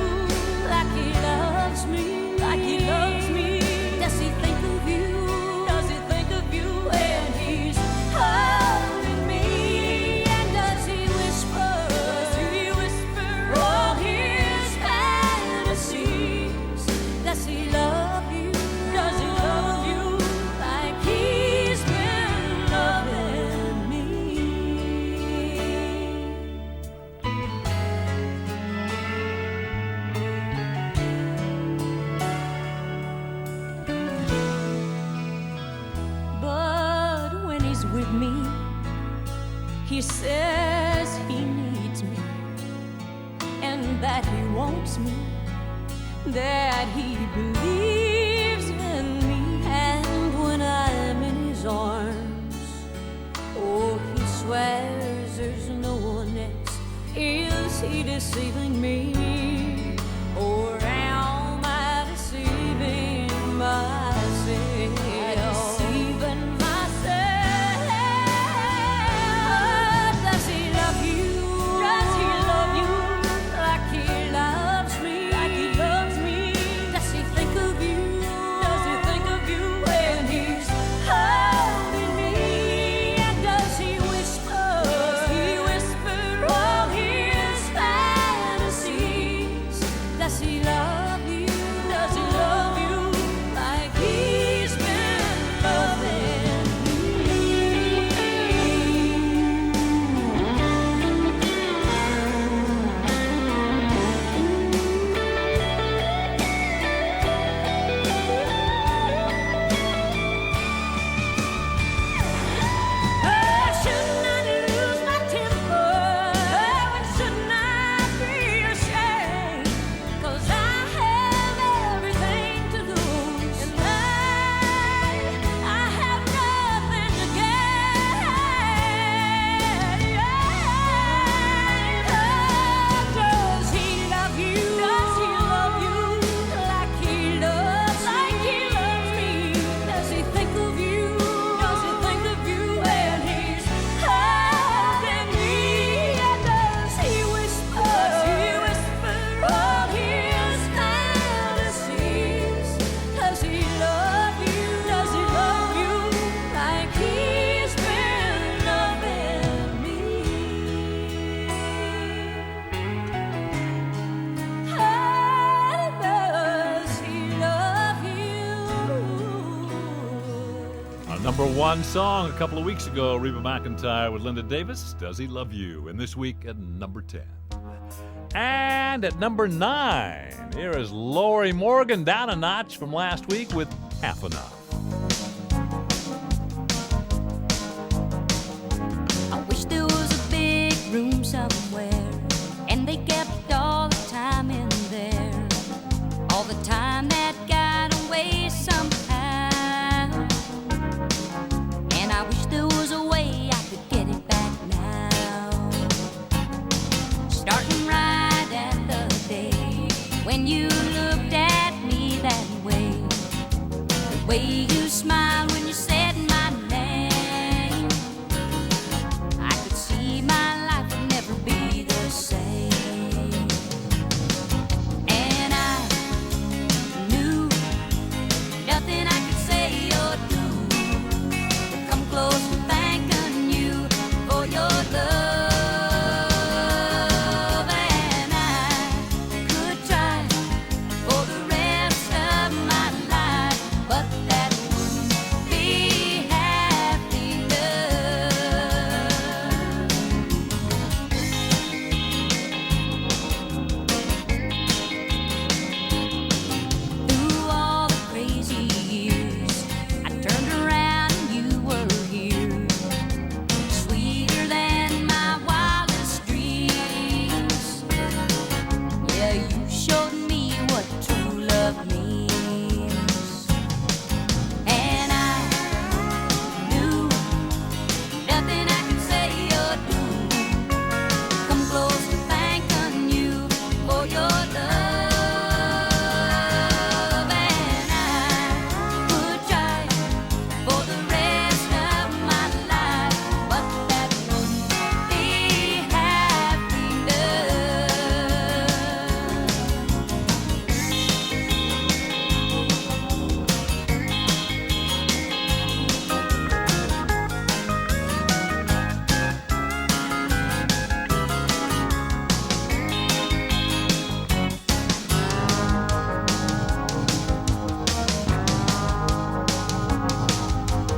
like he loves me? Like he loves me? Does he think of you? Does he think of you when he's holding me? And does he whisper? Does he whisper all his fantasies? Does he love you? Does he love you like he's been loving me? But when he's with me, he says he needs me, and that he wants me, that he believes in me. And when I'm in his arms, oh, he swears there's no one else. Is he deceiving me, or am I deceiving myself? Deceiving myself. Does he love you? Does he love you like he loves me? Like he loves me? Does he think of you? Does he think of you when he's holding me? And does he whisper? Does he whisper all his fantasies? #1 song a couple of weeks ago, Reba McEntire with Linda Davis, Does He Love You? And this week at number 10. And at number 9, here is Lori Morgan, down a notch from last week with Half Enough. I wish there was a big room somewhere, and they kept all the time in there, all the time that got away somehow. And I wish there was a way I could get it back now, starting right at the day when you looked at me that way, the way you smiled when you said my name. I could see my life would never be the same. And I knew nothing I could say or do would come close to thanking you for your love. And I could try for the rest of my life, but that wouldn't be happy love. Through all the crazy years, I turned around and you were here, sweeter than my wildest dreams. Yeah, you showed me what true love means. And I knew nothing I could say or do would come close to thanking you for your love. And I could try for the rest of my life, but that wouldn't be happy love.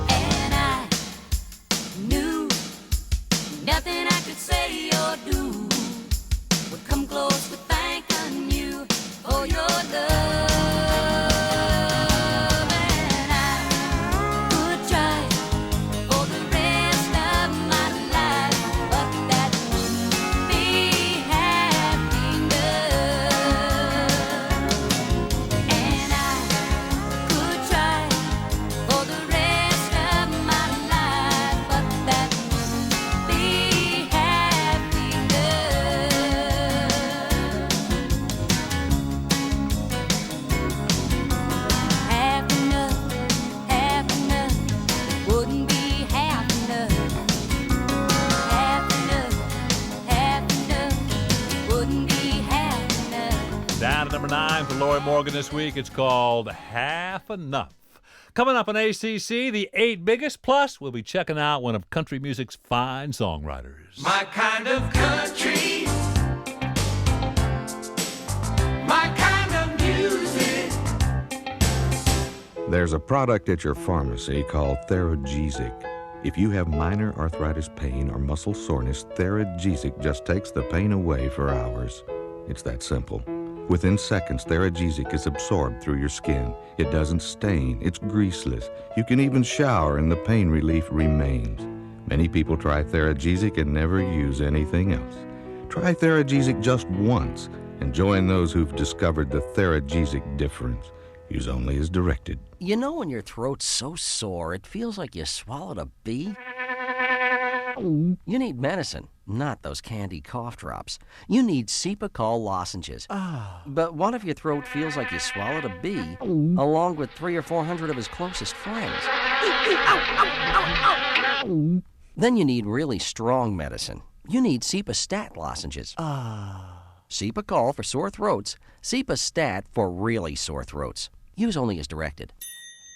And I knew nothing I could say or do would come close to thanking you for your love. And I could try for the rest of my life, but that wouldn't be happy love. And I could try for the rest of my life, but that wouldn't be happy love. Half enough wouldn't be half enough. Half enough wouldn't be half enough. Down at number 9 for Lori Morgan this week, it's called Half Enough. Coming up on ACC, the 8 biggest, plus we'll be checking out one of country music's fine songwriters. My kind of country, my kind of music. There's a product at your pharmacy called Theragesic. If you have minor arthritis pain or muscle soreness, Theragesic just takes the pain away for hours. It's that simple. Within seconds, Theragesic is absorbed through your skin. It doesn't stain. It's greaseless. You can even shower and the pain relief remains. Many people try Theragesic and never use anything else. Try Theragesic just once and join those who've discovered the Theragesic difference. Use only as directed. You know when your throat's so sore, it feels like you swallowed a bee? You need medicine, not those candy cough drops. You need Cepacol lozenges. But what if your throat feels like you swallowed a bee, along with 300 or 400 of his closest friends? Then you need really strong medicine. You need Cepastat lozenges. Cepacol for sore throats, Cepastat for really sore throats. Use only as directed.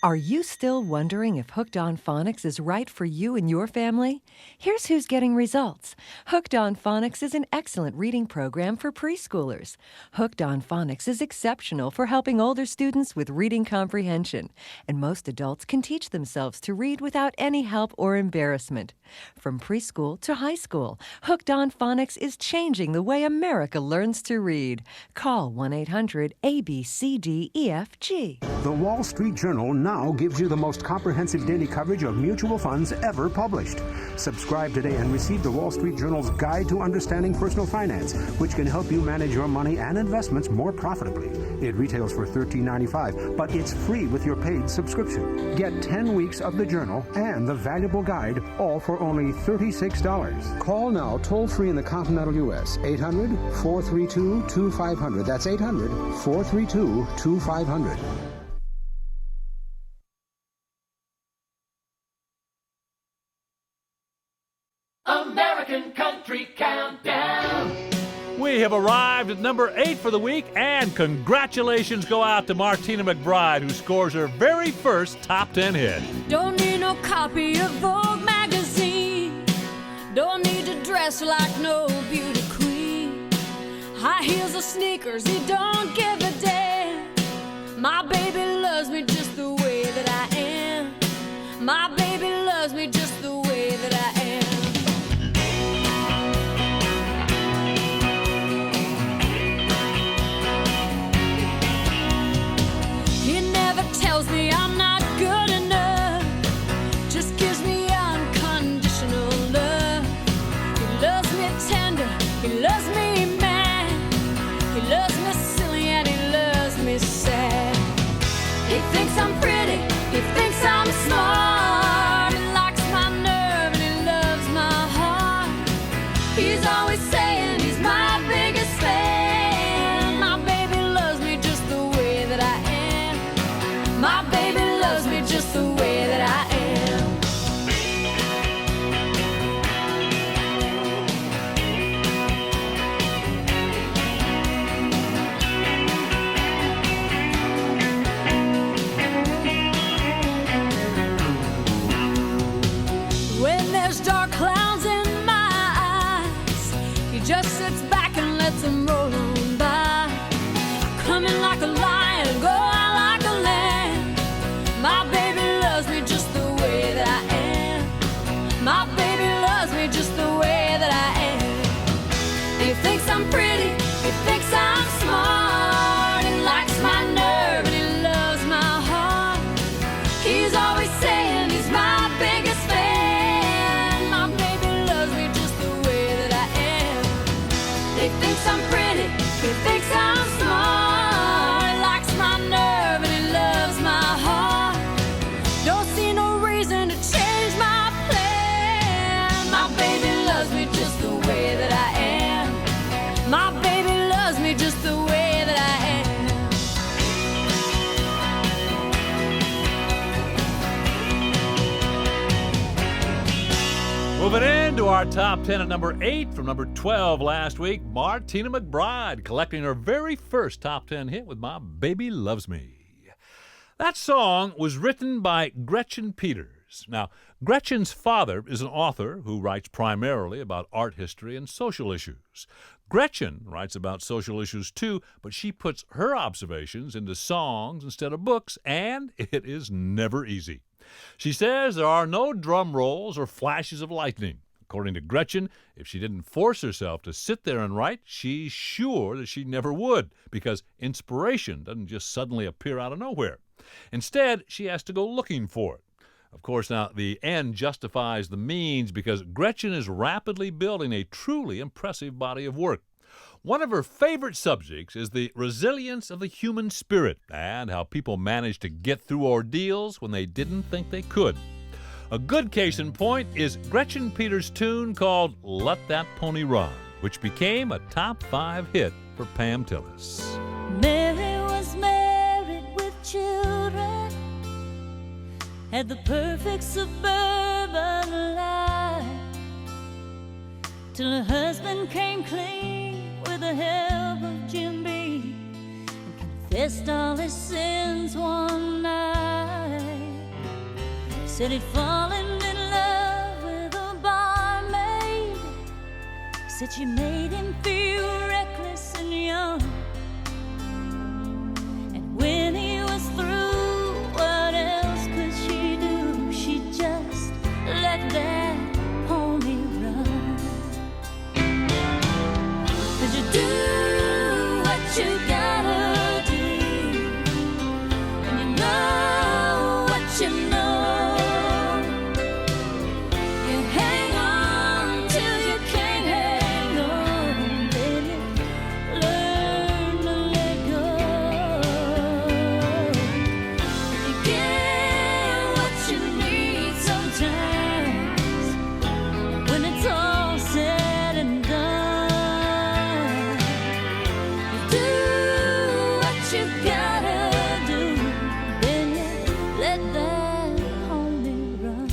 Are you still wondering if Hooked on Phonics is right for you and your family? Here's who's getting results. Hooked on Phonics is an excellent reading program for preschoolers. Hooked on Phonics is exceptional for helping older students with reading comprehension, and most adults can teach themselves to read without any help or embarrassment. From preschool to high school, Hooked on Phonics is changing the way America learns to read. Call 1-800-ABCDEFG. The Wall Street Journal now gives you the most comprehensive daily coverage of mutual funds ever published. Subscribe today and receive the Wall Street Journal's Guide to Understanding Personal Finance, which can help you manage your money and investments more profitably. It retails for $13.95, but it's free with your paid subscription. Get 10 weeks of the journal and the valuable guide, all for only $36. Call now, toll-free in the continental U.S., 800-432-2500. That's 800-432-2500. American Country Countdown. We have arrived at number 8 for the week, and congratulations go out to Martina McBride, who scores her very first top 10 hit. Don't need no copy of Vogue magazine. Don't need to dress like no beauty queen. High heels or sneakers, he don't give a damn. My baby loves me just the way that I am. My baby loves me just the way that I am. Tells me I'm not good enough, just gives me unconditional love. He loves me tender, he loves me mad, he loves me silly and he loves me sad. He thinks I'm pretty, he thinks I'm smart, he likes my nerve and he loves my heart. He's always saying he's my biggest fan. My baby loves me just the way that I am. My baby loves me just the way that I am. When there's dark clouds in my eyes, he just sits back and lets them roll on by. Coming like a lion, go out like a lamb. My baby loves me just the way that I am. My baby loves me just the way that I am. He thinks I'm pretty, he thinks I'm smart, he likes my nerve and he loves my heart. He's always saying he's my biggest fan. My baby loves me just the way that I am. He thinks I'm pretty, he thinks I'm smart, he likes my nerve and he loves my heart. Don't see no reason to change my plan. My baby loves me just the way that I am. My baby loves me just the way that I am. Moving into our top 10 at number 8 from number 12 last week, Martina McBride collecting her very first top 10 hit with My Baby Loves Me. That song was written by Gretchen Peters. Now, Gretchen's father is an author who writes primarily about art history and social issues. Gretchen writes about social issues too, but she puts her observations into songs instead of books, and it is never easy. She says there are no drum rolls or flashes of lightning. According to Gretchen, if she didn't force herself to sit there and write, she's sure that she never would, because inspiration doesn't just suddenly appear out of nowhere. Instead, she has to go looking for it. Of course, now, the end justifies the means because Gretchen is rapidly building a truly impressive body of work. One of her favorite subjects is the resilience of the human spirit and how people manage to get through ordeals when they didn't think they could. A good case in point is Gretchen Peters' tune called Let That Pony Run, which became a top 5 hit for Pam Tillis. Mary was married with children, had the perfect suburban life, till her husband came clean with the help of Jim B and confessed all his sins one night. Said he'd fallen in love with a barmaid. Said she made him feel reckless and young. And when he was through, what else could she do? She just let that pony run. Could you do what you gotta do? And you know what you know. You hang on till you can't hang on. Then you learn to let go. You get what you need sometimes when it's all said and done. You do what you gotta do, then you let that pony run.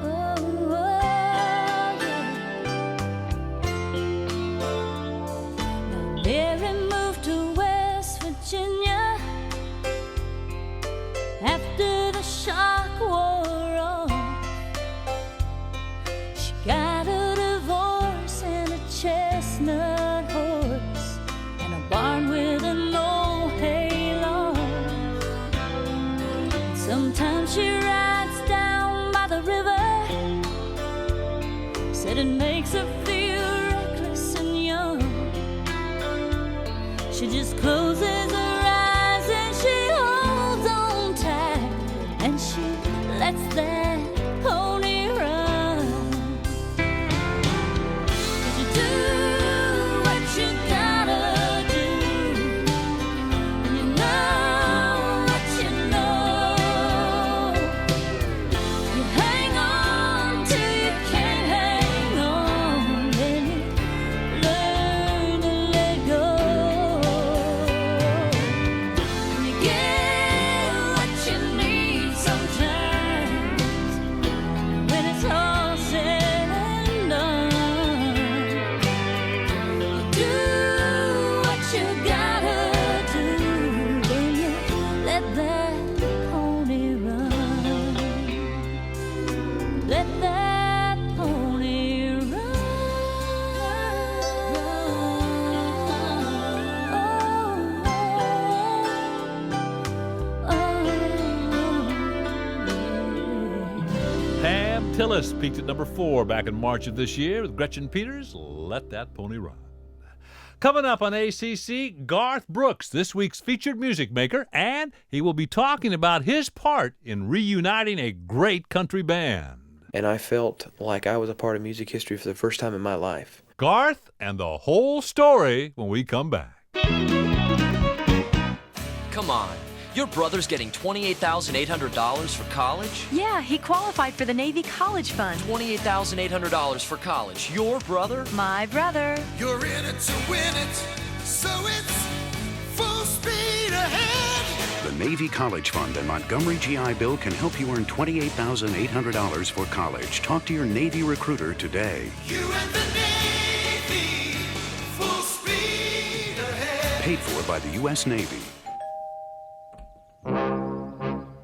Oh, Now Mary moved to West Virginia after the shock wore off. She got a divorce and a chestnut horse and a barn with an old hay loft. Sometimes she rides down by the river. Said it makes her feel reckless and young. She just closes her eyes and she holds on tight, and she lets that pony run. Could you do what you gotta do? And you know what you know. You hang on till you can't hang on, then you learn to let go. You get what you need sometimes when it's all said and done. You do what you gotta do, then you let that pony run. Let that pony Pam Tillis peaked at number 4 back in March of this year with Gretchen Peters, Let That Pony Run. Coming up on ACC, Garth Brooks, this week's featured music maker, and he will be talking about his part in reuniting a great country band. And I felt like I was a part of music history for the first time in my life. Garth and the whole story when we come back. Come on. Your brother's getting $28,800 for college? Yeah, he qualified for the Navy College Fund. $28,800 for college. Your brother? My brother. You're in it to win it, so it's full speed ahead. The Navy College Fund and Montgomery GI Bill can help you earn $28,800 for college. Talk to your Navy recruiter today. You and the Navy, full speed ahead. Paid for by the U.S. Navy.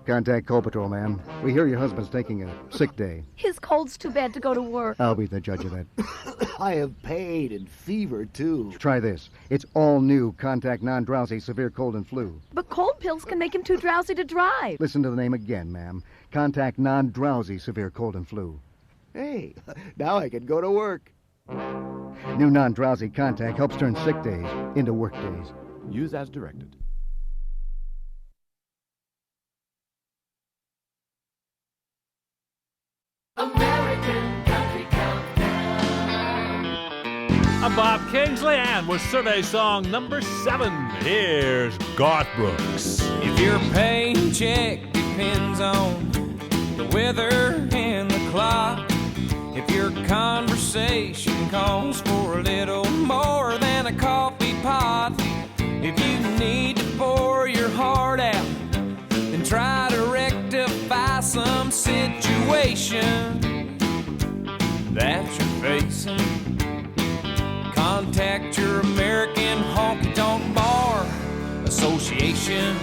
Contact Coal Patrol, ma'am. We hear your husband's taking a sick day. His cold's too bad to go to work. I'll be the judge of that. I have pain and fever, too. Try this. It's all new Contact Non-Drowsy Severe Cold and Flu. But cold pills can make him too drowsy to drive. Listen to the name again, ma'am. Contact Non-Drowsy Severe Cold and Flu. Hey, now I can go to work. New Non-Drowsy Contact helps turn sick days into work days. Use as directed. American Country Countdown. I'm Bob Kingsley, and with survey song number 7, here's Garth Brooks. If your paycheck depends on the weather and the clock, if your conversation calls for a little more than a coffee pot, if you need to pour your heart out, then try to rectify some situation that you're facing. Contact your American Honky Tonk Bar Association.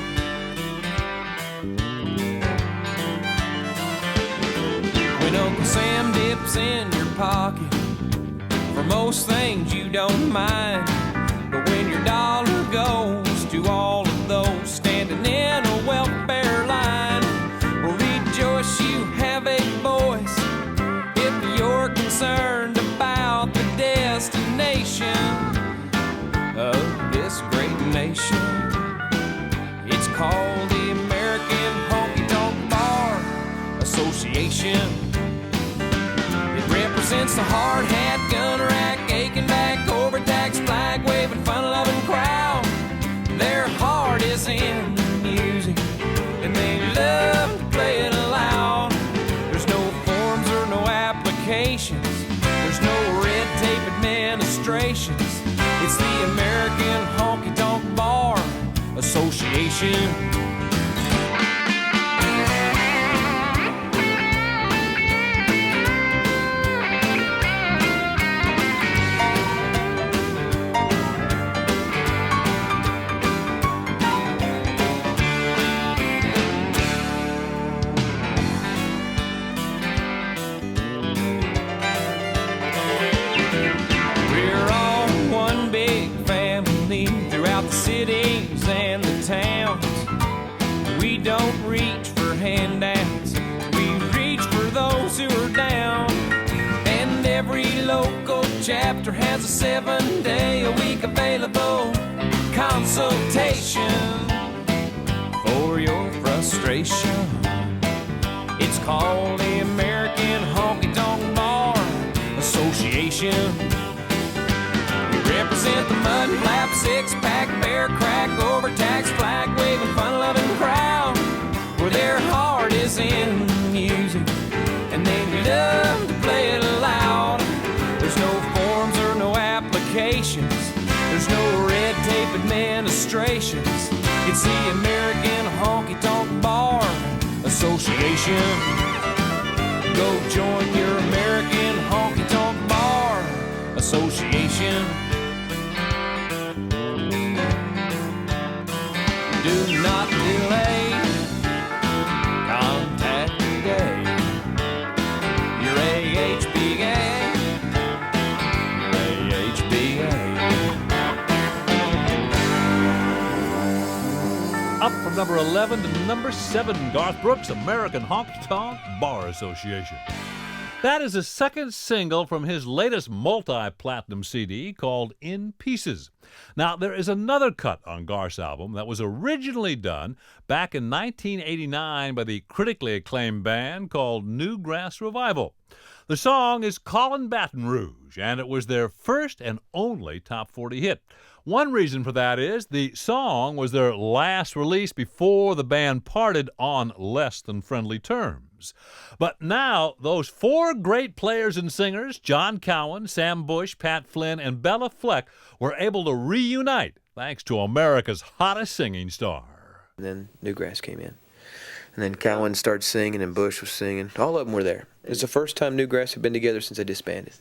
lives in your pocket. For most things you don't mind, but when your dollar goes to all of those standing in a welfare line, well, rejoice you have a voice if you're concerned about the destination of this great nation. It's called the American Honky Tonk Bar Association. It represents the hard hat, gun rack, aching back, overtaxed, flag waving, fun loving crowd. Their heart is in the music, and they love to play it loud. There's no forms or no applications. There's no red tape administrations. It's the American Honky Tonk Bar Association. Cities and the towns, we don't reach for handouts, we reach for those who are down. And every local chapter has a 7-day-a-week available consultation for your frustration. It's called the American Honky Tonk Bar Association. Represent the mud flap, six-pack, bear crack, overtaxed, flag-waving, fun-loving crowd, where their heart is in the music, and they love to play it loud. There's no forms or no applications. There's no red tape administrations. It's the American Honky Tonk Bar Association. Go join your American Honky Tonk Bar Association. Do not delay. Contact today. Your AHB gang. Your AHB. Up from number 11 to number 7, Garth Brooks' American Honky Tonk Bar Association. That is the second single from his latest multi-platinum CD called In Pieces. Now, there is another cut on Garth's album that was originally done back in 1989 by the critically acclaimed band called Newgrass Revival. The song is Callin' Baton Rouge, and it was their first and only top 40 hit. One reason for that is the song was their last release before the band parted on less than friendly terms. But now, those four great players and singers, John Cowan, Sam Bush, Pat Flynn, and Bella Fleck, were able to reunite thanks to America's hottest singing star. And then Newgrass came in. And then Cowan started singing and Bush was singing. All of them were there. It was the first time Newgrass had been together since they disbanded.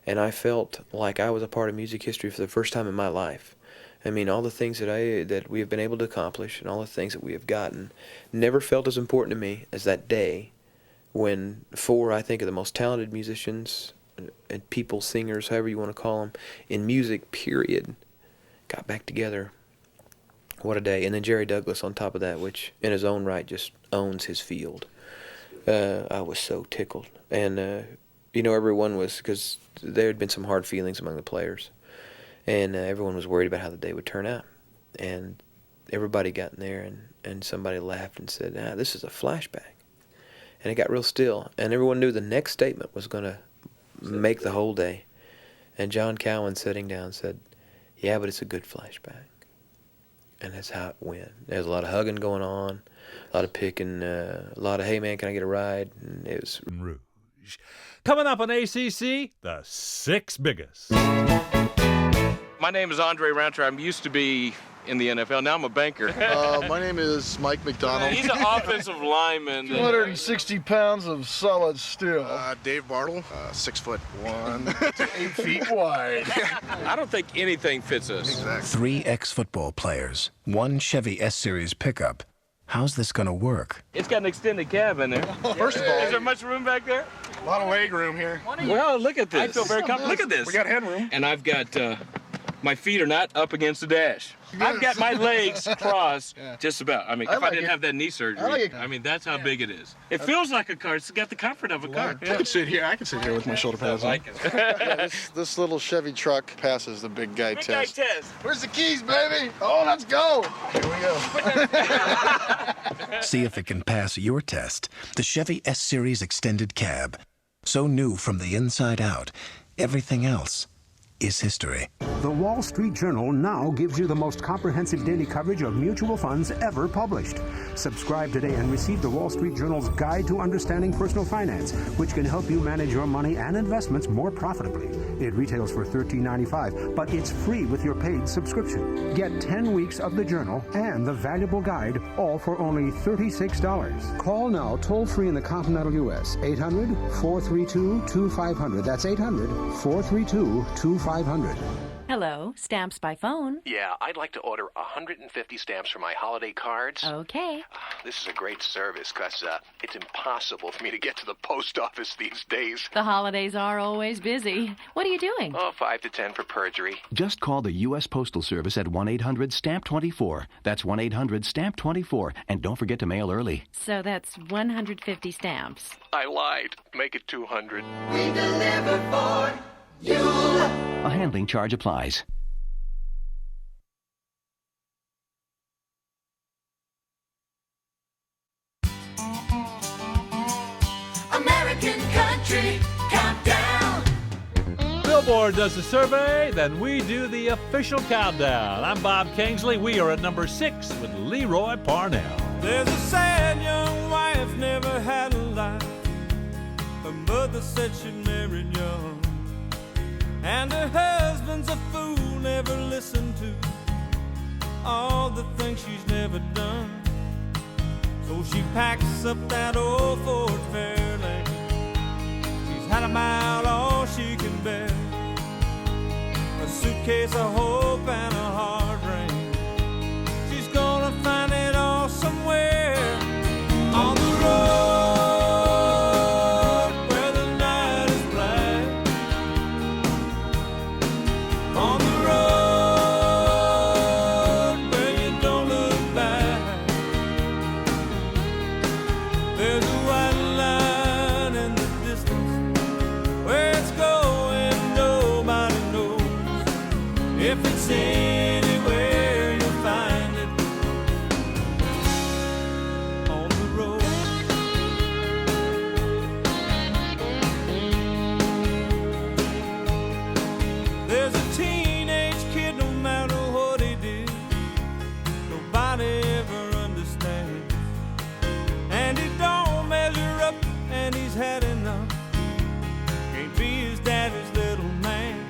And I felt like I was a part of music history for the first time in my life. I mean, all the things that we have been able to accomplish and all the things that we have gotten never felt as important to me as that day when four, I think, of the most talented musicians and people, singers, however you want to call them, in music, period, got back together. What a day. And then Jerry Douglas on top of that, which in his own right just owns his field. I was so tickled. And, you know, everyone was, because there had been some hard feelings among the players. And everyone was worried about how the day would turn out. And everybody got in there and somebody laughed and said, this is a flashback. And it got real still. And everyone knew the next statement was going to make the whole day. And John Cowan sitting down said, yeah, but it's a good flashback. And that's how it went. There's a lot of hugging going on, a lot of picking, a lot of, hey, man, can I get a ride? And it was Rouge. Coming up on ACC, the six biggest. My name is Andre Rancher. I used to be in the NFL. Now I'm a banker. My name is Mike McDonald. He's an offensive lineman. 260 pounds of solid steel. Dave Bartle, 6'1", 8 feet wide. I don't think anything fits us. Exactly. 3 ex-football players, 1 Chevy S-Series pickup, How's this gonna work? It's got an extended cab in there. First of all, is there much room back there? A lot of leg room here. Well, look at this. I feel very comfortable. Look at this. We got headroom. And I've got, my feet are not up against the dash. I've got my legs crossed just about. I mean, if I didn't have that knee surgery, I mean, that's how big it is. It feels like a car. It's got the comfort of a car. I can sit here. I can sit here with my shoulder pads on. This little Chevy truck passes the big guy test. Where's the keys, baby? Oh, let's go. Here we go. See if it can pass your test. The Chevy S-Series Extended Cab. So new from the inside out. Everything else is history. The Wall Street Journal now gives you the most comprehensive daily coverage of mutual funds ever published. Subscribe today and receive the Wall Street Journal's Guide to Understanding Personal Finance, which can help you manage your money and investments more profitably. It retails for $13.95, but it's free with your paid subscription. Get 10 weeks of the journal and the valuable guide, all for only $36. Call now toll-free in the continental U.S. 800-432-2500. That's 800-432-2500. Hello, stamps by phone. Yeah, I'd like to order 150 stamps for my holiday cards. Okay. This is a great service, because it's impossible for me to get to the post office these days. The holidays are always busy. What are you doing? Oh, 5 to 10 for perjury. Just call the U.S. Postal Service at 1-800-STAMP-24. That's 1-800-STAMP-24. And don't forget to mail early. So that's 150 stamps. I lied. Make it 200. We deliver for you. A handling charge applies. American Country Countdown. Billboard does the survey, then we do the official countdown. I'm Bob Kingsley. We are at number 6 with Leroy Parnell. There's a sad young wife never had a life. Her mother said she married young. And her husband's a fool, never listened to all the things she's never done. So she packs up that old Ford Fairlane. She's had about all she can bear. A suitcase of hope and a hard rain. She's gonna find it all somewhere on the road. Anywhere you'll find it on the road. There's a teenage kid, no matter what he did, nobody ever understands. And he don't measure up, and he's had enough. Can't be his daddy's little man.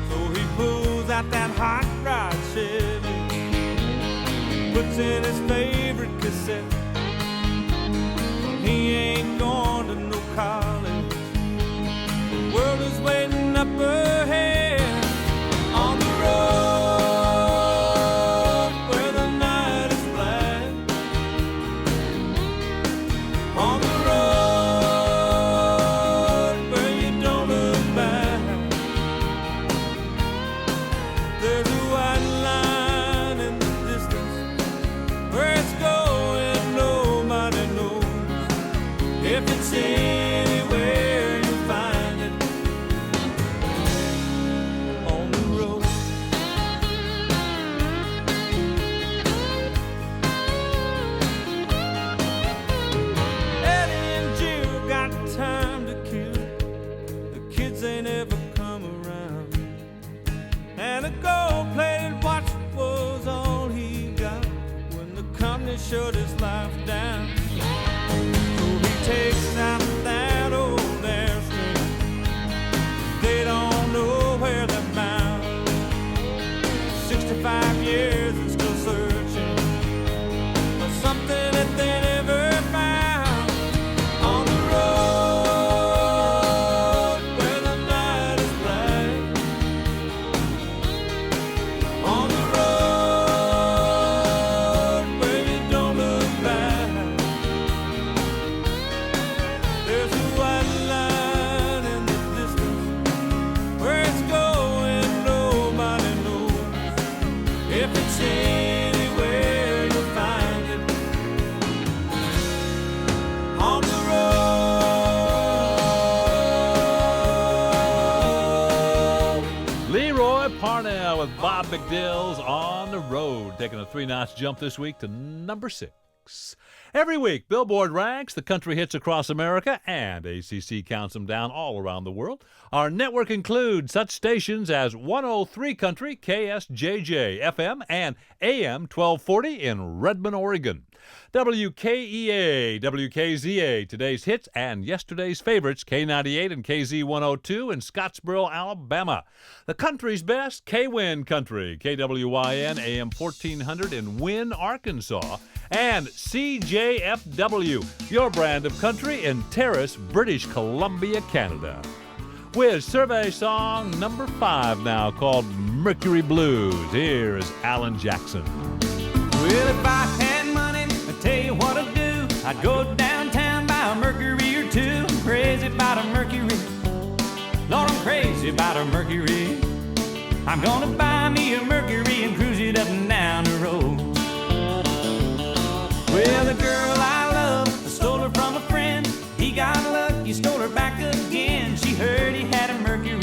So he pulls out that hot rod Chevy, puts in his favorite cassette. He ain't going to no college. The world is waiting up ahead on the road where the night is black. On the road where you don't look back. There's a white line in the distance. Where it's going, nobody knows. If it's anywhere, you'll find it on the road. Eddie and Jill got time to kill. The kids ain't ever come around. And a gold-plated watch was all he got when the company shut his life down. So he takes out that old Airstream. They don't know where they're bound. 65 years and still searching for something that they never found. On the road where the night is black. On the road where you don't look if it's anywhere you'll find it. On the road. Leroy Parnell with Bob McDill's On the Road, taking a 3-notch jump this week to number 6. Every week, Billboard ranks the country hits across America, and ACC counts them down all around the world. Our network includes such stations as 103 Country, KSJJ FM, and AM 1240 in Redmond, Oregon. WKEA, WKZA, today's hits and yesterday's favorites, K98 and KZ102 in Scottsboro, Alabama. The country's best, K-Win Country, KWYN, AM 1400 in Wynne, Arkansas. And CJFW, your brand of country in Terrace, British Columbia, Canada. With survey song number 5 now, called Mercury Blues. Here is Alan Jackson. Well, if I had money, I'd tell you what I'd do. I'd go downtown, buy a Mercury or two. I'm crazy about a Mercury. Lord, I'm crazy about a Mercury. I'm gonna buy me a Mercury and cruise it up and down the road. Well, the girl I love, I stole her from a friend. He got lucky, stole her back again. She heard he had a Mercury.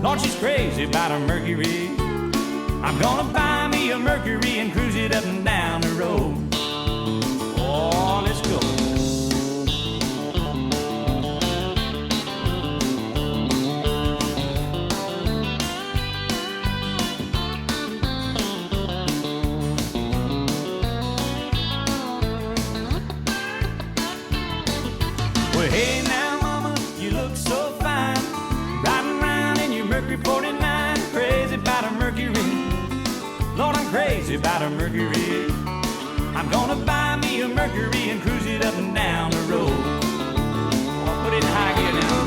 Lord, she's crazy about a Mercury. I'm gonna buy me a Mercury and cruise it up and down the road. Oh, let's go. Well, hey now, mama, you look so fine. Riding around in your Mercury 49. Crazy about a Mercury. Lord, I'm crazy about a Mercury. I'm gonna buy me a Mercury and cruise it up and down the road. I'll put it in high gear now.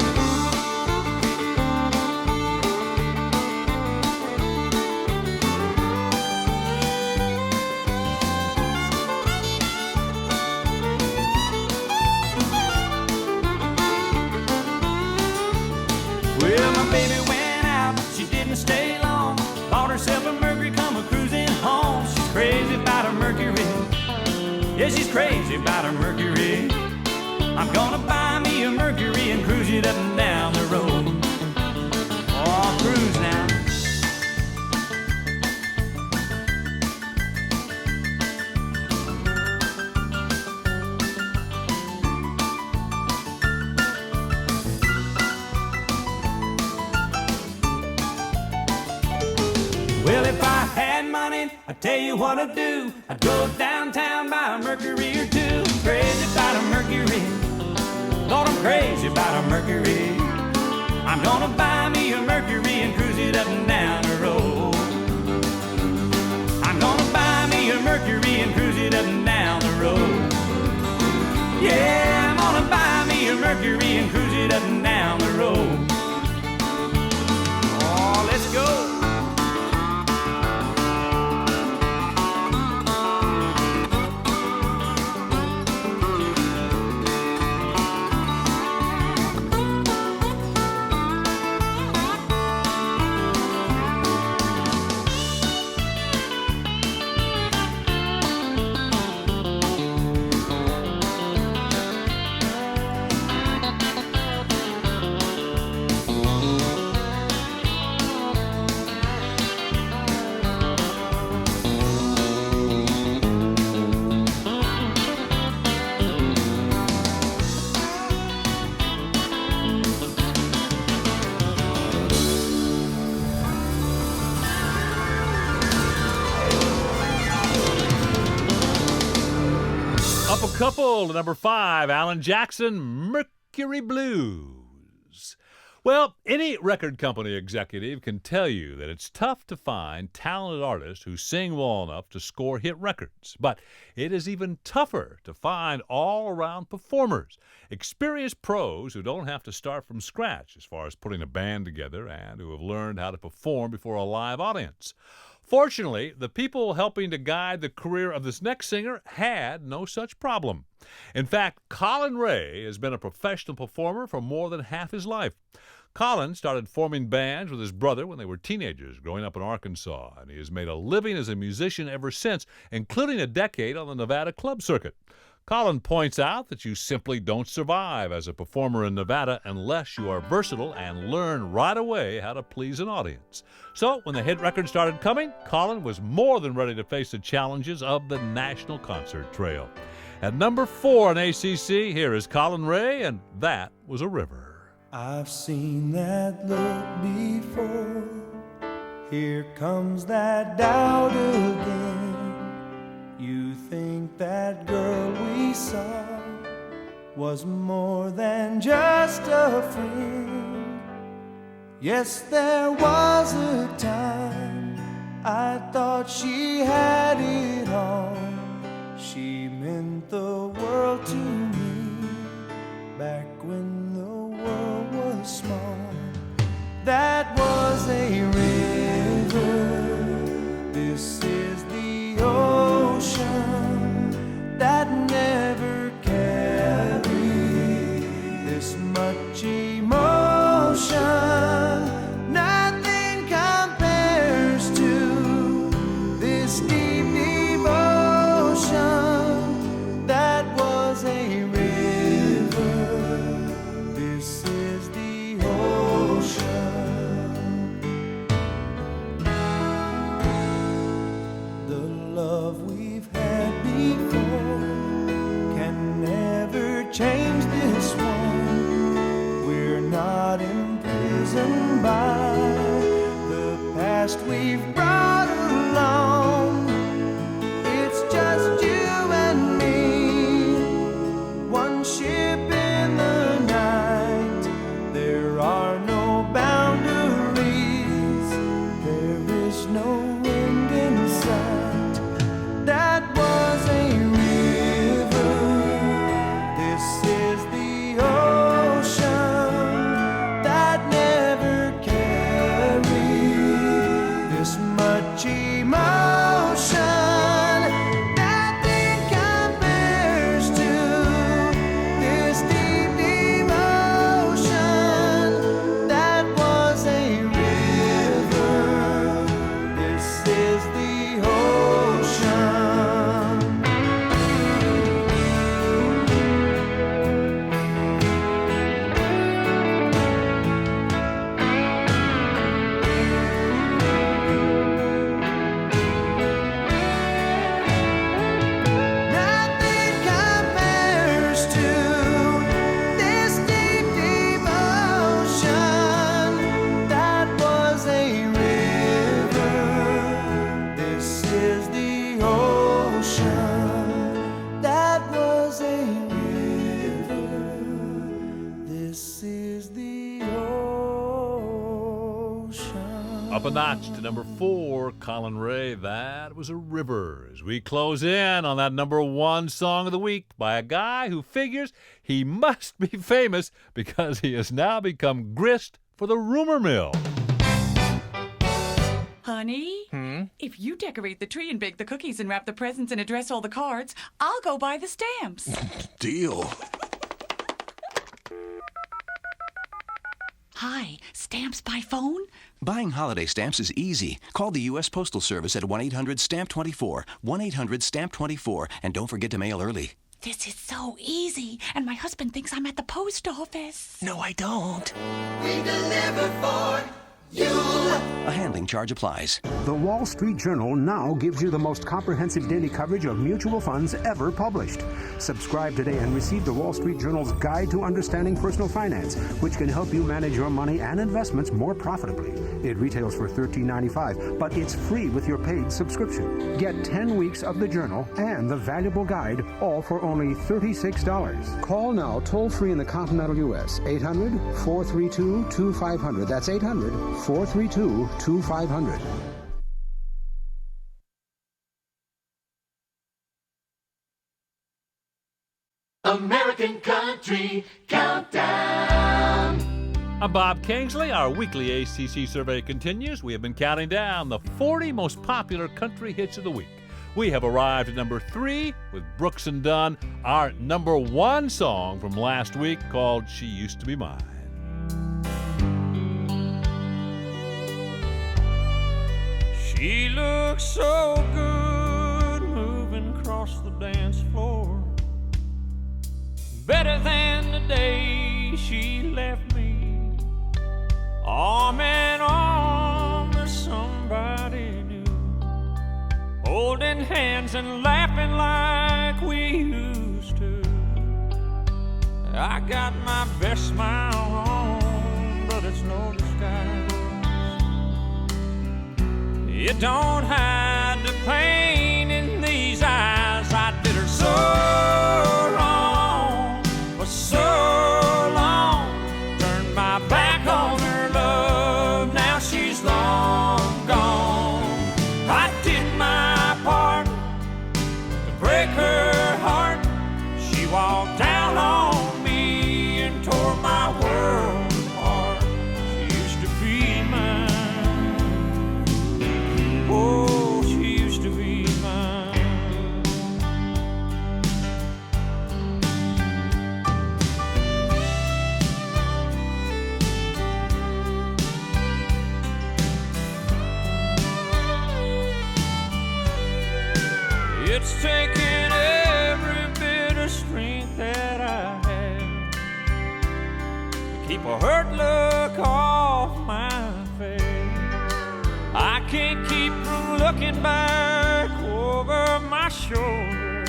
Well, my baby went out, she didn't stay long. Bought herself a Mercury, come a cruising home. She's crazy about a Mercury. Yeah, she's crazy about a Mercury. I'm gonna buy me a Mercury and cruise it up and down the road. Oh, cruise now. Well, if I had money, I'd tell you what I'd do. I'd go downtown, buy a Mercury or two. Crazy about a Mercury. Lord, I'm crazy about a Mercury. I'm gonna buy me a Mercury and cruise it up and down the road. I'm gonna buy me a Mercury and cruise it up and down the road. Yeah, I'm gonna buy me a Mercury and cruise it up and down the road. Oh, let's go. Up a couple to number 5, Alan Jackson, Mercury Blues. Well, any record company executive can tell you that it's tough to find talented artists who sing well enough to score hit records. But it is even tougher to find all-around performers, experienced pros who don't have to start from scratch as far as putting a band together and who have learned how to perform before a live audience. Fortunately, the people helping to guide the career of this next singer had no such problem. In fact, Colin Ray has been a professional performer for more than half his life. Colin started forming bands with his brother when they were teenagers growing up in Arkansas, and he has made a living as a musician ever since, including a decade on the Nevada club circuit. Colin points out that you simply don't survive as a performer in Nevada unless you are versatile and learn right away how to please an audience. So when the hit record started coming, Colin was more than ready to face the challenges of the National Concert Trail. At number 4 on ACC, here is Colin Ray, and That Was a River. I've seen that look before. Here comes that doubt again. You think that girl we saw was more than just a friend. Yes, there was a time I thought she had it all. She meant the world to me back when the world was small. That was a river. This is the ocean that never carried this much emotion. Nothing compares to this deep devotion. That was a river. This is the ocean. The love we've had before can never change this one. We're not imprisoned by the past we've brought along. It's just you and me, one ship in the night. There are no boundaries, there is no end in sight. That was a river. This is the ocean that never carried this much emotion. Nothing compares to this deep devotion. That was a river. This is the ocean. Nothing compares to this deep devotion. That was a river. This is the ocean. That was a river. This is the ocean. Up a notch to number 4, Colin Ray, That Was a River, as we close in on that number 1 song of the week by a guy who figures he must be famous because he has now become grist for the rumor mill. Honey, if you decorate the tree and bake the cookies and wrap the presents and address all the cards, I'll go buy the stamps. Deal. Hi, stamps by phone? Buying holiday stamps is easy. Call the U.S. Postal Service at 1-800-STAMP-24, 1-800-STAMP-24, and don't forget to mail early. This is so easy, and my husband thinks I'm at the post office. No, I don't. We deliver for you. A handling charge applies. The Wall Street Journal now gives you the most comprehensive daily coverage of mutual funds ever published. Subscribe today and receive the Wall Street Journal's Guide to Understanding Personal Finance, which can help you manage your money and investments more profitably. It retails for $13.95, but it's free with your paid subscription. Get 10 weeks of the Journal and the valuable guide, all for only $36. Call now toll-free in the continental U.S. 800-432-2500. That's 800-432-2500. American Country Countdown. I'm Bob Kingsley. Our weekly ACC survey continues. We have been counting down the 40 most popular country hits of the week. We have arrived at number 3 with Brooks and Dunn, our number 1 song from last week called She Used to Be Mine. She looks so good moving across the dance floor, better than the day she left me, arm in arm with somebody new, holding hands and laughing like we used to. I got my best smile on, but it's no disguise. It don't hide the pain in these eyes. I did her so wrong for so long. Turned my back on her love, now she's long gone. I did my part to break her heart. She walked down on me and tore my world apart. She used to be mine. Oh, she used to be mine. It's taken every bit of strength that I have to keep a hurt look off my face. I can't keep from looking back over my shoulder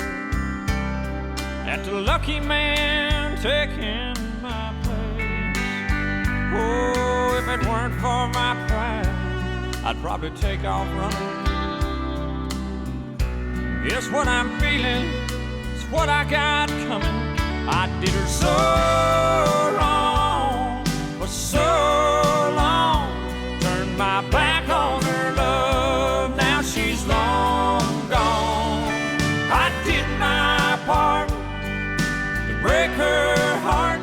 at the lucky man taking my place. Oh, if it weren't for my pride, I'd probably take off running. Guess what I'm feeling is what I got coming. I did her so wrong for so long. Turned my back on her love, now she's long gone. I did my part to break her heart.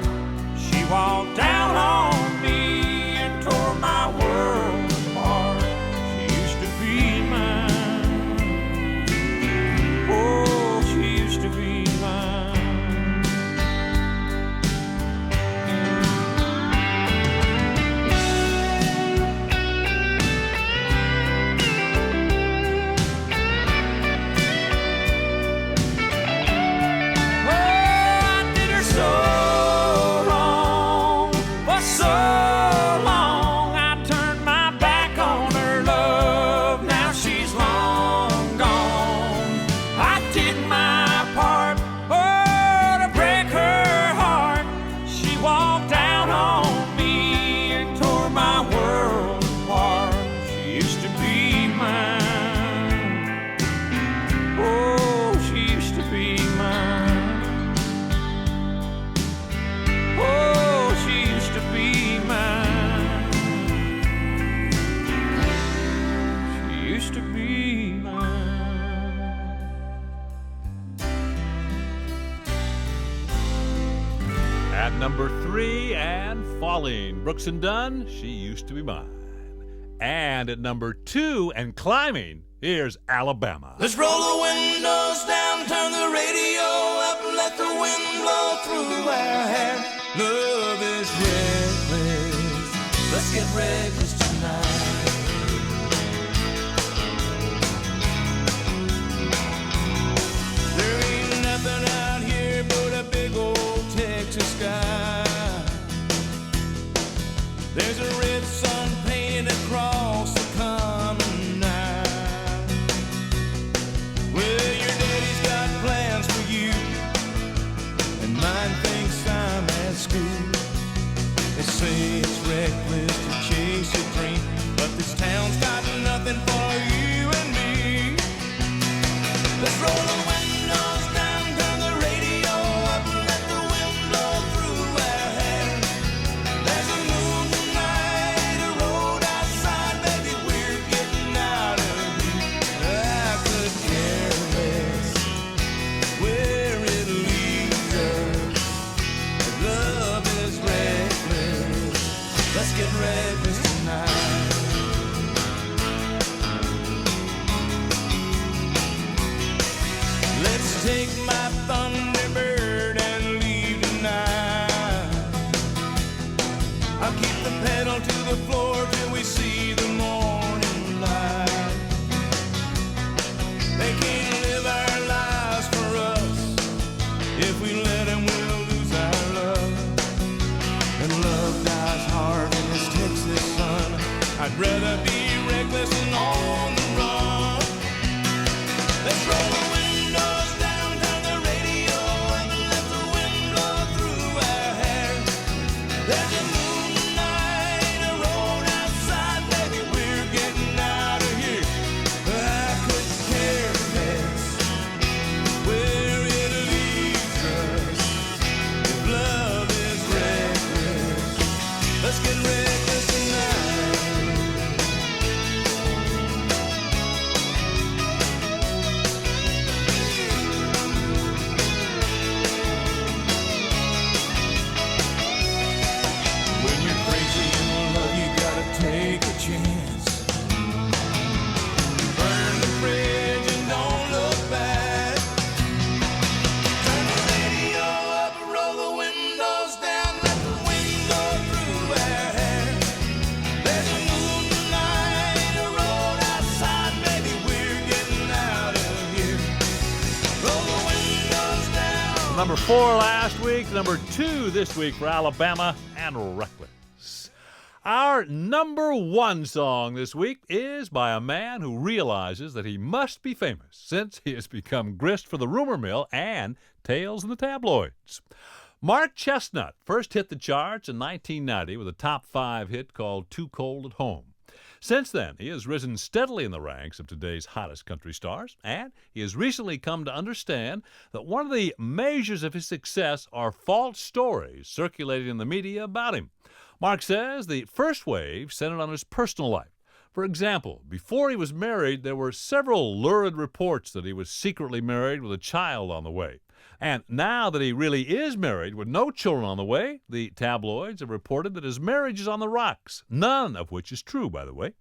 She walked down on me and tore my world apart. She used to be mine. Oh, she used to be mine. Number 3 and falling, Brooks and Dunn, She Used to Be Mine. And at number 2 and climbing, here's Alabama. Let's roll the windows down, turn the radio up, and let the wind blow through our hair. Love is reckless. Let's get reckless tonight. There ain't nothing out here but a big old Texas sky. There's a red sun painted across the common night. Well, your daddy's got plans for you, and mine thinks I'm at school. They say it's reckless to chase a dream, but this town's got nothing for you and me. Let's roll the windows down, turn the radio up, and let the wind blow through our hair. There's a moon tonight, a road outside, baby, we're getting out of here. I could care less where it leads us. Love is reckless. Let's get reckless tonight. Let's take my Thunderbird and leave tonight. I'll keep the pedal to the floor till we see the morning light. Number 4 last week, number 2 this week for Alabama and Reckless. Our number 1 song this week is by a man who realizes that he must be famous since he has become grist for the rumor mill and tales in the tabloids. Mark Chestnut first hit the charts in 1990 with a top 5 hit called Too Cold at Home. Since then, he has risen steadily in the ranks of today's hottest country stars, and he has recently come to understand that one of the measures of his success are false stories circulating in the media about him. Mark says the first wave centered on his personal life. For example, before he was married, there were several lurid reports that he was secretly married with a child on the way. And now that he really is married with no children on the way, the tabloids have reported that his marriage is on the rocks, none of which is true, by the way.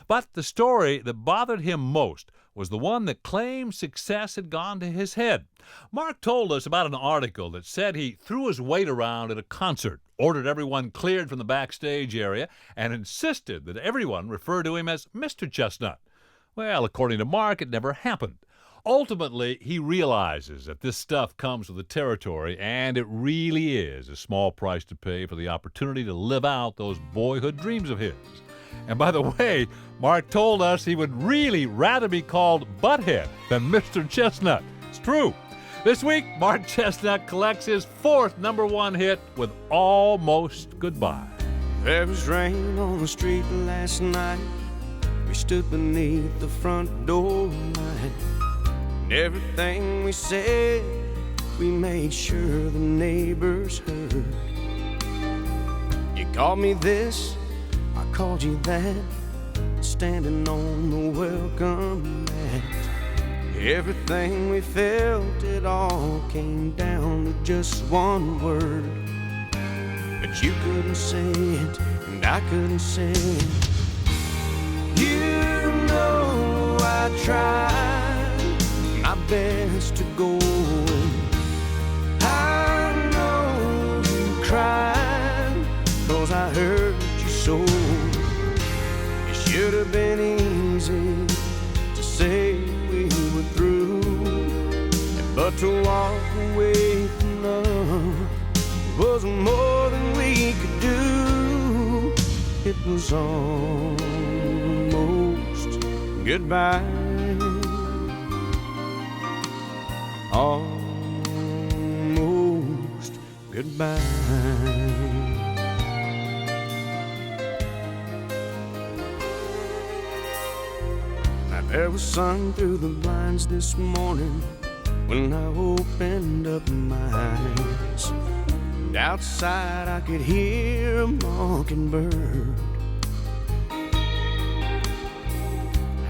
But the story that bothered him most was the one that claimed success had gone to his head. Mark told us about an article that said he threw his weight around at a concert, ordered everyone cleared from the backstage area, and insisted that everyone refer to him as Mr. Chestnut. Well, according to Mark, it never happened. Ultimately, he realizes that this stuff comes with the territory, and it really is a small price to pay for the opportunity to live out those boyhood dreams of his. And by the way, Mark told us he would really rather be called Butthead than Mr. Chestnut. It's true. This week, Mark Chestnut collects his 4th number 1 hit with Almost Goodbye. There was rain on the street last night. We stood beneath the front door light. And everything we said, we made sure the neighbors heard. You called me this, I called you that, standing on the welcome mat. Everything we felt, it all came down to just one word. But you couldn't say it, and I couldn't say it. You know I tried my best to go. I know you cried, 'cause I hurt you so. It should have been easy to say we were through, but to walk away from love was more than we could do. It was almost goodbye. Almost goodbye. There was sun through the blinds this morning when I opened up my eyes. And outside I could hear a mockingbird.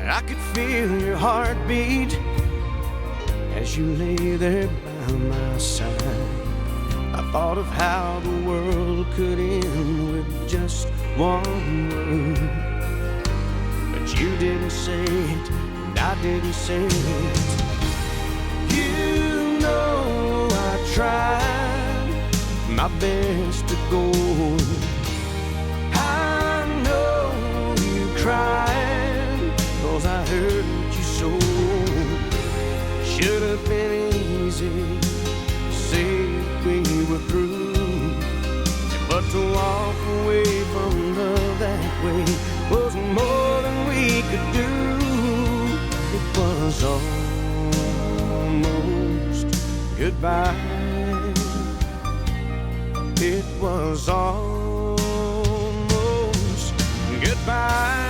I could feel your heartbeat as you lay there by my side. I thought of how the world could end with just one word. But you didn't say it, and I didn't say it. You know I tried my best to go. I know you cried, 'cause I hurt you so. Should have been easy to say we were through, but to walk away from love that way was more than we could do. It was almost goodbye. It was almost goodbye.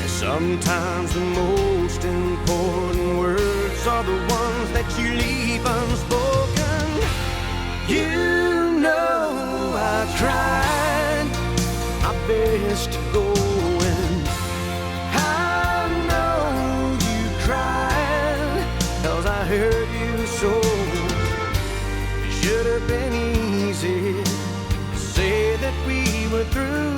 Sometimes the most important words are the ones that you leave unspoken. You know I tried my best to go, and I know you cried, 'cause I hurt you so. It should have been easy to say that we were through,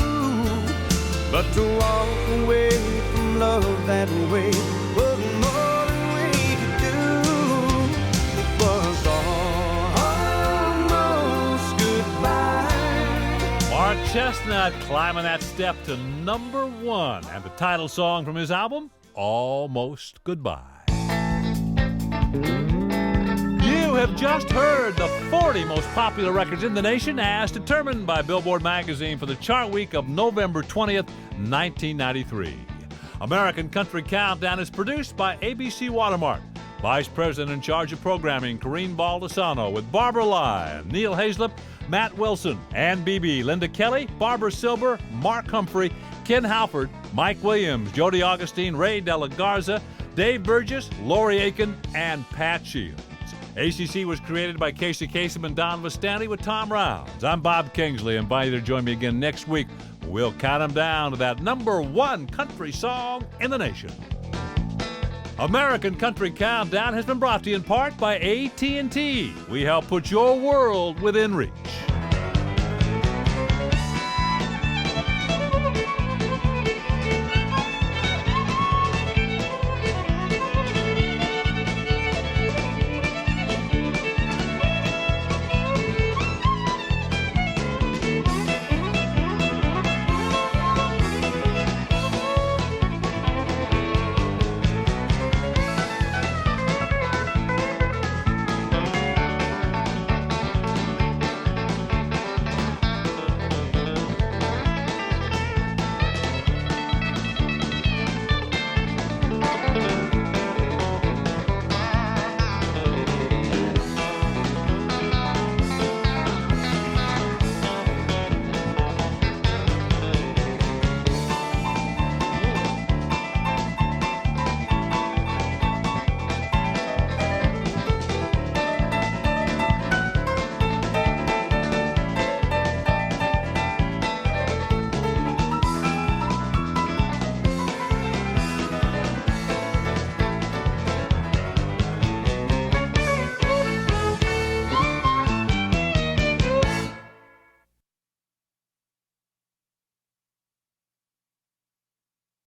but to walk away from love that way was more than we could do. It was almost Chestnut climbing that step to number 1, and the title song from his album, Almost Goodbye. You have just heard the 40 most popular records in the nation as determined by Billboard magazine for the chart week of November 20th, 1993. American Country Countdown is produced by ABC Watermark. Vice President in charge of programming, Corrine Baldessano, with Barbara Lyon, Neil Hazlip, Matt Wilson, Ann Beebe, Linda Kelly, Barbara Silber, Mark Humphrey, Ken Halford, Mike Williams, Jody Augustine, Ray De La Garza, Dave Burgess, Lori Aiken, and Pat Shields. ACC was created by Casey Kasem and Don Vestani with Tom Rounds. I'm Bob Kingsley. I invite you to join me again next week. We'll count them down to that number 1 country song in the nation. American Country Countdown has been brought to you in part by AT&T. We help put your world within reach.